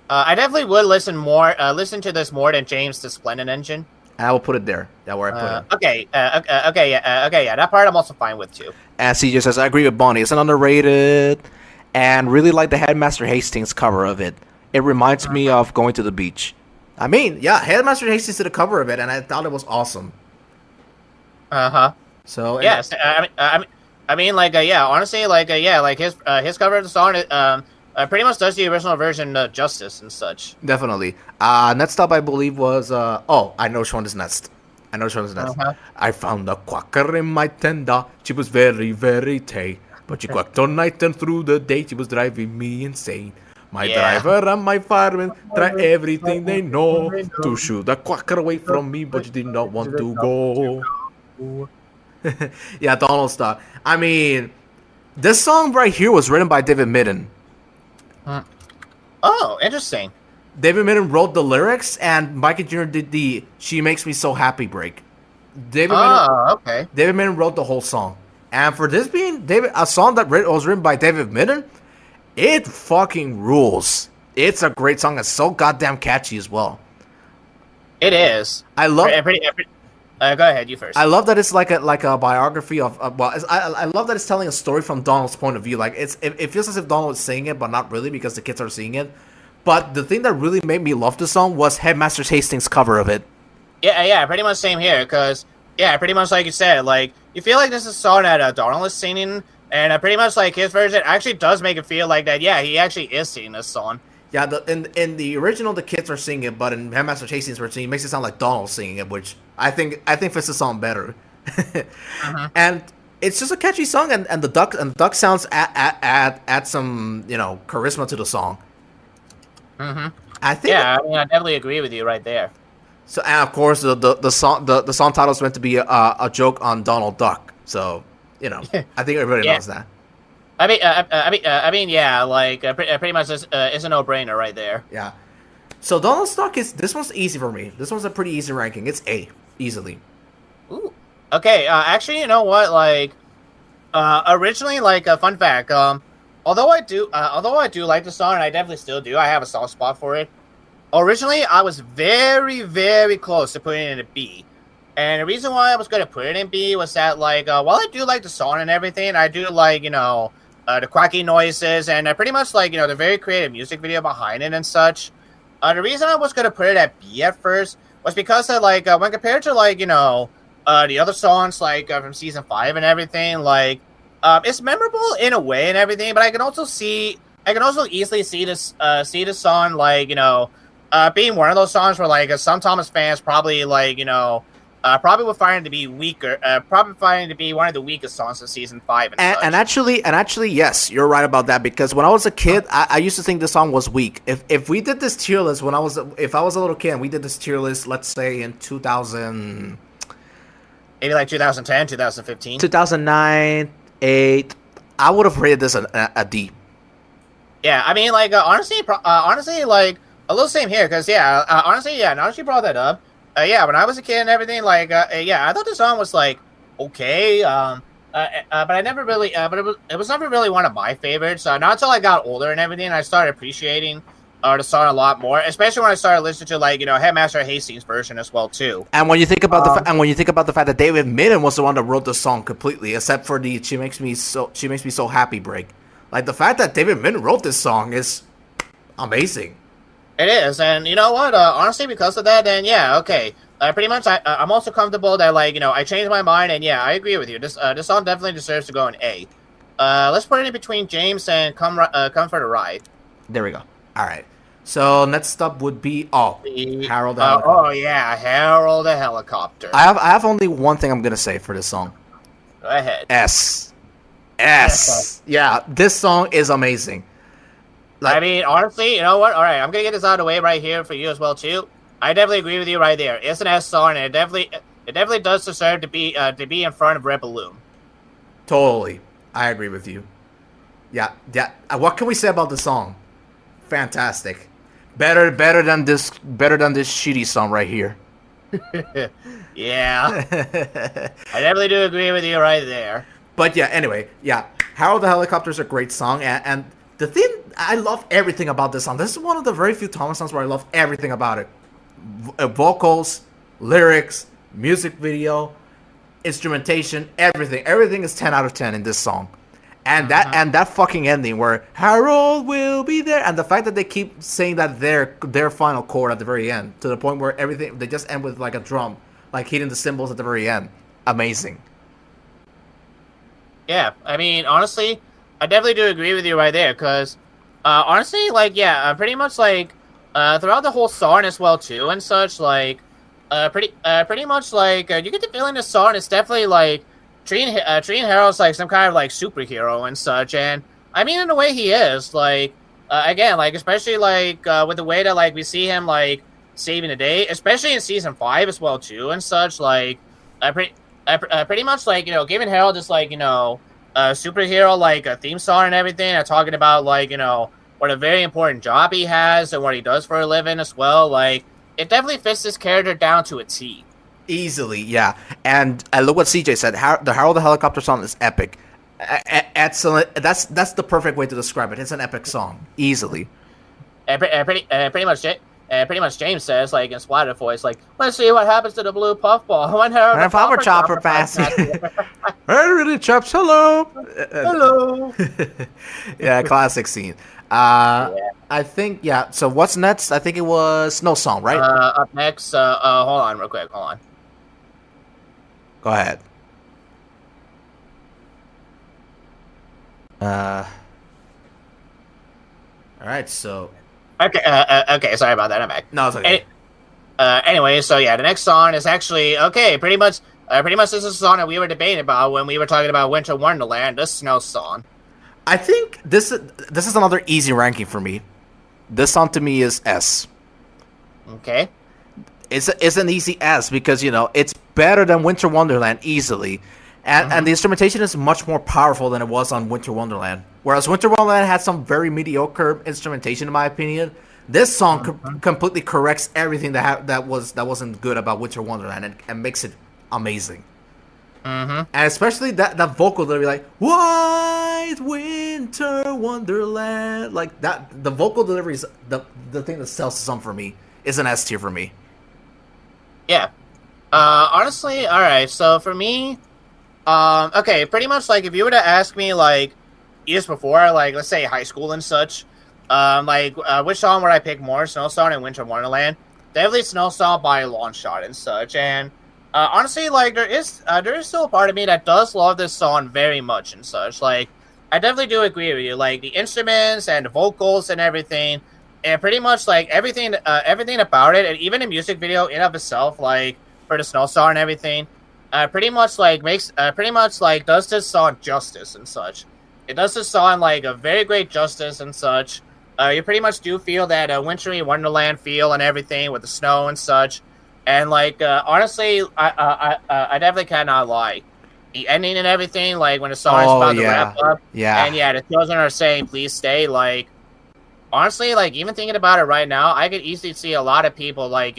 I definitely would listen to this more than James the Splendid Engine. I will put it there. That's where I put it. Okay. Yeah. That part I'm also fine with too. And CJ says, I agree with Bonnie. It's an underrated, and really like the Headmaster Hastings cover of it. It reminds me of going to the beach. I mean, yeah, Headmaster Hastings did a cover of it, and I thought it was awesome. So Yes, I mean, like, yeah, honestly, like, yeah, like his cover of the song, pretty much does the original version justice and such. Definitely. Next up, I believe, was I know which one is next. I found a quacker in my tender. She was very, very tight, but she quacked all night and through the day. She was driving me insane. My driver and my fireman try everything they know to shoot the quacker away from me, but she did not want to go. Yeah, Donald stuff. I mean, this song right here was written by David Midden. Oh, interesting. David Midden wrote the lyrics, and Mikey Jr. did the "She Makes Me So Happy" break. Okay. David Midden wrote the whole song, and for this being a song that was written by David Midden, it fucking rules. It's a great song. It's so goddamn catchy as well. It is. I love. Go ahead, you first. I love that it's like a biography of. I love that it's telling a story from Donald's point of view. Like it feels as if Donald is saying it, but not really because the kids are seeing it. But the thing that really made me love the song was Headmaster Hastings' cover of it. Yeah, pretty much same here. Because pretty much like you said, like you feel like this is a song that Donald is singing, and pretty much like his version actually does make it feel like that. Yeah, he actually is singing this song. Yeah, in the original, the kids are singing it, but in Headmaster Hastings' version, it makes it sound like Donald singing it, which I think fits the song better. And it's just a catchy song, and the duck sounds add some charisma to the song. I think. Yeah, I mean, I definitely agree with you right there. So, and of course, the song title is meant to be a joke on Donald Duck. So, I think everybody knows that. I mean, yeah, like pretty much it's a no-brainer right there. Yeah. So Donald Duck this one's easy for me. This one's a pretty easy ranking. It's A, easily. Ooh. Okay. Actually, you know what? Like, originally, like a fun fact. Although I do like the song, and I definitely still do. I have a soft spot for it. Originally, I was very, very close to putting it in a B. And the reason why I was going to put it in B was that, like, while I do like the song and everything, I do like, the quacky noises and pretty much, like, the very creative music video behind it and such. The reason I was going to put it at B at first was because, like, when compared to, like, the other songs, like, from Season 5 and everything, like, it's memorable in a way and everything, but I can also easily see this song, like, being one of those songs where, like, some Thomas fans probably, like, probably would find it to be weaker. Probably find it to be one of the weakest songs of Season 5. And actually, yes, you're right about that. Because when I was a kid, I used to think this song was weak. If we did this tier list if I was a little kid and we did this tier list, let's say in 2000, maybe like 2010, 2015, 2009, 8, I would have rated this a D. Yeah, I mean, like honestly, like a little same here. Because honestly, now that you brought that up. When I was a kid and everything, like, I thought the song was, like, okay, but I never really, it was never really one of my favorites. Not until I got older and everything, I started appreciating the song a lot more, especially when I started listening to, like, Headmaster Hastings' version as well, too. And when you think about the fact that David Midden was the one that wrote the song completely, except for the "She Makes Me So Happy" break, like the fact that David Midden wrote this song is amazing. It is, and you know what? Honestly, because of that, then okay. Pretty much, I'm also comfortable that I changed my mind, and I agree with you. This song definitely deserves to go in A. Let's put it in between James and Come for the Ride. There we go. All right. So next up would be Harold the Helicopter. Oh yeah, Harold the Helicopter. I have only one thing I'm gonna say for this song. Go ahead. S. Yeah, this song is amazing. Like, I mean, honestly, you know what? All right, I'm gonna get this out of the way right here for you as well too. I definitely agree with you right there. It's an S song, and it definitely does deserve to be in front of Red Balloon. Totally, I agree with you. Yeah. What can we say about the song? Fantastic. Better than this shitty song right here. Yeah, I definitely do agree with you right there. But anyway, Harold the Helicopter is a great song, and the thing, I love everything about this song. This is one of the very few Thomas songs where I love everything about it. Vocals, lyrics, music video, instrumentation, everything. Everything is 10 out of 10 in this song. And that fucking ending where Harold will be there, and the fact that they keep saying that their final chord at the very end, to the point where everything, they just end with like a drum, like hitting the cymbals at the very end. Amazing. Yeah, I mean, honestly, I definitely do agree with you right there, because, honestly, like, pretty much, like, throughout the whole song as well, too, and such, like, pretty much, like, you get the feeling this song is definitely, like, treating Harold's, like, some kind of, like, superhero and such, and, I mean, in a way he is, like, again, like, especially, like, with the way that, like, we see him, like, saving the day, especially in Season 5 as well, too, and such, like, pretty much, like, giving Harold this, like, superhero, like, a theme song and everything, and talking about, like, what a very important job he has and what he does for a living as well. Like, it definitely fits this character down to a T. Easily, yeah. And look what CJ said. The Harold the Helicopter song is epic. Excellent. That's the perfect way to describe it. It's an epic song. Easily. Pretty much James says, like, in Splatter voice, like, let's see what happens to the blue puffball when Harold the Power Chopper passes. Hey, really, Chops, hello. Hello. Yeah, classic scene. Yeah. I think yeah. So what's next? I think it was Snow Song, right? Up next, hold on real quick. Hold on. Go ahead. Uh, all right. So Okay, okay, sorry about that. I'm back. no, it's okay. Anyway, so yeah, the next song is actually okay. Pretty much, this is a song that we were debating about when we were talking about Winter Wonderland, the snow song. I think this is another easy ranking for me. This song to me is S. Okay. It's an easy S because it's better than Winter Wonderland easily, and the instrumentation is much more powerful than it was on Winter Wonderland. Whereas Winter Wonderland had some very mediocre instrumentation, in my opinion. This song completely corrects everything that wasn't good about Winter Wonderland and makes it amazing. And especially that vocal delivery, like "White Winter Wonderland," like that. The vocal delivery is the thing that sells the song for me. Is an S tier for me. Yeah. Honestly, all right. So for me, okay, pretty much like if you were to ask me like years before, like let's say high school and such, which song would I pick more, Snow Song and Winter Wonderland? Definitely Snow Song by a long shot and such. And honestly, like there is still a part of me that does love this song very much and such. Like I definitely do agree with you. Like the instruments and the vocals and everything, and pretty much like everything about it, and even the music video in of itself, like for the Snow Song and everything, pretty much like does this song justice and such. It does this song like a very great justice and such. You pretty much do feel that wintry Wonderland feel and everything with the snow and such. And like honestly, I definitely cannot lie. The ending and everything, like when the song is about to wrap up, and yeah, the children are saying "Please stay." Like honestly, like even thinking about it right now, I could easily see a lot of people like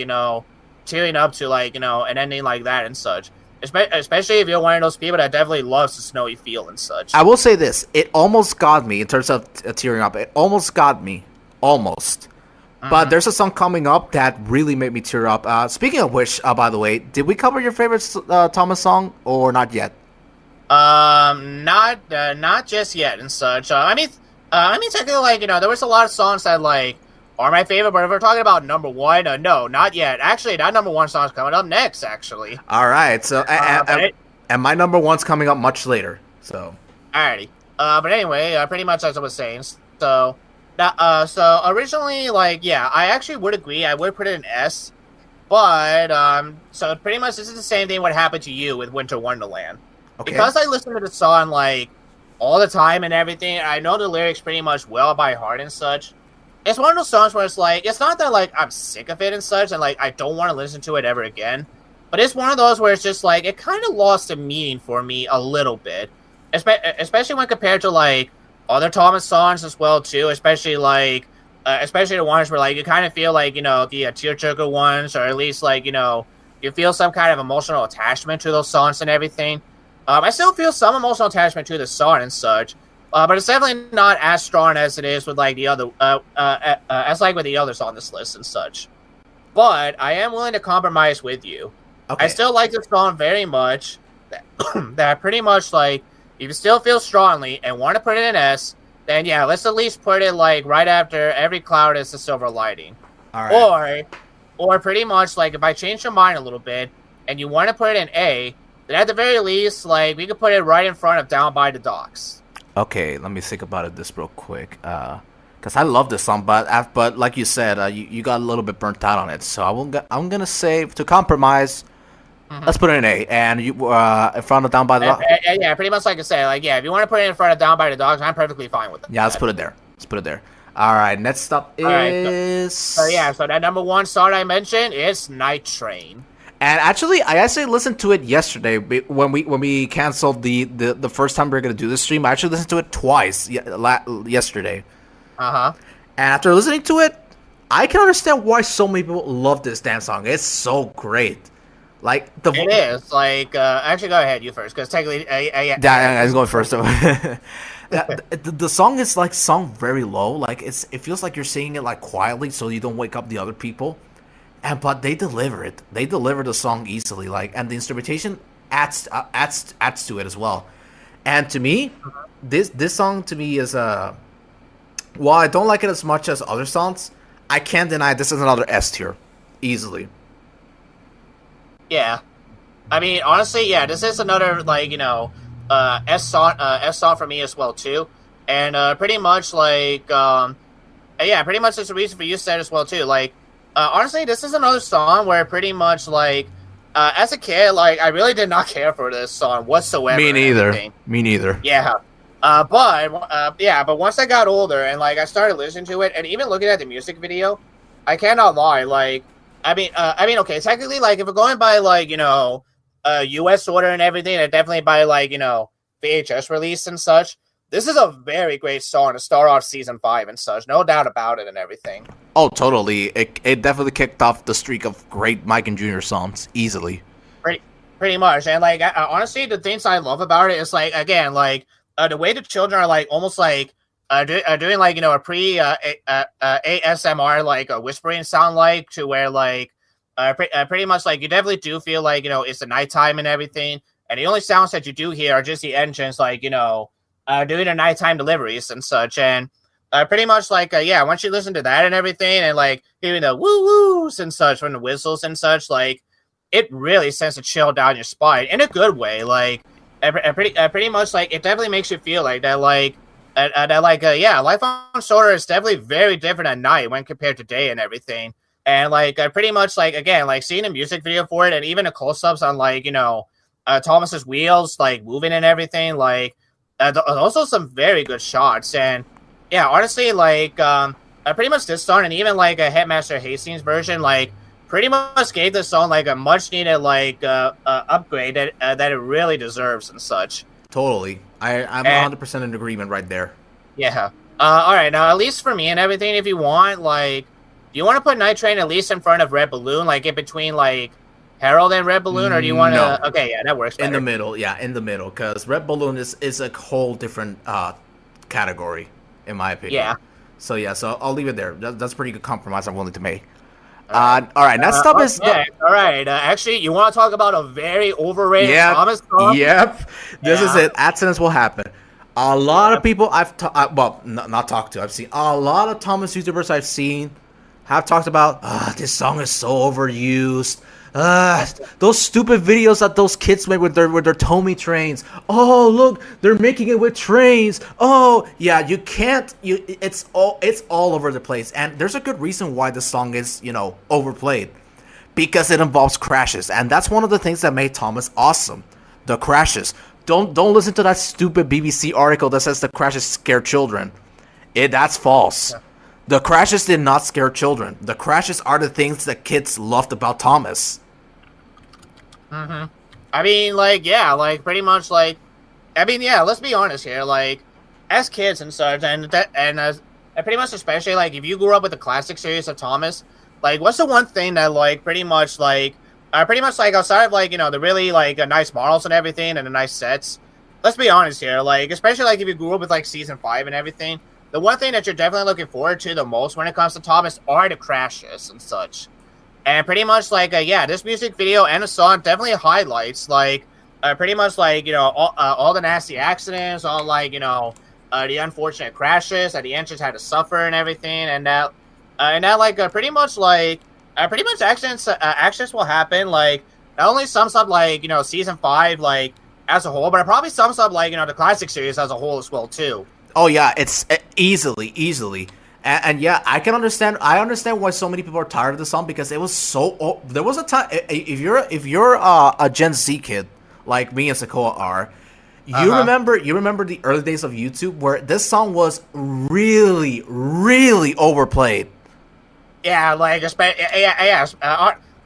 tearing up to like an ending like that and such. Especially if you're one of those people that definitely loves the snowy feel and such. I will say this: it almost got me in terms of tearing up. It almost got me, almost. But there's a song coming up that really made me tear up. Speaking of which, by the way, did we cover your favorite Thomas song or not yet? Not just yet and such. I mean, technically, like there was a lot of songs that like are my favorite, but if we're talking about number one, no, not yet. Actually, that number one song is coming up next. Actually. All right. So, and my number one's coming up much later. So. Alrighty. But anyway, pretty much as I was saying. So. So originally, like, yeah, I actually would agree. I would put it in S, but so pretty much this is the same thing what happened to you with Winter Wonderland. Okay. Because I listen to the song like all the time and everything. I know the lyrics pretty much well by heart and such. It's one of those songs where it's like it's not that like I'm sick of it and such, and like I don't want to listen to it ever again. But it's one of those where it's just like it kind of lost the meaning for me a little bit, especially when compared to like other Thomas songs as well too, especially the ones where like you kind of feel like the tearjerker ones, or at least like you feel some kind of emotional attachment to those songs and everything. I still feel some emotional attachment to the song and such, but it's definitely not as strong as it is with like the other with the others on this list and such. But I am willing to compromise with you. Okay. I still like this song very much. That pretty much like. If you still feel strongly and want to put it in S, then yeah, let's at least put it like right after every cloud is a silver lining. All right. Or pretty much like if I change your mind a little bit and you want to put it in A, then at the very least, like we could put it right in front of Down by the Docks. Okay, let me think about this real quick. Because I love this song, but like you said, you got a little bit burnt out on it. So I'm gonna say to compromise. Let's put it in A, and you in front of Down by the Docks. Yeah, pretty much like I say, like if you want to put it in front of Down by the Docks, I'm perfectly fine with it. Yeah, let's put it there. All right, next up is. So that number one song I mentioned is Night Train. And actually, I listened to it yesterday when we canceled the first time we were gonna do this stream. I actually listened to it twice yesterday. And after listening to it, I can understand why so many people love this damn song. It's so great. Like it is like actually go ahead you first because technically I was going first. The song is like sung very low, like it feels like you're singing it like quietly so you don't wake up the other people, but they deliver the song easily, like, and the instrumentation adds to it as well. And to me, this song to me is While I don't like it as much as other songs, I can't deny this is another S tier, easily. Yeah. I mean, honestly, yeah, this is another like S song for me as well too, and pretty much like yeah, pretty much that's the reason for you said as well too. Like, honestly, this is another song where pretty much like as a kid, like I really did not care for this song whatsoever. Me neither. Me neither. Yeah. But once I got older and like I started listening to it and even looking at the music video, I cannot lie. Like, okay, technically, like if we're going by like U.S. order and everything, and definitely by like VHS release and such, this is a very great song to start off season 5 and such, no doubt about it and everything. Oh, totally. It definitely kicked off the streak of great Mike and Junior songs easily. Pretty much, and like honestly, the things I love about it is like again like. The way the children are like almost like doing like a pre ASMR like a whispering sound like to where like pretty much like you definitely do feel like it's the nighttime and everything, and the only sounds that you do hear are just the engines like doing the nighttime deliveries and such, and pretty much like yeah, once you listen to that and everything and like hearing the woo woos and such from the whistles and such, like it really sends a chill down your spine in a good way, like. Pretty much like it definitely makes you feel like that yeah, life on shore is definitely very different at night when compared to day and everything, and like pretty much like again like seeing a music video for it and even the close-ups on like Thomas's wheels like moving and everything, like also some very good shots, and yeah, honestly like pretty much this song and even like a Headmaster Hastings version like pretty much gave this song like a much needed like upgrade that it really deserves and such. Totally. I'm 100% in agreement right there. Yeah. All right. Now, at least for me and everything, if you want, like, do you want to put Night Train at least in front of Red Balloon, like in between like Harold and Red Balloon, or do you want to? No. Okay, yeah, that works better. In the middle, yeah, in the middle, because Red Balloon is a whole different category, in my opinion. Yeah. So yeah, so I'll leave it there. That's a pretty good compromise I'm willing to make. All right. Next up is all right. Actually, you want to talk about a very overrated Thomas song? Yep. This is it. Accidents will happen. A lot of people not talked to. I've seen a lot of Thomas YouTubers I've seen have talked about. This song is so overused. Those stupid videos that those kids make with their Tomy trains. Oh, look, they're making it with trains. Oh, yeah, you can't. It's all over the place, and there's a good reason why the song is overplayed, because it involves crashes, and that's one of the things that made Thomas awesome. The crashes. Don't listen to that stupid BBC article that says the crashes scare children. That's false. Yeah. The crashes did not scare children. The crashes are the things that kids loved about Thomas. Mm-hmm. I mean, like, yeah, like, pretty much, like, I mean, yeah, let's be honest here, like, as kids and such, and pretty much especially, like, if you grew up with the classic series of Thomas, like, what's the one thing that, like, pretty much, like, outside of, like, the really, like, nice models and everything, and the nice sets, let's be honest here, like, especially, like, if you grew up with, like, Season 5 and everything, the one thing that you're definitely looking forward to the most when it comes to Thomas are the crashes and such. And pretty much, like, yeah, this music video and the song definitely highlights, like, pretty much, like, all the nasty accidents, all, like, the unfortunate crashes that the engines had to suffer and everything, and that, like, pretty much accidents will happen, like, not only sums up, like, Season 5, like, as a whole, but it probably sums up, like, the classic series as a whole as well, too. Oh yeah, it's easily, and yeah, I understand why so many people are tired of the song, because it was so. There was a time, if you're a Gen Z kid like me and Sakoa are, you remember the early days of YouTube where this song was really overplayed. Yeah, like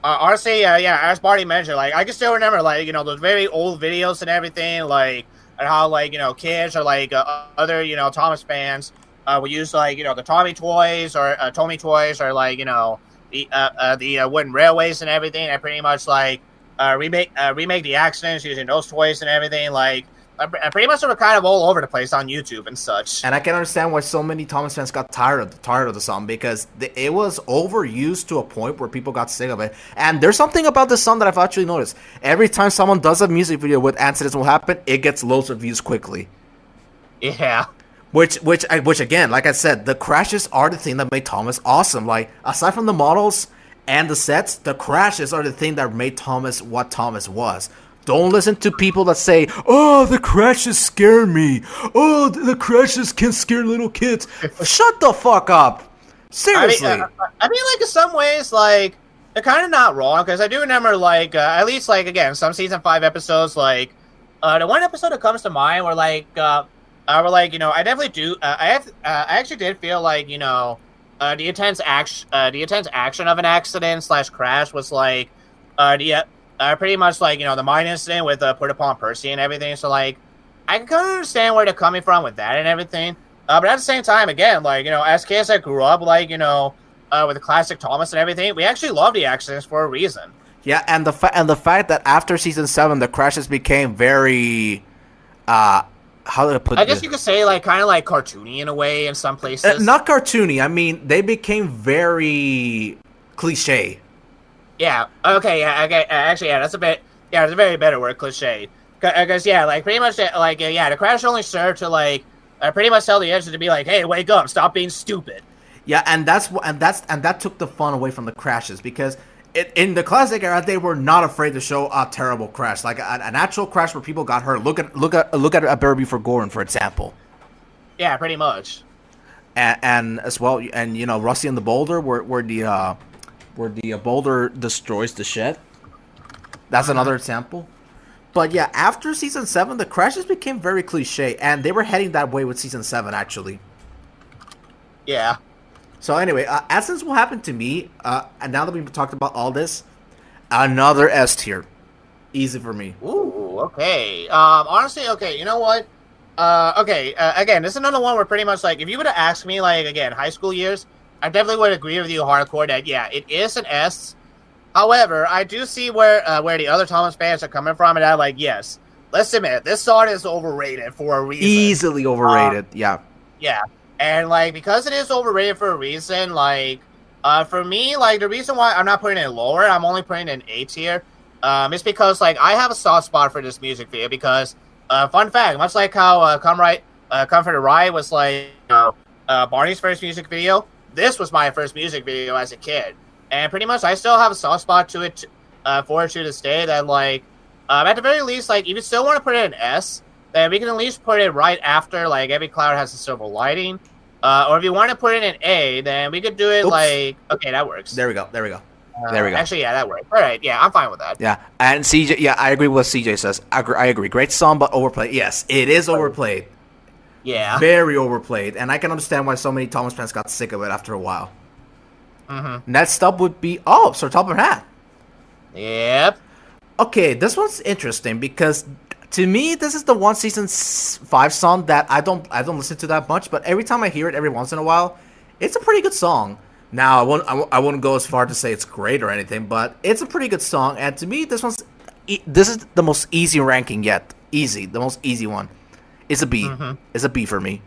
honestly, yeah, as Barty mentioned, like I can still remember, like those very old videos and everything, like. And how, like, kids or, like, other, Thomas fans would use, like, the Tommy toys or Tommy toys or, like, the wooden railways and everything, and pretty much, like, remake the accidents using those toys and everything, like, pretty much they were kind of all over the place on YouTube and such. And I can understand why so many Thomas fans got tired of the song, because it was overused to a point where people got sick of it. And there's something about this song that I've actually noticed. Every time someone does a music video with accidents will happen, it gets loads of views quickly. Yeah. Which again, like I said, the crashes are the thing that made Thomas awesome. Like aside from the models and the sets, the crashes are the thing that made Thomas what Thomas was. Don't listen to people that say, "Oh, the crashes scare me. Oh, the crashes can scare little kids." Shut the fuck up. Seriously. I mean, like in some ways, like they're kind of not wrong because I do remember, like at least, like again, some season 5 episodes, like the one episode that comes to mind where were like, you know, I definitely do. I actually did feel like, you know, the intense action of an accident / crash was like, pretty much like, you know, the mine incident with Put Upon Percy and everything. So like, I can kind of understand where they're coming from with that and everything. But at the same time, again, like, you know, as kids that grew up, like, you know, with the classic Thomas and everything, we actually love the accidents for a reason. Yeah, and the fact that after season 7, the crashes became very, how did I put it? I guess you could say, like, kind of like cartoony in a way in some places. Not cartoony. I mean, they became very cliche. Yeah. Okay. Yeah. Okay. Actually, yeah. That's a bit. Yeah, that's a very better word. Cliche. Because yeah, like pretty much, like yeah, the crash only served to like pretty much tell the editors to be like, hey, wake up, stop being stupid. Yeah, and that took the fun away from the crashes because in the classic era, they were not afraid to show a terrible crash, like an actual crash where people got hurt. Look at a Better Before Gordon, for example. Yeah, pretty much. And as well, and you know, Rusty and the Boulder, where the boulder destroys the shed. That's another example. But yeah, after season 7, the crashes became very cliche, and they were heading that way with season 7, actually. Yeah. So anyway, Essence will happen to me, and now that we've talked about all this, another S tier. Easy for me. Ooh, okay. Honestly, okay, you know what? Okay, again, this is another one where pretty much, like, if you would have asked me, like, again, high school years, I definitely would agree with you hardcore that, yeah, it is an S. However, I do see where the other Thomas fans are coming from, and I'm like, yes, let's admit, this song is overrated for a reason. Easily overrated, yeah. Yeah. And, like, because it is overrated for a reason, like, for me, like, the reason why I'm not putting it lower, I'm only putting it in A tier, is because, like, I have a soft spot for this music video because, fun fact, much like how Come For The Ride was, like, Barney's first music video, this was my first music video as a kid. And pretty much I still have a soft spot to it, for it to this day that, like, at the very least, like, if you still want to put it in S, then we can at least put it right after, like, Every Cloud Has a Silver Lining. Or if you want to put it in A, then we could do it like... Okay, that works. There we go. Actually, yeah, that works. All right, yeah, I'm fine with that. Yeah, and CJ, yeah, I agree with what CJ says. I agree. Great song, but overplayed. Yes, it is overplayed. Yeah. Very overplayed, and I can understand why so many Thomas fans got sick of it after a while. Mm-hmm. Next up would be... Sir Top of Hat. Yep. Okay, this one's interesting because... To me, this is the one season 5 song that I don't listen to that much, but every time I hear it, every once in a while, it's a pretty good song. Now, I wouldn't go as far to say it's great or anything, but it's a pretty good song. And to me, this is the most easy ranking yet. Easy, the most easy one. It's a B. Mm-hmm. It's a B for me.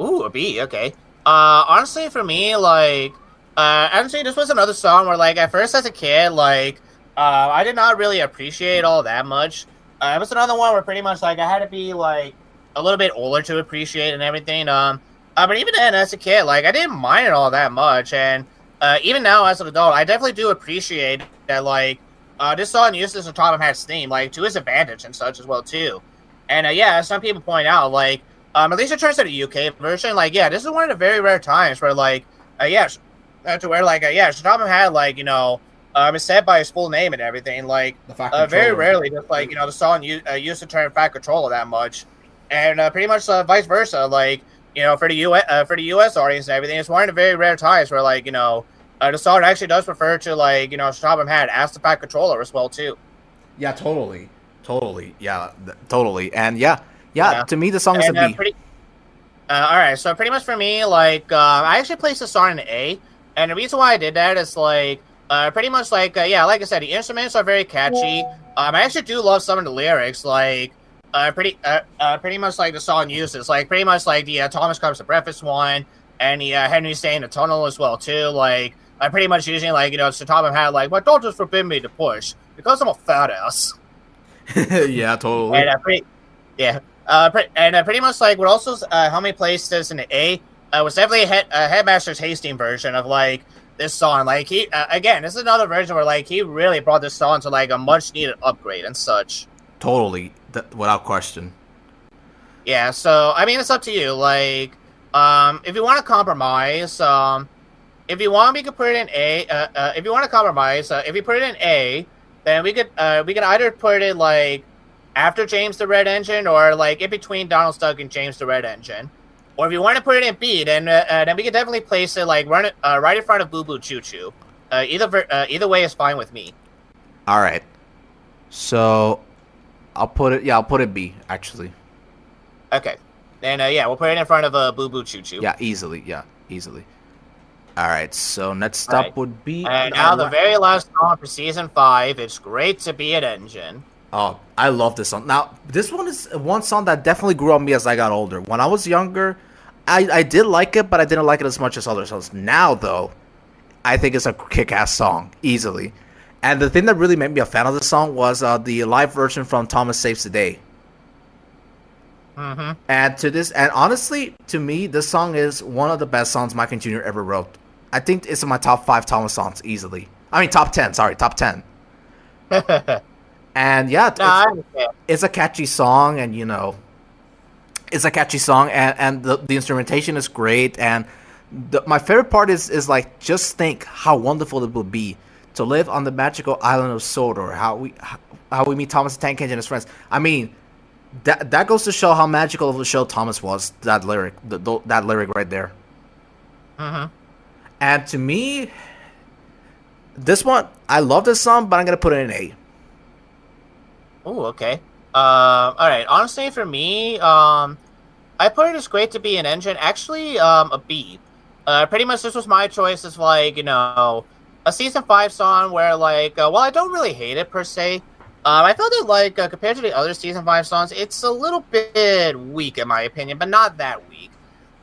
Ooh, a B. Okay. Honestly, for me, like, honestly, this was another song where, like, at first as a kid, like, I did not really appreciate it all that much. It was another one where pretty much, like, I had to be, like, a little bit older to appreciate and everything. But even then, as a kid, like, I didn't mind it all that much. And even now, as an adult, I definitely do appreciate that, like, this song uses the Tom Hat's theme, like, to his advantage and such as well, too. And, yeah, as some people point out, like, at least in terms of the UK version, like, yeah, this is one of the very rare times where, like, to where, like, Tom had, like, you know, is said by his full name and everything. Like, very rarely, just like, you know, the song used the term "Fat Controller" that much, and pretty much vice versa. Like, you know, for the US audience and everything, it's one of the very rare times where, like, you know, the song actually does refer to, like, you know, Stop Him Had as the Fat Controller as well too. Yeah, totally, yeah, totally, and yeah. To me, the song is a B. All right, so pretty much for me, like, I actually placed the song in A, and the reason why I did that is like. Pretty much like, like I said, the instruments are very catchy. I actually do love some of the lyrics, like, pretty much like the song uses, like, pretty much like the Thomas Comes to Breakfast one, and the Henry Stay in the Tunnel as well, too. Like, I'm pretty much using, like, you know, to Tom had, like, my doctors forbid me to push, because I'm a fat ass. Yeah, totally. And, Pretty much like what also how many placed this in the A was definitely a Headmaster's Hastings version of like this song. Like he again, this is another version where like he really brought this song to like a much needed upgrade and such. Totally, without question. Yeah, so I mean it's up to you. Like, if you want to compromise, if you want, we could put it in A. If you want to compromise, if you put it in A, then we could either put it like after James the Red Engine, or like in between Donald Duck and James the Red Engine. Or if you want to put it in B, then we could definitely place it like right in front of Boo Boo Choo Choo. Either way is fine with me. All right. So I'll put it. Yeah, I'll put it B actually. Okay. Then yeah, we'll put it in front of Boo Boo Choo Choo. Yeah, easily. Yeah, easily. All right. So next stop would be. And now the very last song for season 5. It's Great to Be an Engine. Oh, I love this song. Now, this one is one song that definitely grew on me as I got older. When I was younger, I did like it, but I didn't like it as much as other songs. Now, though, I think it's a kick-ass song, easily. And the thing that really made me a fan of this song was the live version from Thomas Saves the Day. Mm-hmm. And honestly, to me, this song is one of the best songs Mike and Jr. ever wrote. I think it's in my top 5 Thomas songs, easily. I mean, top 10, sorry, top 10. And yeah, it's a catchy song, and it's a catchy song, and the instrumentation is great. And my favorite part is like, just think how wonderful it would be to live on the magical island of Sodor. How we meet Thomas the Tank Engine and his friends. I mean, that goes to show how magical of a show Thomas was. That lyric, that lyric right there. Mm-hmm. And to me, this one, I love this song, but I'm gonna put it in A. Oh, okay. All right. Honestly, for me, I put it as Great to Be an Engine. Actually, a B. Pretty much this was my choice. It's like, a season 5 song where like, well, I don't really hate it per se. I felt it like compared to the other season 5 songs, it's a little bit weak in my opinion, but not that weak.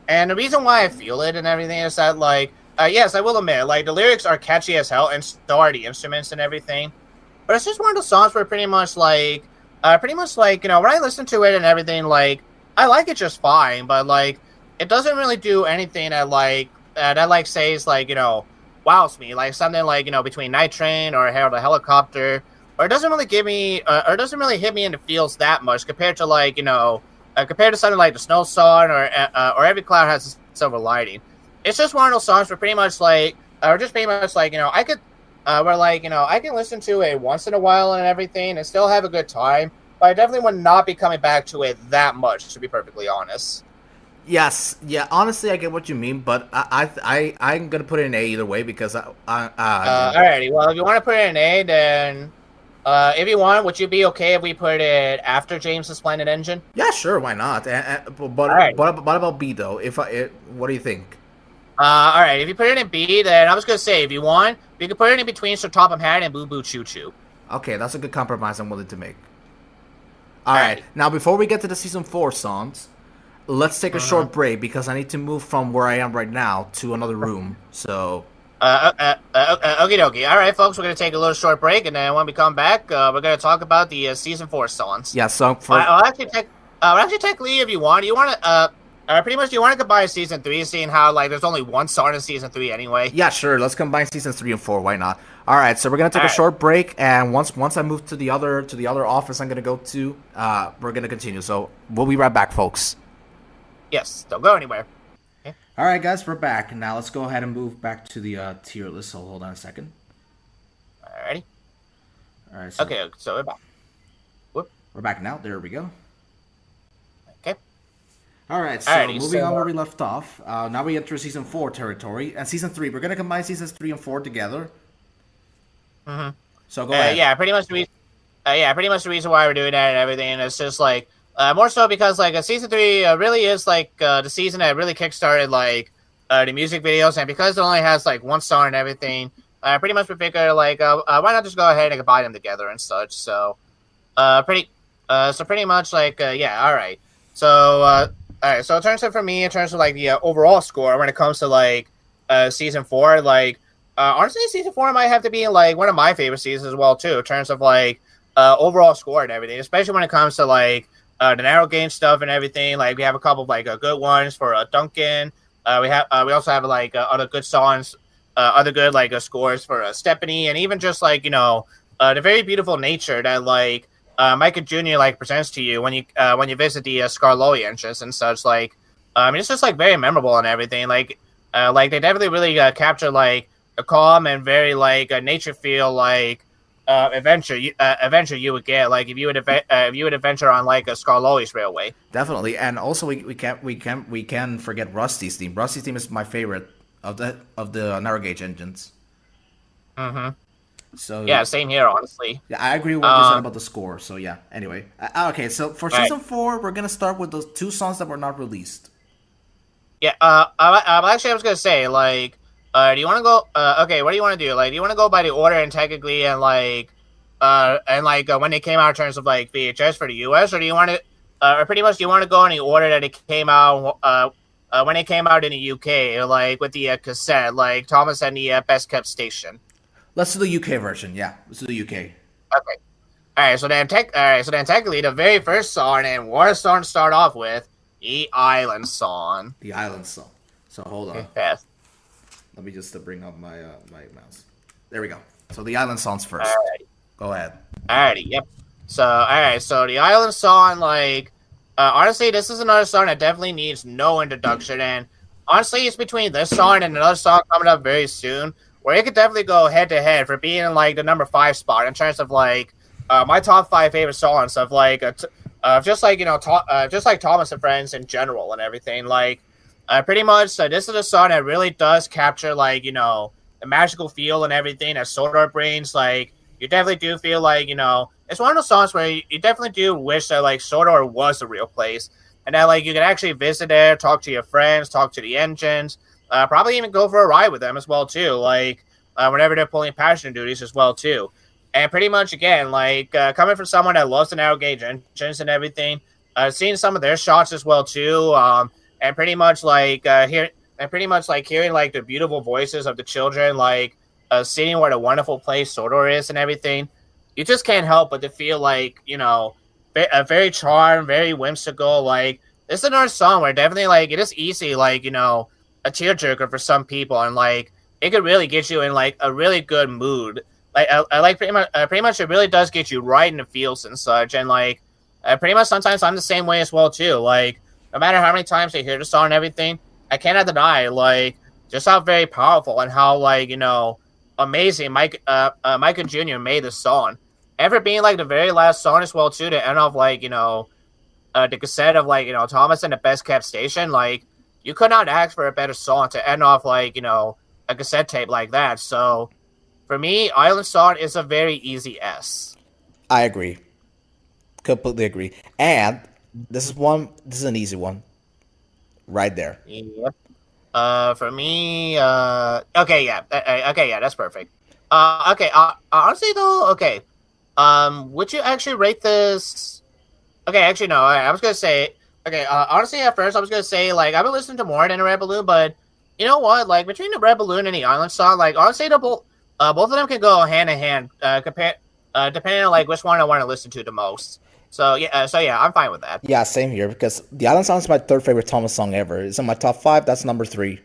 And the reason why I feel it and everything is that like, yes, I will admit, like the lyrics are catchy as hell, and so are the instruments and everything. But it's just one of those songs where pretty much like, when I listen to it and everything, like, I like it just fine, but like, it doesn't really do anything that says like, wows me, like something like, between Night Train or Hail the Helicopter, or it doesn't really give me, or it doesn't really hit me in the feels that much compared to like, compared to something like the Snow Song or Every Cloud Has a Silver Lining. It's just one of those songs where pretty much like, I could. I can listen to it once in a while and everything and still have a good time, but I definitely would not be coming back to it that much, to be perfectly honest. Yes, yeah. Honestly, I get what you mean, but I'm gonna put it in A either way because Alrighty. Well, if you want to put it in A, then if you want, would you be okay if we put it after James the Splendid Engine? Yeah, sure, why not? But what about B though? What do you think? All right. If you put it in B, then I was gonna say if you want, we could put it in between Sir Topham Hatt and Boo Boo Choo Choo. Okay, that's a good compromise I'm willing to make. All right. Now, before we get to the season 4 songs, let's take a short break because I need to move from where I am right now to another room. So. Okie dokie. All right, folks, we're gonna take a little short break, and then when we come back, we're gonna talk about the season 4 songs. Yeah. So technically, if you want to, pretty much, you want to combine season 3, seeing how like there's only one song in season 3 anyway. Yeah, sure. Let's combine seasons 3 and 4. Why not? All right. So we're gonna take a short break, and once I move to the other office, I'm gonna go to. We're gonna continue. So we'll be right back, folks. Yes. Don't go anywhere. Okay. All right, guys. We're back now. Let's go ahead and move back to the tier list. So hold on a second. Alrighty. All right. So okay. So we're back. Whoop. We're back now. There we go. Okay. All right, so moving on where we left off. Now we enter season 4 territory and season 3. We're gonna combine seasons 3 and 4 together. Mm-hmm. So go ahead. Yeah, pretty much the reason why we're doing that and everything. And it's just like more so because like season 3 really is like the season that really kickstarted like the music videos, and because it only has like one song and everything, pretty much we figure like why not just go ahead and combine them together and such. So pretty much like yeah, all right. So all right, so in terms of like the overall score when it comes to like season 4, like honestly, season 4 might have to be like one of my favorite seasons as well too, in terms of like overall score and everything, especially when it comes to like the narrow gauge stuff and everything. Like we have a couple of like good ones for Duncan. We also have like other good songs, other good like scores for Stephanie, and even just like the very beautiful nature that like Micah Jr. like presents to you when you visit the Scarloy entrance and such. Like, it's just like very memorable and everything. Like they definitely really capture like a calm and very like nature feel like adventure you would get like if you would adventure on like a Scarloy's Railway. Definitely, and also we can forget Rusty's theme. Rusty's theme is my favorite of the narrow gauge engines. Mm-hmm. So Yeah, same here, honestly. yeah, I agree with what you said Um, about the score. So yeah. Anyway, okay. So for right. season 4, we're gonna start with those 2 songs that were not released. Yeah. Actually, I was gonna say like, do you want to go? Okay, what do you want to do? Like, do you want to go by the order and technically when they came out in terms of like VHS for the US, or do you want to, or pretty much do you want to go in the order that it came out? When it came out in the UK, like with the cassette, like Thomas and the Best Kept Station. Let's do the UK version. Yeah, let's do the UK. Okay. All right. So then, technically, the very first song and what song to start off with, the Island Song. The Island song. So hold on. Yes. Let me just bring up my mouse. There we go. So the Island songs first. Alrighty. Go ahead. Alrighty. Yep. So all right. So the Island Song, like, honestly, this is another song that definitely needs no introduction, and honestly, it's between this song and another song coming up very soon, where it could definitely go head to head for being in like the number 5 spot in terms of like my top 5 favorite songs of like just like just like Thomas and Friends in general and everything. Like, pretty much, this is a song that really does capture like the magical feel and everything that Sodor brings. Like, you definitely do feel like it's one of those songs where you definitely do wish that like Sodor was a real place and that like you could actually visit there, talk to your friends, talk to the engines, probably even go for a ride with them as well too. Like, whenever they're pulling passenger duties as well too. And pretty much again, like coming from someone that loves the narrow gauge engines and everything, seeing some of their shots as well too, and pretty much like hearing like the beautiful voices of the children, like seeing what a wonderful place Sodor is and everything. You just can't help but to feel like a very charmed, very whimsical. Like, this is another song where definitely like it is easy, like a tearjerker for some people, and like it could really get you in like a really good mood. Like, I like pretty much it really does get you right in the feels and such, and like pretty much sometimes I'm the same way as well too. Like, no matter how many times I hear the song and everything, I cannot deny like just how very powerful and how like amazing Micah Jr. made this song. Ever being like the very last song as well too to end off like the cassette of like Thomas and the Best Kept Station. Like, you could not ask for a better song to end off like a cassette tape like that. So for me, Island Song is a very easy S. I agree. Completely agree. And this is an easy one. Right there. Yep. For me, okay, yeah, okay, yeah, that's perfect. Okay, honestly though, okay, would you actually rate this? Okay, actually no, I was gonna say, okay, honestly at first I was gonna say like I've been listening to more than the Red Balloon, but you know what, like between the Red Balloon and the Island Song, like honestly both of them can go hand in hand, depending on like which one I want to listen to the most. So yeah, I'm fine with that. Yeah, same here because the Island song is my third favorite Thomas song ever. It's in my top 5. That's number 3.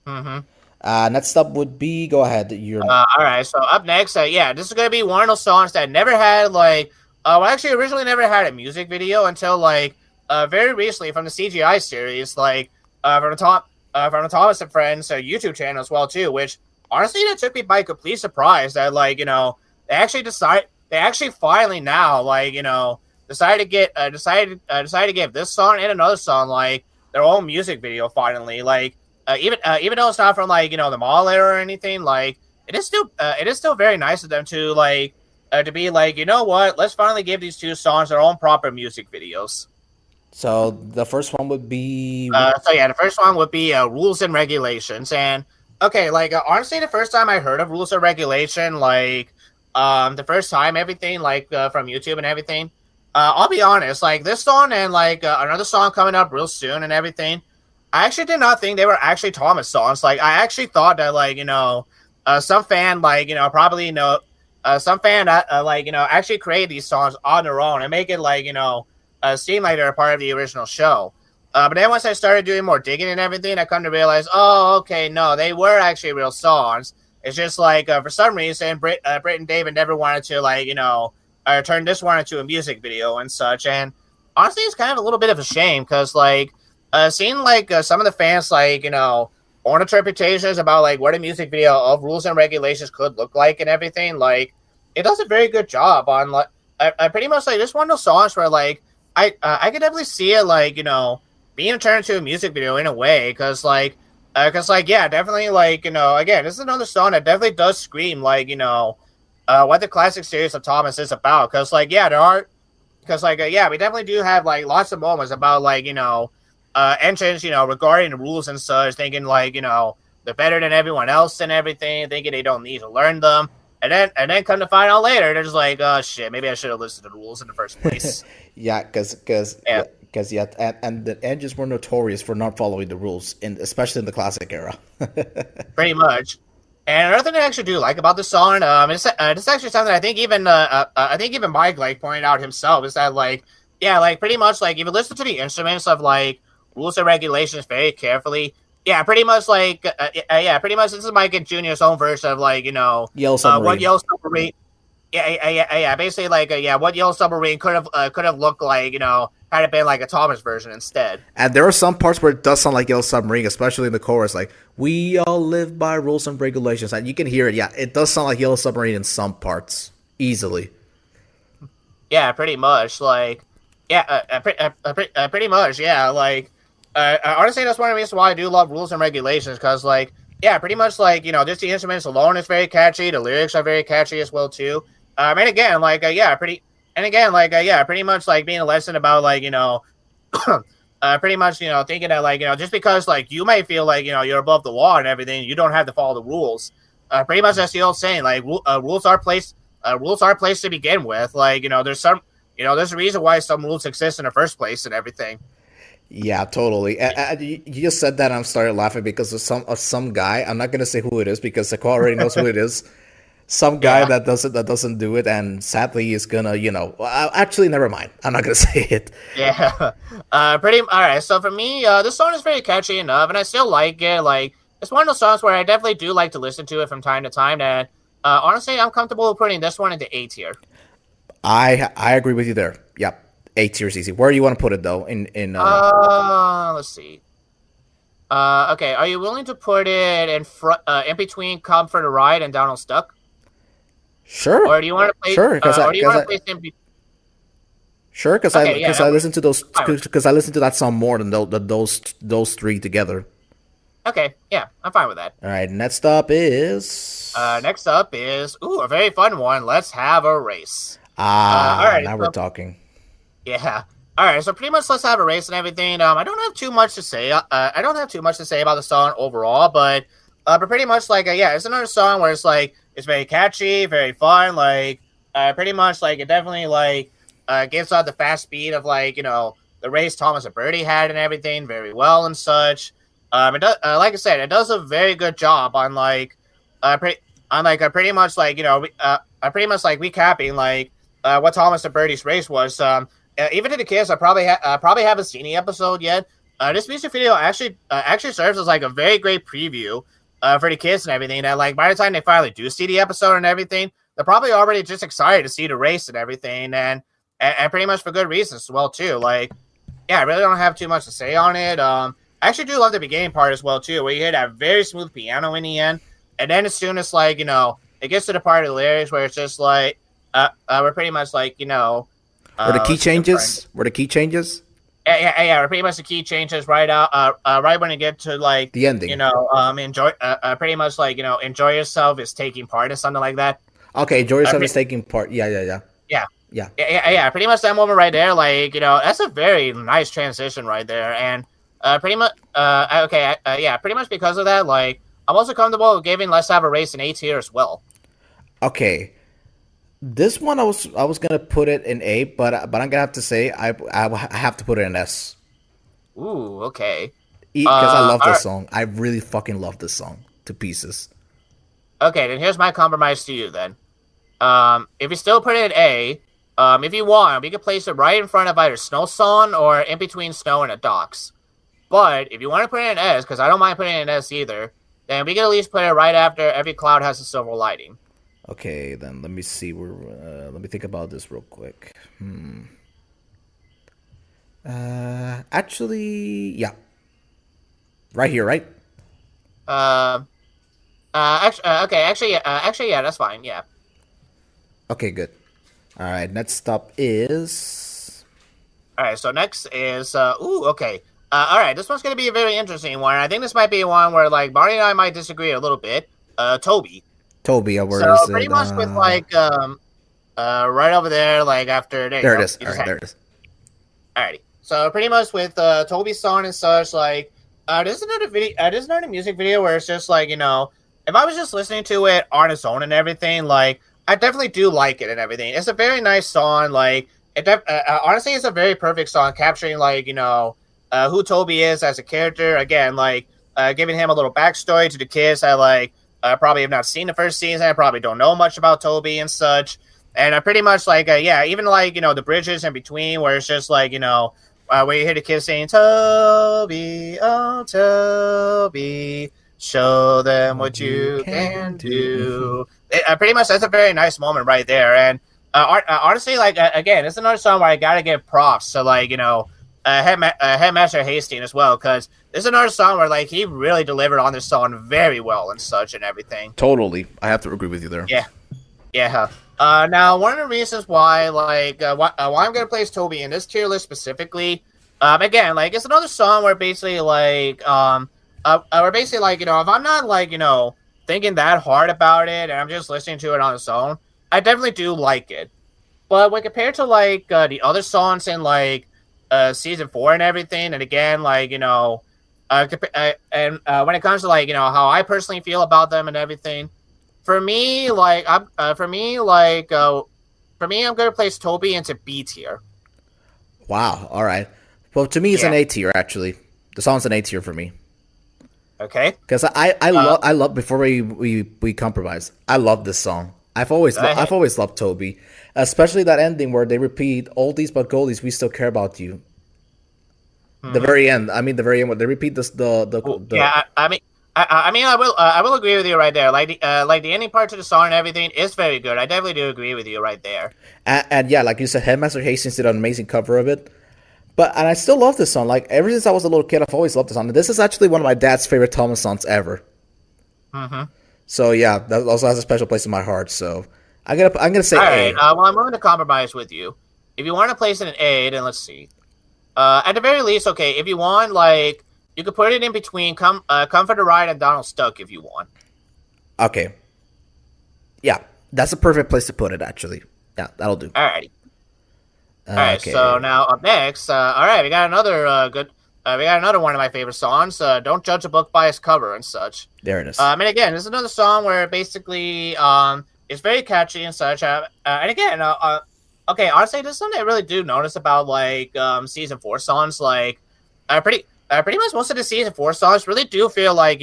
Mm-hmm. Next up would be go ahead. You're All right, so up next, yeah, this is gonna be one of those songs that never had like, well, actually, originally never had a music video until like, very recently from the CGI series, like, from the Thomas and Friends YouTube channel as well too. Which honestly, that took me by complete surprise that like they actually finally now like decided to give this song and another song like their own music video finally. Like, even though it's not from like the mall era or anything, like it is still very nice of them to like to be like, you know what, let's finally give these 2 songs their own proper music videos. So the first one would be The first one would be Rules and Regulations. And okay, like honestly, the first time I heard of Rules and Regulation, like the first time everything like from YouTube and everything, I'll be honest, like this song and like another song coming up real soon and everything, I actually did not think they were actually Thomas songs. Like, I actually thought that like some fan like some fan like actually create these songs on their own and make it like seem like they're a part of the original show. But then once I started doing more digging and everything, I come to realize, oh, okay, no, they were actually real songs. It's just like for some reason, Britt and David never wanted to turn this one into a music video and such. And honestly, it's kind of a little bit of a shame because seeing some of the fans own interpretations about like what a music video of Rules and Regulations could look like and everything. Like it does a very good job on I pretty much like this one of those songs where I could definitely see it being turned into a music video in a way yeah, definitely again, this is another song that definitely does scream what the classic series of Thomas is about because we definitely do have lots of moments about entrance regarding the rules and such, thinking they're better than everyone else and everything, thinking they don't need to learn them. And then come to find out later, they're just like, oh shit, maybe I should have listened to the rules in the first place. Yeah, because and the Edges were notorious for not following the rules, especially in the classic era. Pretty much. And another thing I actually do like about this song, it's actually something I think even Mike pointed out himself is that pretty much if you listen to the instruments of Rules and Regulations very carefully, pretty much this is Mike and Junior's own version of Yellow Submarine. What Yellow Submarine. Basically what Yellow Submarine could have looked like had it been like a Thomas version instead. And there are some parts where it does sound like Yellow Submarine, especially in the chorus, like we all live by rules and regulations, and you can hear it. Yeah, it does sound like Yellow Submarine in some parts easily. Yeah, pretty much. Pretty much. Yeah, honestly, that's one of the reasons why I do love Rules and Regulations because pretty much just the instruments alone is very catchy. The lyrics are very catchy as well too. And again, pretty much being a lesson about pretty much thinking that just because you might feel you're above the law and everything, you don't have to follow the rules. Pretty much that's the old saying. Rules are placed to begin with. There's a reason why some rules exist in the first place and everything. Yeah, totally. You just said that and I started laughing because of some guy. I'm not gonna say who it is because Sequoia already knows who it is. Some guy that doesn't do it, and sadly is gonna, actually, never mind. I'm not gonna say it. Yeah, all right. So for me, this song is very catchy enough, and I still like it. It's one of those songs where I definitely do like to listen to it from time to time. And honestly, I'm comfortable putting this one into A tier. I agree with you there. Yep, A tier is easy. Where do you want to put it though? Let's see. Okay, are you willing to put it in between Come for the Ride and Donald Stuck? Sure. Or do you want to play? Sure, because I listen to those because I listen to that song more than those three together. Okay, yeah, I'm fine with that. All right, next up is a very fun one. Let's have a race. All right, now we're talking. Yeah. All right, so pretty much Let's Have a Race and everything. I don't have too much to say. I don't have too much to say about the song overall, but pretty much it's another song where it's very catchy, very fun. Pretty much it definitely gives out the fast speed of the race Thomas and Birdie had and everything very well and such. It does, like I said, it does a very good job on pretty much recapping what Thomas and Birdie's race was. Even to the kids, I probably haven't seen the episode yet. This music video actually serves as a very great preview for the kids and everything. That by the time they finally do see the episode and everything, they're probably already just excited to see the race and everything, and pretty much for good reasons as well too. I really don't have too much to say on it. I actually do love the beginning part as well too, where you hear that very smooth piano in the end, and then as soon as it gets to the part of the lyrics where it's just we're pretty much where the key changes? Yeah, pretty much the key changes right when you get to the ending. Enjoy pretty much enjoy yourself is taking part or something like that. Okay, enjoy yourself is taking part. Yeah. Pretty much that moment right there, that's a very nice transition right there, and pretty much pretty much because of that, I'm also comfortable with giving Let's Have a Race an A tier as well. Okay. This one I was gonna put it in A, but I'm gonna have to say I have to put it in S. Ooh, okay. Because I love this song. I really fucking love this song to pieces. Okay, then here's my compromise to you then. If you still put it in A, If you want, we could place it right in front of either Snow Song or in between Snow and the docks. But if you want to put it in S, because I don't mind putting it in S either, then we can at least put it right after every cloud has a silver lining. Okay, then let me see where. Let me think about this real quick. Actually, yeah, right here, right? Actually, yeah, that's fine. Yeah. Okay, good. All right, next up is. All right. So next is okay. All right. This one's gonna be a very interesting one. I think this might be one where like Barney and I might disagree a little bit. Toby. Toby, where So is pretty it? much with like right over there, like after there you There it go. is. All right, there it is. Alrighty. So pretty much with Toby's song and such, like there's another video, there's another music video where it's just like if I was just listening to it on its own and everything, like I definitely do like it and everything. It's a very nice song. Like honestly, it's a very perfect song capturing like who Toby is as a character. Again, like giving him a little backstory to the kids that like probably have not seen the first season. I probably don't know much about Toby and such. And pretty much like yeah, even like the bridges in between where it's just like where you hear the kids saying Toby, oh Toby, show them what you can do. Pretty much that's a very nice moment right there. And honestly, like again, it's another song where I gotta give props to like Headmaster Hastings as well, because this is another song where like he really delivered on this song very well and such and everything. Totally, I have to agree with you there. Yeah. Now, one of the reasons why, like, why I'm gonna place Toby in this tier list specifically, again, like, it's another song where basically, like, where basically, like, if I'm not, like, thinking that hard about it and I'm just listening to it on its own, I definitely do like it. But when compared to, like, the other songs in, like, season 4 and everything, and again, like, when it comes to, like, how I personally feel about them and everything, For me, I'm gonna place Toby into B tier. Wow. All right. Well, to me, it's an A tier actually. The song's an A tier for me. Okay. Because I love before we compromise. I love this song. I've always loved Toby, especially that ending where they repeat oldies but goldies. We still care about you. The very end. I mean, the very end where they repeat this. Yeah. I will agree with you right there. Like the ending part to the song and everything is very good. I definitely do agree with you right there. And yeah, like you said, Headmaster Hastings did an amazing cover of it. And I still love this song. Like ever since I was a little kid, I've always loved this song. And this is actually one of my dad's favorite Thomas songs ever. So yeah, that also has a special place in my heart. So I'm gonna say all A. right. Well, I'm willing to compromise with you. If you want to place it in A, then let's see. At the very least, okay. If you want, like, you could put it in between Come for the Ride and Donald Stuck if you want. Okay. Yeah, that's a perfect place to put it. Actually, yeah, that'll do. Alrighty. All right. So now up next, all right, we got another we got another one of my favorite songs. Don't judge a book by its cover and such. There it is. And again, this is another song where basically it's very catchy and such. And again, okay, honestly, this is something I really do notice about like season 4 songs. Like, pretty much most of the season 4 songs really do feel like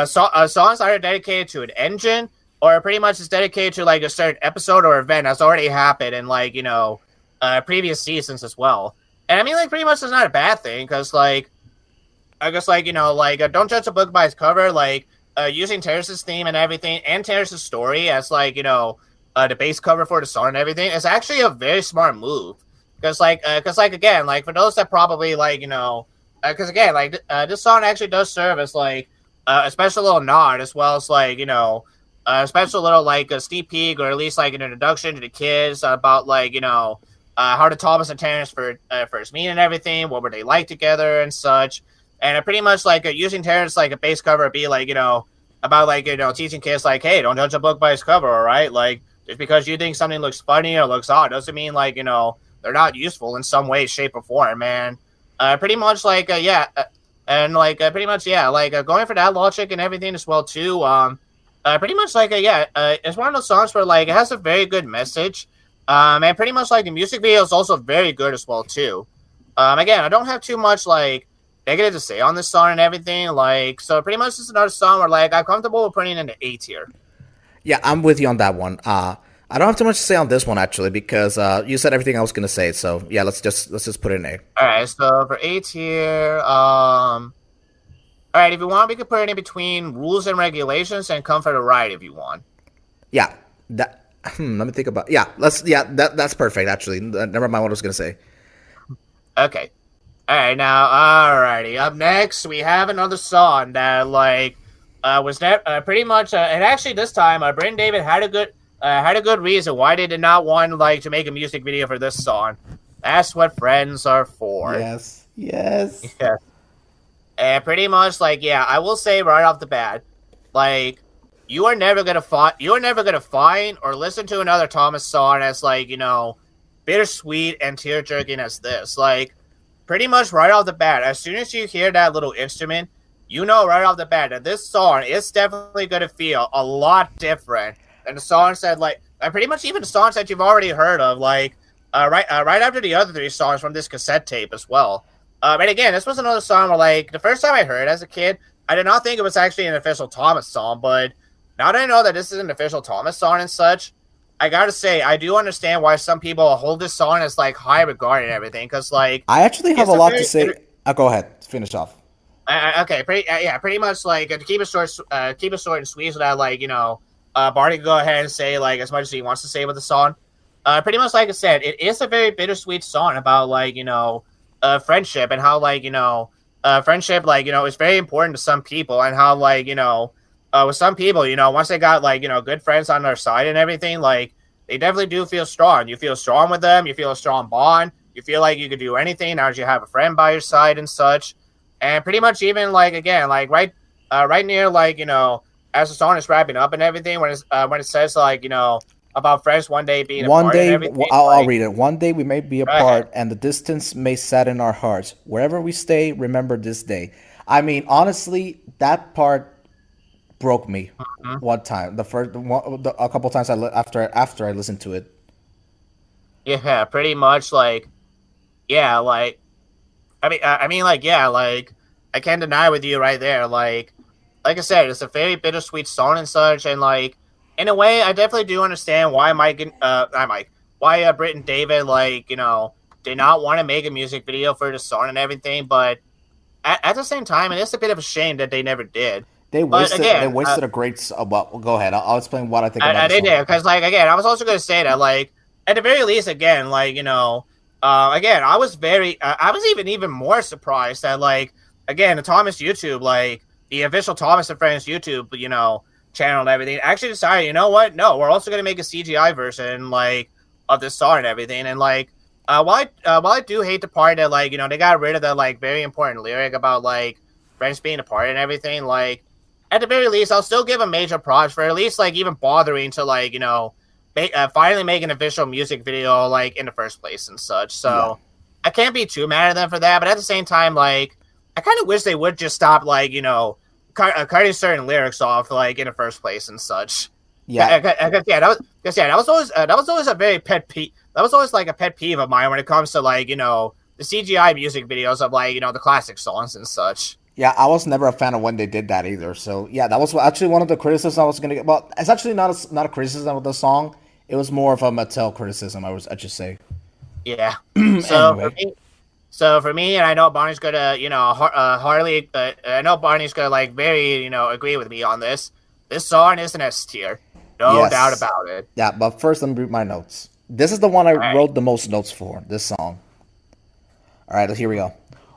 songs either dedicated to an engine or pretty much is dedicated to like a certain episode or event that's already happened in like previous seasons as well. And I mean, like, pretty much it's not a bad thing because like I guess like don't judge a book by its cover. Like using Terrace's theme and everything and Terrace's story as like the base cover for the song and everything is actually a very smart move. Because again, like for those that probably like because again, like this song actually does serve as like a special little nod as well as like a special little like a sneak peek or at least like an introduction to the kids about like how did Thomas and Terrence first meet and everything, what were they like together and such, and pretty much like using Terrence like a base cover be like about like teaching kids like, hey, don't judge a book by its cover, all right? Like just because you think something looks funny or looks odd doesn't mean like they're not useful in some way, shape, or form, man. Pretty much like and like pretty much like going for that logic and everything as well too. Pretty much like it's one of those songs where like it has a very good message. And pretty much like the music video is also very good as well too. Again, I don't have too much like negative to say on this song and everything. Like so, pretty much it's another song where like I'm comfortable with putting it in the A tier. Yeah, I'm with you on that one. I don't have too much to say on this one actually because you said everything I was gonna say. So yeah, let's just put it in A. All right, so for A tier, all right, if you want, we could put it in between rules and regulations and come for the ride if you want. Yeah, that. Let me think about. Yeah, let's. Yeah, that's perfect. Actually, never mind what I was gonna say. Okay. All right, now, alrighty. Up next, we have another song that was that pretty much. And actually, this time, Brent David had a good reason why they did not want to make a music video for this song. That's what friends are for. Yes. Yes. Yeah. And pretty much, yeah, I will say right off the bat, like, you are never gonna find or listen to another Thomas song as bittersweet and tear jerking as this. Like, pretty much right off the bat, as soon as you hear that little instrument, you know right off the bat that this song is definitely gonna feel a lot different than the songs that pretty much even the songs that you've already heard of, right after the other three songs from this cassette tape as well. And again, this was another song where, the first time I heard it as a kid, I did not think it was actually an official Thomas song, but now that I know that this is an official Thomas song and such, I gotta say, I do understand why some people hold this song as, high regard and everything, because, I actually have it's a a lot to very, say. Go ahead. Finish off. okay, pretty much, to keep it short and sweet so that, Barney can go ahead and say, as much as he wants to say with the song. Pretty much, like I said, it is a very bittersweet song about, friendship and how friendship is very important to some people and how with some people once they got good friends on their side and everything they definitely do feel strong. You feel strong with them, you feel a strong bond, you feel like you could do anything now that you have a friend by your side and such. And pretty much even again right near as the song is wrapping up and everything when it says about friends one day being One apart and day, everything I'll read it. One day we may be go ahead. apart, and the distance may sadden our hearts. Wherever we stay, remember this day. I mean, honestly, that part broke me Mhm. one time. A couple times after I listened to it. Yeah, pretty much yeah, yeah, I can't deny with you right there. Like I said, it's a very bittersweet song and such, and in a way, I definitely do understand why why Britt and David did not want to make a music video for the song and everything, but at the same time, it is a bit of a shame that they never did. But They again, wasted a great. Well, go ahead. I'll explain what I think about I the did song. there because again, I was also going to say that at the very least, again again, I was even more surprised that again the Thomas YouTube the official Thomas and Friends YouTube channel and everything actually decided, you know what, no, we're also going to make a CGI version of this song and everything. And while I do hate the part that they got rid of the very important lyric about friends being apart and everything, at the very least, I'll still give a major props for at least even bothering to finally make an official music video in the first place and such. Yeah, So I can't be too mad at them for that. But at the same time, I kind of wish they would just stop cutting certain lyrics off in the first place and such. yeah, Yeah, that was always a very pet peeve. That was always a pet peeve of mine when it comes to the CGI music videos of the classic songs and such. yeah. I was never a fan of when they did that either. So yeah, that was actually one of the criticisms I was gonna get. Well, it's actually not a criticism of the song. It was more of a Mattel criticism. I should say. Yeah. So for Anyway, me, and I know Barney's gonna, hardly, I know Barney's gonna very, agree with me on this. This song is an S tier, no doubt yes, about it. yeah. But first, let me read my notes. This is the one I All right. wrote the most notes for. This song. All right, here we go.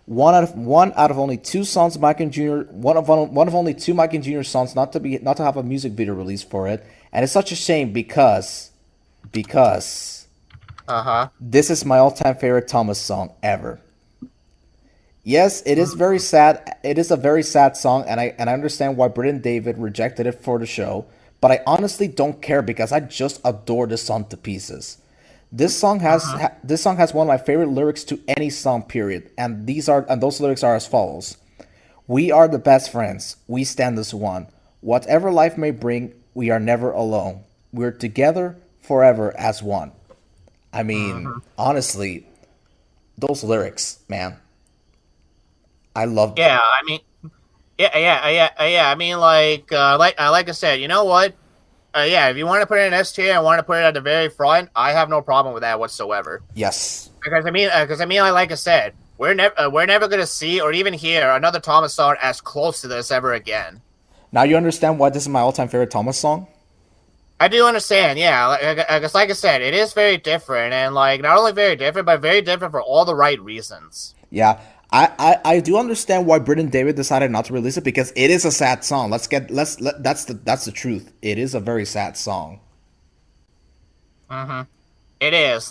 One out of only two songs Mike and Jr. One of only two Mike and Jr. songs not to have a music video released for it, and it's such a shame because Uh huh. this is my all-time favorite Thomas song ever. Yes, it is very sad. It is a very sad song, and I understand why Britt and David rejected it for the show. But I honestly don't care because I just adore this song to pieces. This song has one of my favorite lyrics to any song. Period. And those lyrics are as follows: "We are the best friends. We stand as one. Whatever life may bring, we are never alone. We're together forever as one." I mean, honestly, those lyrics, man, I love. Yeah, I mean, yeah. I mean, like I said, you know what? if you want to put it in S tier and want to put it at the very front, I have no problem with that whatsoever. Yes. Because like I said, we're never gonna see or even hear another Thomas song as close to this ever again. Now you understand why this is my all-time favorite Thomas song? I do understand, yeah. Because like I said, it is very different, and like not only very different, but very different for all the right reasons. Yeah. I do understand why Britt and David decided not to release it because it is a sad song. That's the truth. It is a very sad song. Mm-hmm. It is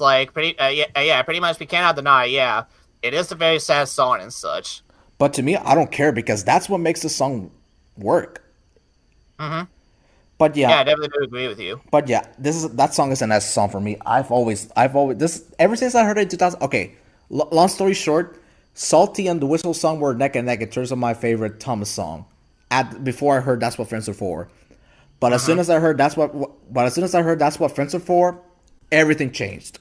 pretty much. We cannot deny. Yeah, it is a very sad song and such. But to me, I don't care because that's what makes the song work. Mm-hmm. But yeah, I definitely do agree with you. But yeah, that song is an S song for me. I've always this ever since I heard it in 2000. Okay, long story short, Salty and the Whistle song were neck and neck in terms of my favorite Thomas song. Before I heard That's What Friends Are For, but as soon as I heard That's What Friends Are For, everything changed.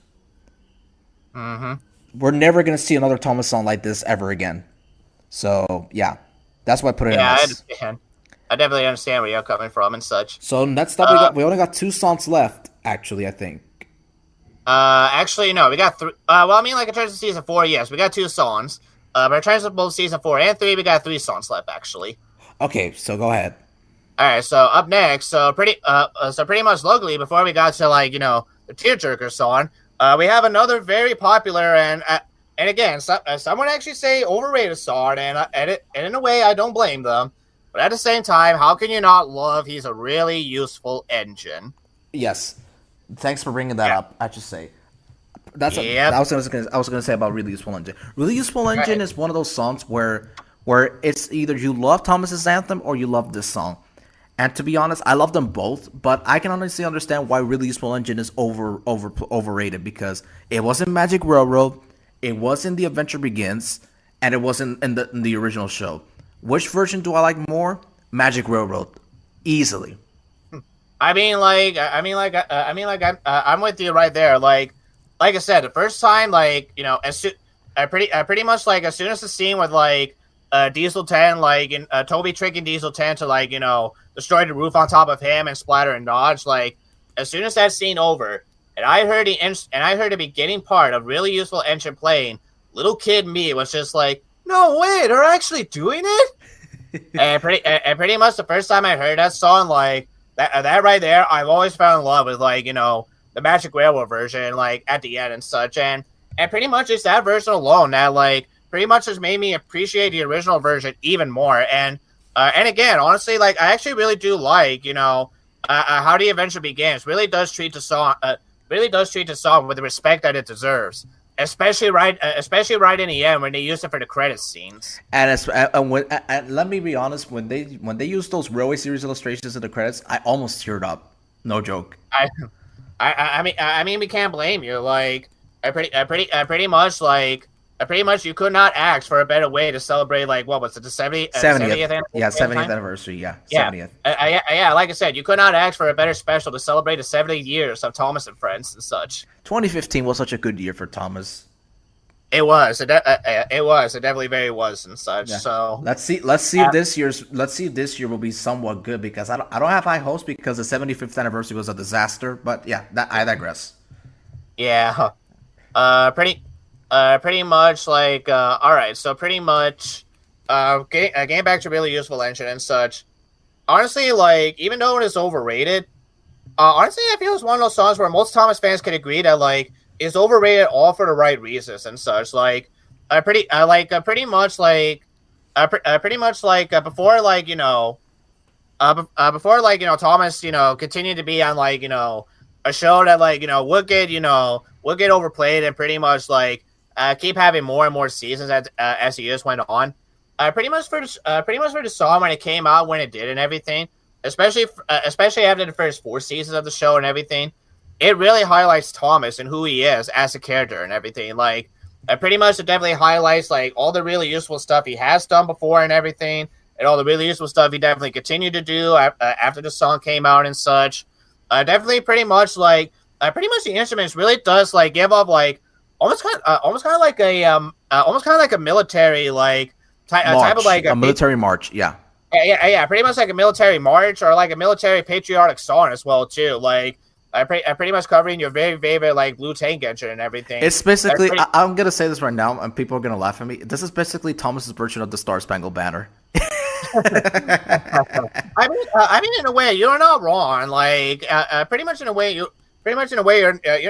We're never gonna see another Thomas song like this ever again. So yeah, that's why I put it in I S. understand. I definitely understand where you're coming from and such. So next up, we only got 2 songs left. Actually, I think. Actually, no, we got 3. Well, I mean, like in terms of season 4, yes, we got 2 songs. But in terms of both season 4 and 3, we got 3 songs left, actually. Okay, so go ahead. All right, so up next, so pretty much locally, before we got to like the tearjerker song, we have another very popular and again, some would actually say overrated song, and in a way, I don't blame them. But at the same time, how can you not love He's a Really Useful Engine? Yes. Thanks for bringing that up, I should say. I was gonna say about Really Useful Engine. Really Useful Engine is one of those songs where it's either you love Thomas's anthem or you love this song. And to be honest, I love them both, but I can honestly understand why Really Useful Engine is overrated because it wasn't Magic Railroad, it wasn't The Adventure Begins, and it wasn't in the original show. Which version do I like more? Magic Railroad, easily. I'm with you right there. Like I said, the first time, pretty much like as soon as the scene with Diesel 10, Toby tricking Diesel 10 to destroy the roof on top of him and splatter and dodge. Like as soon as that scene over, and I heard the beginning part of Really Useful Engine playing, little kid me was just like, no way, they're actually doing it. and pretty much the first time I heard that song, like that right there, I've always fell in love with the Magic Railroad version, like at the end and such, and pretty much it's that version alone that pretty much has made me appreciate the original version even more. And again, honestly, I actually really do like how the adventure begins. Really does treat the song with the respect that it deserves. Especially right in the end when they use it for the credit scenes. And let me be honest, when they use those Railway Series illustrations in the credits, I almost teared up. No joke. I mean, we can't blame you. Pretty much, you could not ask for a better way to celebrate. What was it, the 70th anniversary? Yeah, 70th anniversary. Yeah, 70th. Yeah, like I said, you could not ask for a better special to celebrate the 70 years of Thomas and Friends and such. 2015 was such a good year for Thomas. It was. It definitely very was and such. Yeah. So let's see if this year will be somewhat good because I don't have high hopes because the 75th anniversary was a disaster. But yeah, I digress. Yeah. Pretty much all right. So pretty much, getting back to Really Useful Engine and such. Honestly, even though it is overrated, honestly, I feel it's one of those songs where most Thomas fans can agree that is overrated all for the right reasons and such. Pretty much before Thomas continued to be on a show that would get overplayed and pretty much keep having more and more seasons as the years went on. Pretty much for the song when it came out when it did and everything, especially after the first 4 seasons of the show and everything, it really highlights Thomas and who he is as a character and everything. Pretty much it definitely highlights all the really useful stuff he has done before and everything, and all the really useful stuff he definitely continued to do after the song came out and such. Definitely pretty much the instruments really does give off almost kind of like a military type of a military march, yeah. yeah, pretty much like a military march or like a military patriotic song as well too. Like I pretty much covering your very favorite like blue tank engine and everything. It's basically, Pretty, I'm gonna say this right now, and people are gonna laugh at me. This is basically Thomas's version of the Star Spangled Banner. I mean, in a way, you're not wrong. Like, pretty much in a way, you're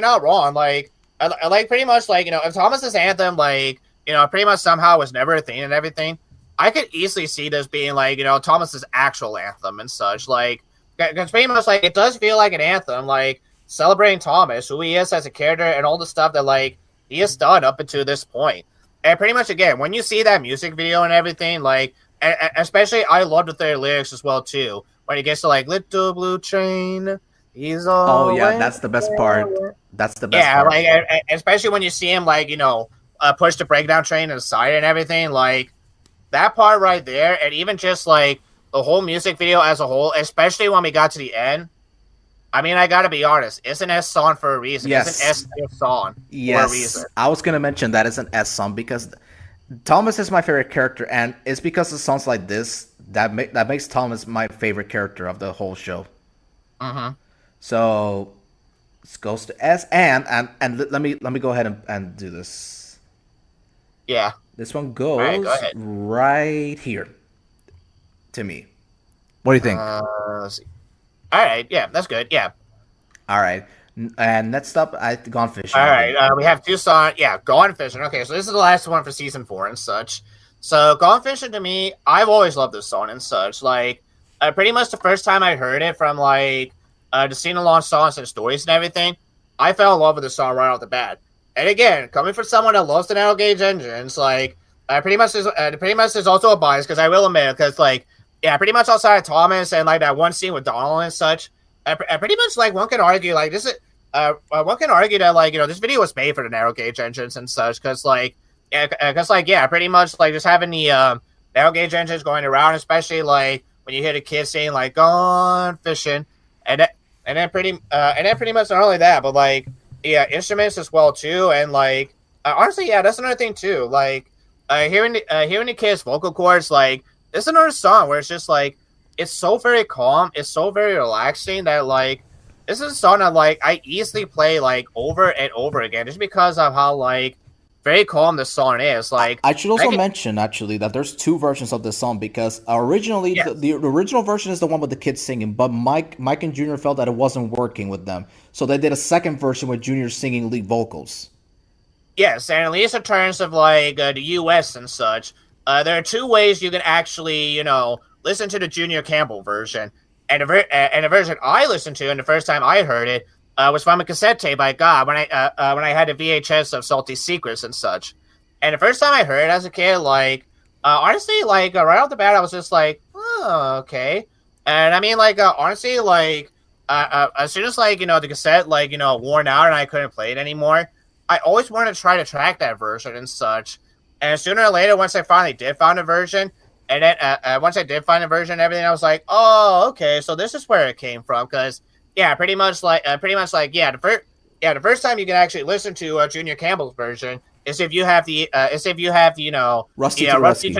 not wrong. Like, I like pretty much like if Thomas's anthem, like pretty much somehow was never a thing and everything, I could easily see this being like Thomas's actual anthem and such. Like, because pretty much like it does feel like an anthem, like celebrating Thomas, who he is as a character, and all the stuff that like he has done up until this point. And pretty much again, when you see that music video and everything, like and especially I love the lyrics as well too. When it gets to like "Little Blue Train," he's Oh yeah, always that's the best part. there. That's the best Yeah, part. like especially when you see him like push the breakdown train to the side and everything. Like that part right there, and even just like the whole music video as a whole, especially when we got to the end. I mean, I gotta be honest. It's an S song for a reason. Yes. It's an S tier song for a reason. Yes, I was gonna mention that it's an S song because Thomas is my favorite character, and it's because of songs like this that makes Thomas my favorite character of the whole show. Mm-hmm. So this goes to S, let me go ahead and do this. Yeah. This one All right, goes go ahead. right here to me. What do you think? Let's see. All right, yeah, that's good. Yeah. All right, and next up, I've gone fishing. All right, we have two songs. Yeah, Gone Fishing. Okay, so this is the last one for season 4 and such. So Gone Fishing to me, I've always loved this song and such. Like, pretty much the first time I heard it from like the sing-along songs and stories and everything, I fell in love with the song right off the bat. And again, coming from someone that loves the narrow gauge engines, like pretty much there's also a bias because I will admit because like yeah, pretty much outside of Thomas and like that one scene with Donald and such, I pretty much like one can argue like this is one can argue that like this video was made for the narrow gauge engines and such because like yeah, pretty much like just having the narrow gauge engines going around, especially like when you hear the kids saying like "gone fishing," and that, and then pretty much not only that, but like yeah, instruments as well too, and like honestly, yeah, that's another thing too. Like hearing the kids' vocal cords, like this is another song where it's just like it's so very calm, it's so very relaxing that like this is a song that like I easily play like over and over again just because of how like very calm this song is. Like I should also mention actually that there's two versions of this song because originally yes. the original version is the one with the kids singing, but Mike and Junior felt that it wasn't working with them, so they did a second version with Junior singing lead vocals. Yes, and at least in terms of like the U.S. and such, there are two ways you can actually, listen to the Junior Campbell version. And the version I listened to, and the first time I heard it, was from a cassette tape I got when I had a VHS of Salty Secrets and such. And the first time I heard it as a kid, like honestly, like right off the bat, I was just like, oh, okay. And I mean, like honestly, like as soon as like the cassette like worn out and I couldn't play it anymore, I always wanted to try to track that version and such. And sooner or later, once I finally did find a version, and then once I did find a version and everything, I was like, oh, okay, so this is where it came from. Because yeah, pretty much like yeah, the first time you can actually listen to Junior Campbell's version is if you have the Rusty to the Rescue.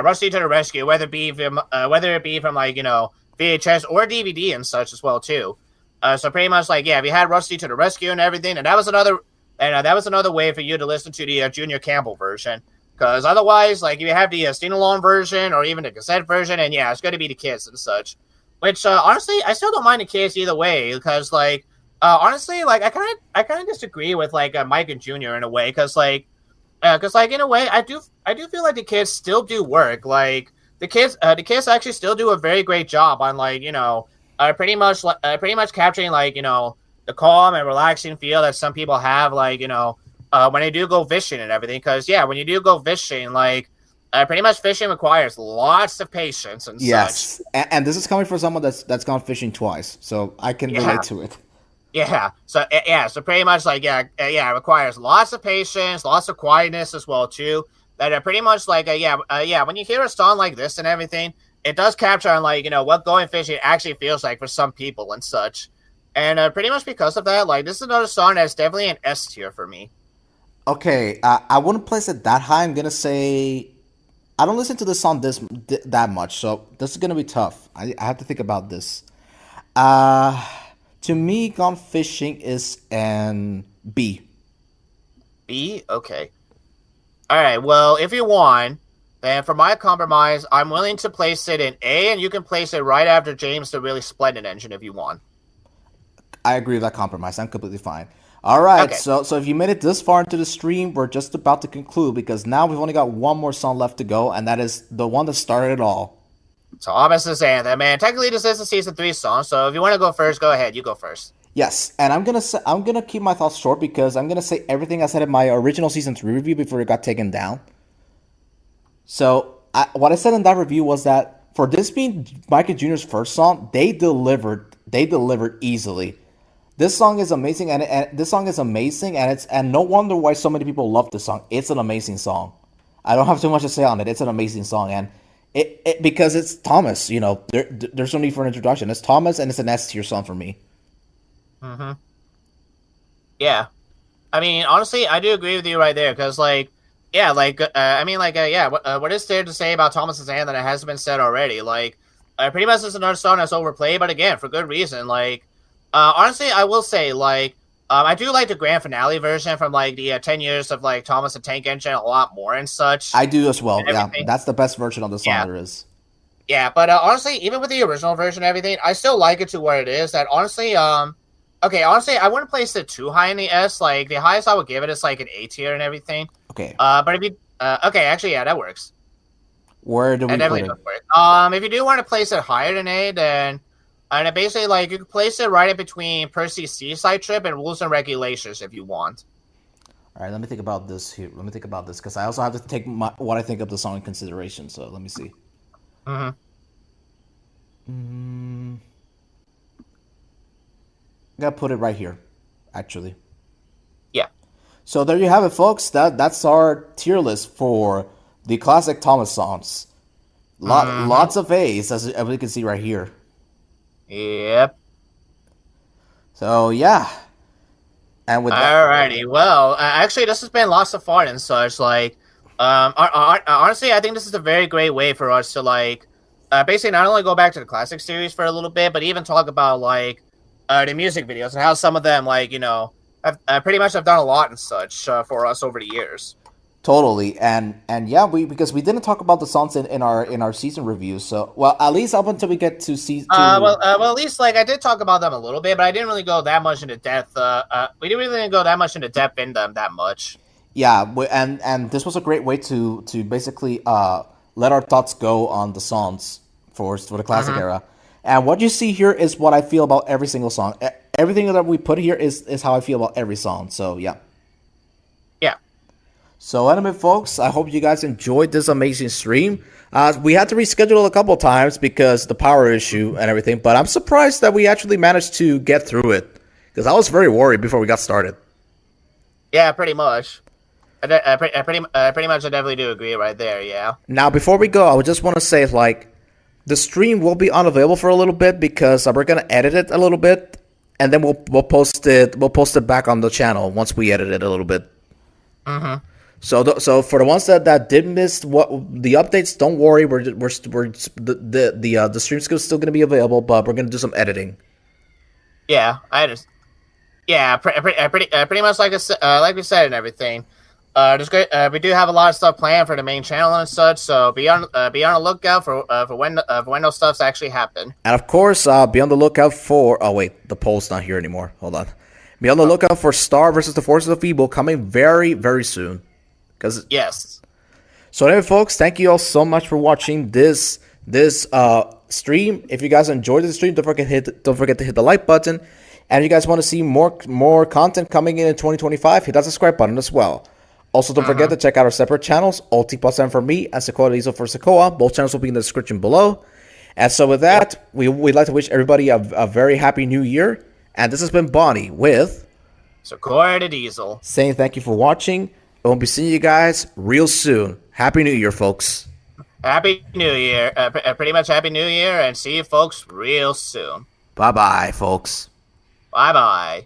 Rusty to the Rescue, whether it be from like VHS or DVD and such as well too. So pretty much like yeah, we had Rusty to the Rescue and everything, and that was another way for you to listen to the Junior Campbell version. Because otherwise, like, if you have the sing-along version or even the cassette version, and yeah, it's going to be the kids and such. Which, honestly, I still don't mind the kids either way. Because, like, honestly, like, I kind of disagree with, like, Mike and Junior in a way. Because, like, in a way, I do feel like the kids still do work. Like, the kids actually still do a very great job on, like, pretty much capturing, like, the calm and relaxing feel that some people have, like, when they do go fishing and everything. Because, yeah, when you do go fishing, like, pretty much fishing requires lots of patience and Yes, such. and this is coming from someone that's gone fishing twice, so I can relate to it. Yeah. So, pretty much, like, it requires lots of patience, lots of quietness as well, too. That pretty much, like, when you hear a song like this and everything, it does capture on, like, what going fishing actually feels like for some people and such. And pretty much because of that, like, this is another song that's definitely an S tier for me. Okay, I wouldn't place it that high. I'm gonna say I don't listen to this song that much, so this is gonna be tough. I have to think about this. Uh, to me, Gone Fishing is an B. B? Okay. Alright, well, if you want, then for my compromise, I'm willing to place it in A, and you can place it right after James the Really Splendid Engine if you want. I agree with that compromise. I'm completely fine. All right, Okay. so if you made it this far into the stream, we're just about to conclude because now we've only got one more song left to go, and that is the one that started it all. Thomas's Anthem, man. Technically, this is a season 3 song, so if you want to go first, go ahead. You go first. Yes, and I'm gonna keep my thoughts short because I'm gonna say everything I said in my original season 3 review before it got taken down. So what I said in that review was that for this being Michael Jr.'s first song, they delivered. They delivered easily. This song is amazing, and this song is amazing, and no wonder why so many people love this song. It's an amazing song. I don't have too much to say on it. It's an amazing song, and it because it's Thomas. You know, there's no need for an introduction. It's Thomas, and it's an S tier song for me. Mm-hmm. Yeah. I mean, honestly, I do agree with you right there, because, like, yeah, like, yeah, what is there to say about Thomas's Anthem that hasn't been said already? Like, pretty much it's another song that's overplayed, but again, for good reason. Like, honestly, I will say, like, I do like the grand finale version from, like, the 10 years of, like, Thomas the Tank Engine a lot more and such. I do as well. Yeah, that's the best version of the song there is. Yeah, but honestly, even with the original version and everything, I still like it to where it is. That honestly, okay, honestly, I wouldn't place it too high in the S. Like, the highest I would give it is, like, an A tier and everything. Okay. But if you, okay, actually, yeah, that works. Where do we put it? If you do want to place it higher than A, then, and basically, like, you can place it right in between Percy's Seaside Trip and Rules and Regulations if you want. All right, let me think about this here. Let me think about this, because I also have to take what I think of the song in consideration, so let me see. I gotta put it right here, actually. Yeah. So there you have it, folks. That's our tier list for the classic Thomas songs. Lots of A's, as we can see right here. Yep. So yeah. And with that, alrighty, well, actually, this has been lots of fun and such. Like, honestly, I think this is a very great way for us to, like, basically not only go back to the classic series for a little bit, but even talk about, like, the music videos and how some of them, like, you know, have pretty much have done a lot and such for us over the years. totally, and yeah, because we didn't talk about the songs in our season reviews. So, well, at least up until we get to season. Well, at least, like, I did talk about them a little bit, but I didn't really go that much into depth. We didn't really go that much into depth in them that much. Yeah, and this was a great way to basically let our thoughts go on the songs for the classic era. And what you see here is what I feel about every single song. Everything that we put here is how I feel about every song. So yeah. Yeah. So anyway, folks, I hope you guys enjoyed this amazing stream. We had to reschedule a couple times because the power issue and everything, but I'm surprised that we actually managed to get through it because I was very worried before we got started. Yeah, pretty much. Pretty much, I definitely do agree right there. Yeah. Now, before we go, I would just want to say, like, the stream will be unavailable for a little bit because we're gonna edit it a little bit, and then we'll post it. We'll post it back on the channel once we edit it a little bit. So for the ones that did miss what the updates, don't worry. The stream's still gonna be available, but we're gonna do some editing. Yeah, I just. Yeah, pretty much like we said and everything. We do have a lot of stuff planned for the main channel and such, so be on the lookout for when those stuffs actually happen. And of course, be on the lookout for. Oh wait, the poll's not here anymore. Hold on. Be on the lookout for Star versus the Forces of Evil coming very, very soon. Yes. So anyway, folks, thank you all so much for watching this stream. If you guys enjoyed the stream, don't forget to hit the like button. And if you guys want to see more content coming in 2025, hit that subscribe button as well. Also, don't forget to check out our separate channels, OT+M for me and Sequoia Diesel for Sequoia. Both channels will be in the description below. And so with that, we'd like to wish everybody a very happy new year. And this has been Bonnie with Sequoia Diesel saying thank you for watching. We'll be seeing you guys real soon. Happy New Year, folks. Happy New Year. Pretty much Happy New Year, and see you folks real soon. Bye-bye, folks. Bye-bye.